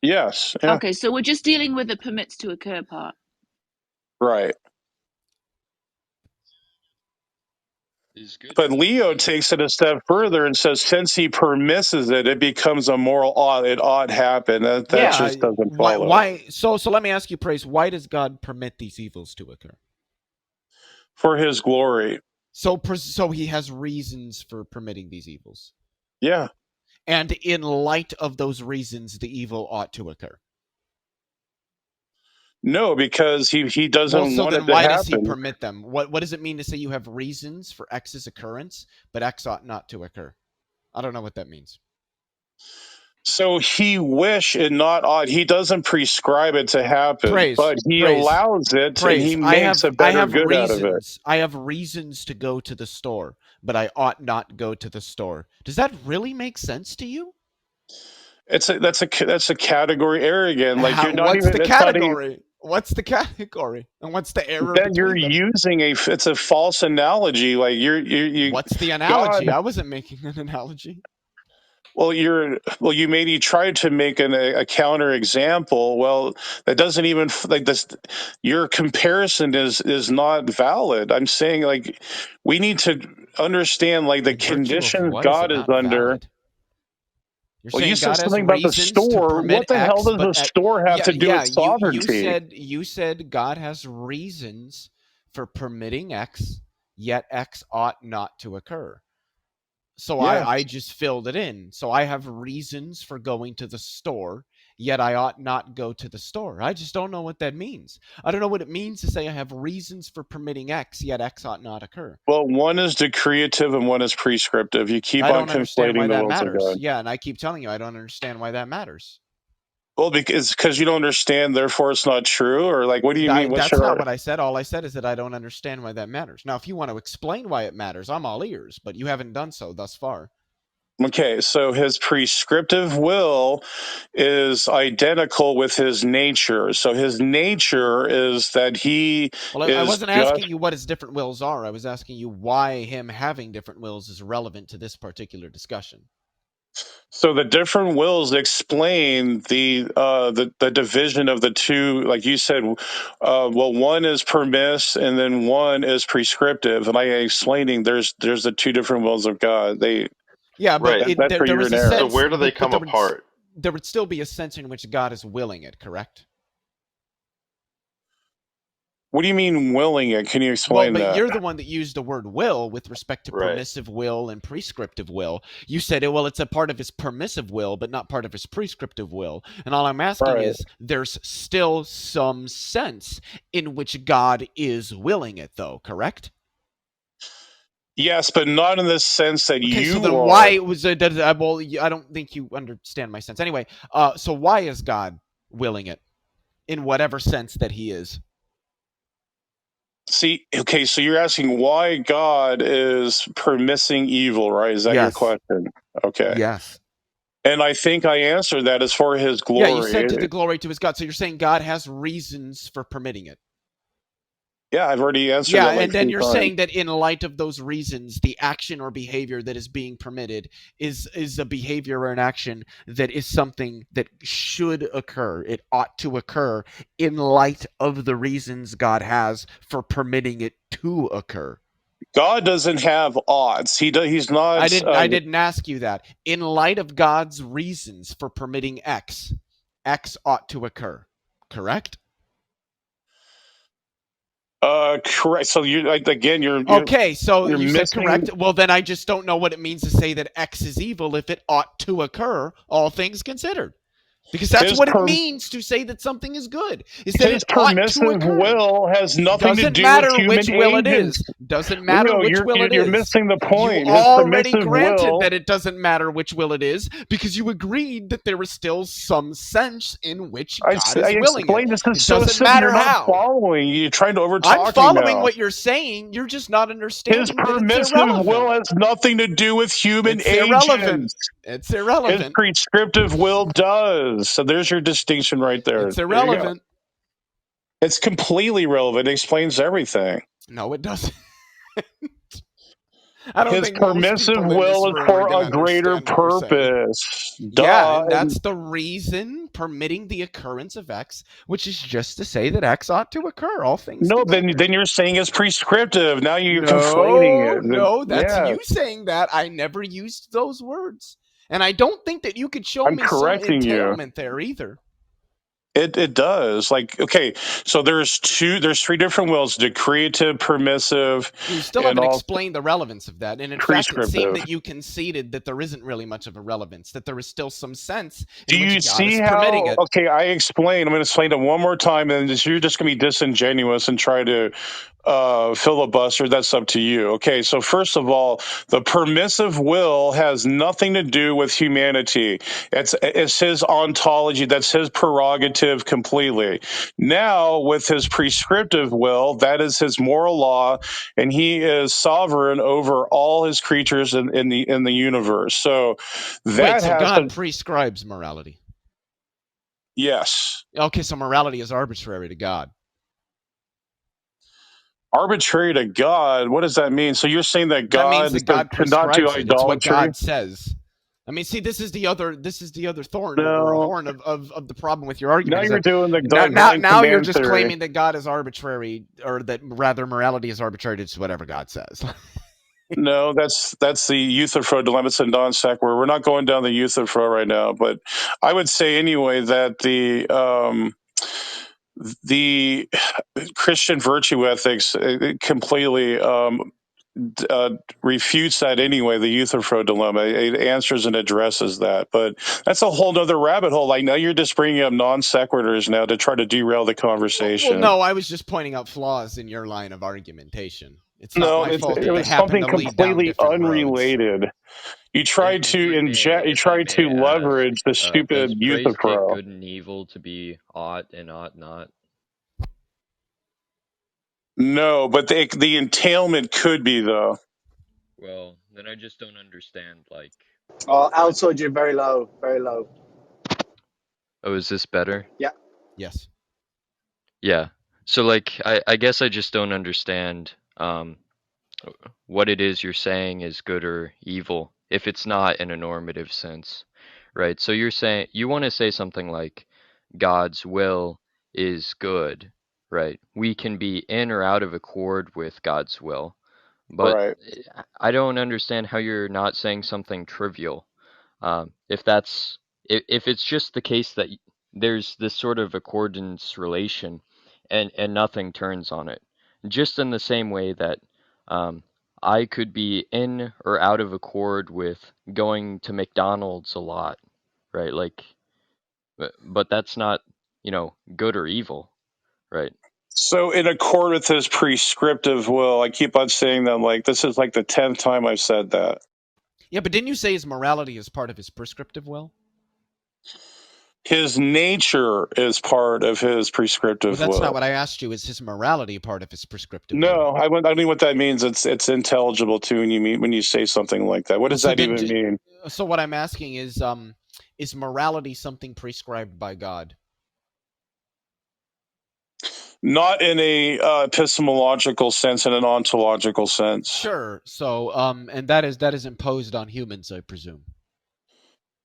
Yes. Yeah. Okay, so we're just dealing with the permits to occur part. Right. But Leo takes it a step further and says, since he permits it, it becomes a moral ought. It ought happen. That just doesn't follow. Why? So let me ask you, Praise. Why does God permit these evils to occur? For his glory. So he has reasons for permitting these evils. Yeah. And in light of those reasons, the evil ought to occur. No, because he doesn't want it to happen. So then why does he permit them? What does it mean to say you have reasons for X's occurrence, but X ought not to occur? I don't know what that means. So he wish and not ought. He doesn't prescribe it to happen, but he allows it, and he makes a better good out of it. I have reasons to go to the store, but I ought not go to the store. Does that really make sense to you? That's a category error again. Like you're not what's even the category? What's the category? And what's the error? Then you're using it's a false analogy. Like you. What's the analogy? I wasn't making an analogy. Well, you tried to make a counter example. Well, that doesn't even like this. Your comparison is not valid. I'm saying like we need to understand like the conditions God is under. Valid? Well, you said something about the store. What the hell does the store have to do with sovereignty? You said God has reasons for permitting X, yet X ought not to occur. So I just filled it in. So I have reasons for going to the store, yet I ought not go to the store. I just don't know what that means. I don't know what it means to say I have reasons for permitting X, yet X ought not occur. Well, one is decreative and one is prescriptive. You keep on conflating the worlds of God. Yeah, and I keep telling you I don't understand why that matters. Well, because you don't understand, therefore it's not true? Or like, what do you mean? That's not what I said. All I said is that I don't understand why that matters. Now, if you want to explain why it matters, I'm all ears, but you haven't done so thus far. Okay, so his prescriptive will is identical with his nature. So his nature is that he I wasn't asking you what his different wills are. I was asking you why him having different wills is relevant to this particular discussion. So the different wills explain the division of the two. Like you said, well, one is permiss and then one is prescriptive. And I explaining there's the 2 different wills of God. But there was a sense. So where do they come apart? There would still be a sense in which God is willing it, correct? What do you mean willing it? Can you explain that? You're the one that used the word will with respect to permissive will and prescriptive will. You said, well, it's a part of his permissive will, but not part of his prescriptive will. And all I'm asking is, there's still some sense in which God is willing it, though, correct? Yes, but not in the sense that you so then are. Why was it? Well, I don't think you understand my sense. Anyway, so why is God willing it in whatever sense that he is? See, okay, so you're asking why God is permitting evil, right? Is that your question? Okay. Yes. And I think I answered that as for his glory. Yeah, you said to the glory to his God. So you're saying God has reasons for permitting it. Yeah, I've already answered that. And then you're saying that in light of those reasons, the action or behavior that is being permitted is a behavior or an action that is something that should occur. It ought to occur in light of the reasons God has for permitting it to occur. God doesn't have oughts. He's not. I didn't ask you that. In light of God's reasons for permitting X, X ought to occur. Correct? Correct. So you you're okay. So you missing... said correct. Well, then I just don't know what it means to say that X is evil if it ought to occur, all things considered. Because that's what it means to say that something is good. Is that his it ought to permissive occur. will has nothing to Doesn't do with matter human which will it agents. is. Doesn't matter Leo, which will it you're is. missing the point. You His already permissive granted will, that it doesn't matter which will it is because you agreed that there is still some sense in which God is willing it. This is It so doesn't simple. matter You're not how. following. You're trying to overtalk I'm following me now. what you're saying. You're just not understanding His that it's permissive irrelevant. will has nothing to do with human It's irrelevant. agents. It's irrelevant. His prescriptive will does. So there's your distinction right there. It's irrelevant. It's completely relevant. It explains everything. No, it doesn't. I don't His think most permissive people in this will is room are for going a to greater understand what you're saying. purpose. Yeah, Duh. and that's the reason permitting the occurrence of X, which is just to say that X ought to occur, all things No, together. then you're saying it's prescriptive. Now you're conflating it. No, that's Yeah. you saying that. I never used those words. And I don't think that you could show I'm me some correcting you. entailment there either. It does. Like, okay, so there's three different wills: decretive, permissive, You still and haven't also explained the relevance of that. And in fact, it seemed that you conceded that there isn't really much of a relevance, that there is still some sense in Do you which God see is how? permitting it. Okay, I explained. I'm going to explain it one more time, and you're just going to be disingenuous and try to filibuster. That's up to you. Okay, so first of all, the permissive will has nothing to do with humanity. It's his ontology. That's his prerogative completely. Now, with his prescriptive will, that is his moral law, and he is sovereign over all his creatures in the universe. So that Wait, so has God prescribes morality? Yes. Okay, so morality is arbitrary to God. Arbitrary to God? What does that mean? So you're saying that God means that God cannot do prescribes it. It's what idolatry? God says. I mean, see, this is the other thorn or a horn of the problem with your argument. Now you're doing the now you're command just theory. claiming that God is arbitrary, or that rather morality is arbitrary to whatever God says. No, that's the Euthyphro dilemma. It's a non sequitur. We're not going down the Euthyphro right now, but I would say anyway that the Christian virtue ethics completely refutes that anyway, the Euthyphro dilemma. It answers and addresses that. But that's a whole other rabbit hole. I know you're just bringing up non sequiturs now to try to derail the conversation. Well, no, I was just pointing out flaws in your line of argumentation. It's not my fault that it they was happen something to lead down completely different unrelated. roads. You tried to inject. You tried to leverage the stupid does praise take Euthyphro. good and evil to be ought and ought not? No, but the entailment could be though. Well, then I just don't understand. Like, outside you very low, very low. oh, is this better? Yeah. Yes. Yeah. So, like, I guess I just don't understand what it is you're saying is good or evil if it's not in a normative sense, right? So you're saying you want to say something like God's will is good, right? We can be in or out of accord with God's will, but Right. I don't understand how you're not saying something trivial. If it's just the case that there's this sort of accordance relation, and nothing turns on it, just in the same way that I could be in or out of accord with going to McDonald's a lot, right? Like, but that's not, good or evil, right? So, in accord with his prescriptive will, I keep on saying that. Like, this is like the 10th time I've said that. Yeah, but didn't you say his morality is part of his prescriptive will? His nature is part of his prescriptive Well, that's will. not what I asked you. Is his morality part of his prescriptive will? No, I don't know what that means. It's intelligible to when you say something like that. What does that even mean? So what I'm asking is morality something prescribed by God? Not in a epistemological sense, in an ontological sense. Sure. So and that is imposed on humans, I presume.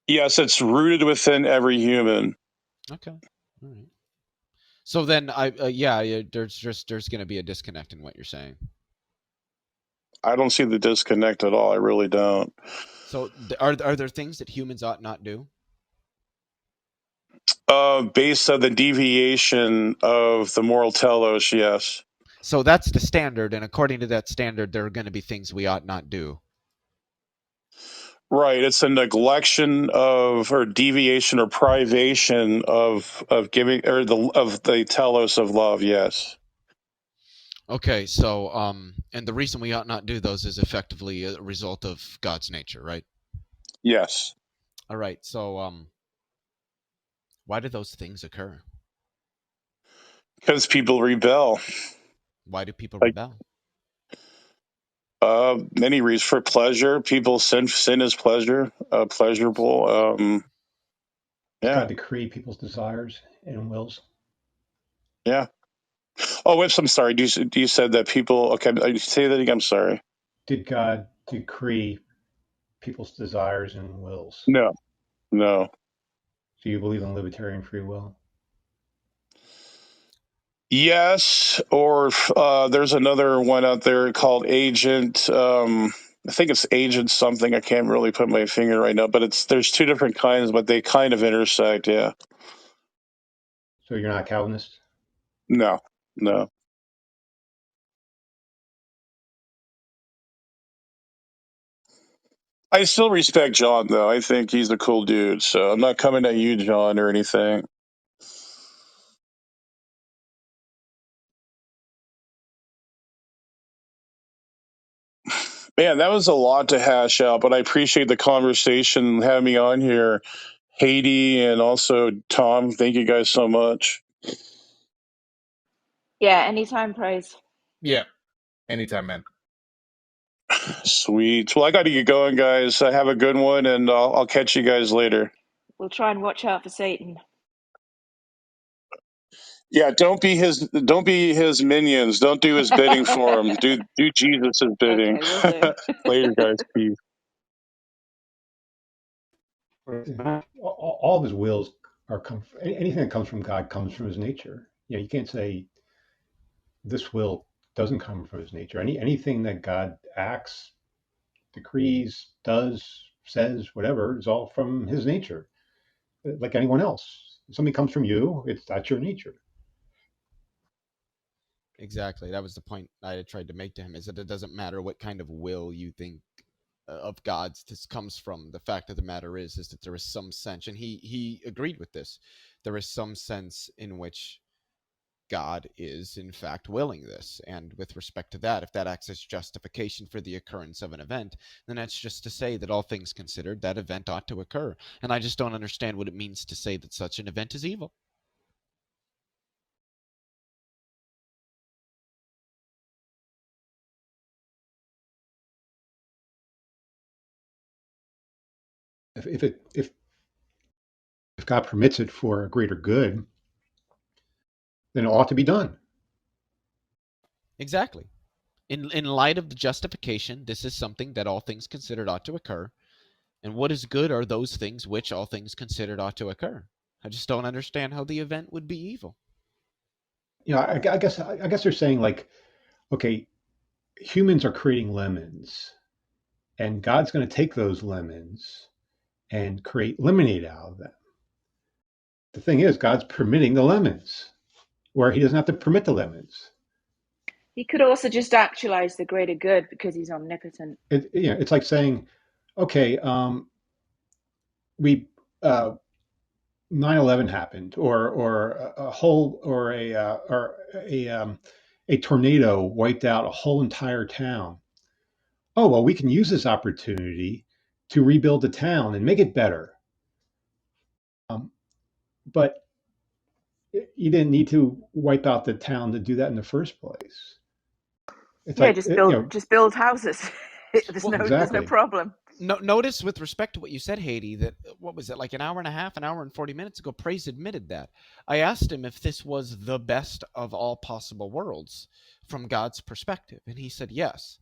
Yes, it's rooted within every human. Okay. All right. So then there's going to be a disconnect in what you're saying. I don't see the disconnect at all. I really don't. So are there things that humans ought not do? Based on the deviation of the moral telos, yes. So that's the standard, and according to that standard, there are going to be things we ought not do. Right. It's a neglection of, or deviation or privation of giving, or the telos of love. Yes. Okay, so and the reason we ought not do those is effectively a result of God's nature, right? Yes. All right. So why do those things occur? Because people rebel. Why do people Like, rebel? many reasons. For pleasure. People sin is pleasure, pleasurable. Does Yeah. God decree people's desires and wills? Yeah. Oh, whoops. I'm sorry. You said that people, okay. Say that again. I'm sorry. Did God decree people's desires and wills? No, no. Do you believe in libertarian free will? Yes, or there's another one out there called Agent. I think it's Agent something. I can't really put my finger right now, but there's two different kinds, but they kind of intersect. Yeah. So you're not Calvinist? No, no. I still respect John, though. I think he's a cool dude. So I'm not coming at you, John, or anything. Man, that was a lot to hash out, but I appreciate the conversation, having me on here. Haiti and also Tom, thank you guys so much. Yeah, anytime, praise. Yeah. Anytime, man. Sweet. Well, I got to get going, guys. Have a good one, and I'll catch you guys later. We'll try and watch out for Satan. Yeah, don't be his minions. Don't do his bidding for him. Do Jesus' bidding. Okay, will do. Later, guys. Peace. All of his wills anything that comes from God comes from his nature. You can't say this will doesn't come from his nature. Anything that God acts, decrees, does, says, whatever, is all from his nature. Like anyone else. If something comes from you, that's your nature. Exactly. That was the point I tried to make to him, is that it doesn't matter what kind of will you think of God's this comes from. The fact of the matter is that there is some sense, and he agreed with this. There is some sense in which God is in fact willing this, and with respect to that, if that acts as justification for the occurrence of an event, then that's just to say that all things considered, that event ought to occur. And I just don't understand what it means to say that such an event is evil. If God permits it for a greater good, then it ought to be done. Exactly. In light of the justification, this is something that all things considered ought to occur. And what is good are those things which all things considered ought to occur. I just don't understand how the event would be evil. I guess they're saying, like, okay, humans are creating lemons, and God's going to take those lemons and create lemonade out of them. The thing is, God's permitting the lemons, where he doesn't have to permit the lemons. He could also just actualize the greater good because he's omnipotent. It's like saying, okay, we 9/11 happened, or a whole, or a tornado wiped out a whole entire town. Oh well, we can use this opportunity to rebuild the town and make it better. But you didn't need to wipe out the town to do that in the first place. It's Yeah, like, just build houses. There's Well, no exactly. problem. Notice with respect to what you said, Haiti, that what was it, like an hour and a half, an hour and 40 minutes ago, Praise admitted that. I asked him if this was the best of all possible worlds from God's perspective, and he said yes.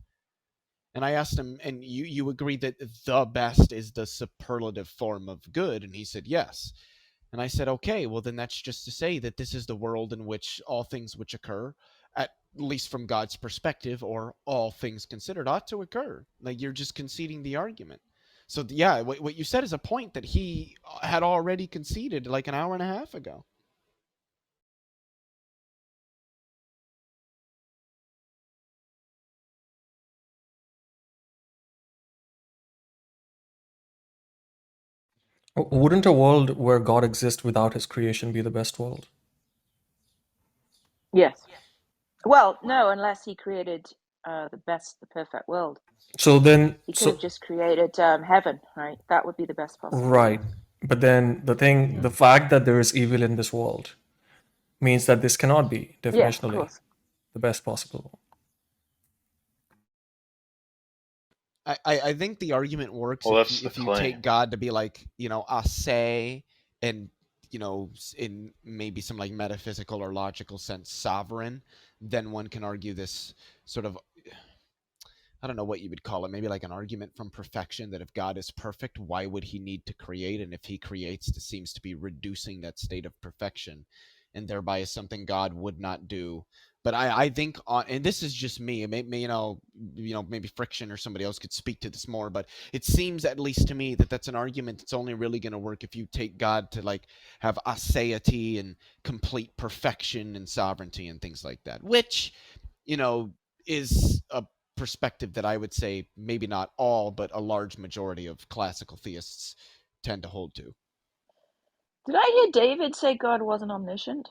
And I asked him, and you agree that the best is the superlative form of good? And he said yes. And I said, okay, well, then that's just to say that this is the world in which all things which occur, at least from God's perspective, or all things considered, ought to occur. Like, you're just conceding the argument. So, yeah, what you said is a point that he had already conceded like an hour and a half ago. Wouldn't a world where God exists without his creation be the best world? Yes. Well, no, unless he created the perfect world. So then, He could have just created heaven, right? That would be the best possible right. world. But then the fact that there is evil in this world means that this cannot be Yeah, of definitionally course. the best possible world. I think the argument works Well, if you take God to be like, ase, and, in maybe some like metaphysical or logical sense, sovereign, then one can argue this sort of, I don't know what you would call it, maybe like an argument from perfection, that if God is perfect, why would he need to create? And if he creates, it seems to be reducing that state of perfection, and thereby is something God would not do. But I think and this is just me, maybe Friction or somebody else could speak to this more, but it seems, at least to me, that that's an argument that's only really going to work if you take God to like have aseity and complete perfection and sovereignty and things like that, which, is a perspective that I would say maybe not all, but a large majority of classical theists tend to hold to. Did I hear David say God wasn't omniscient?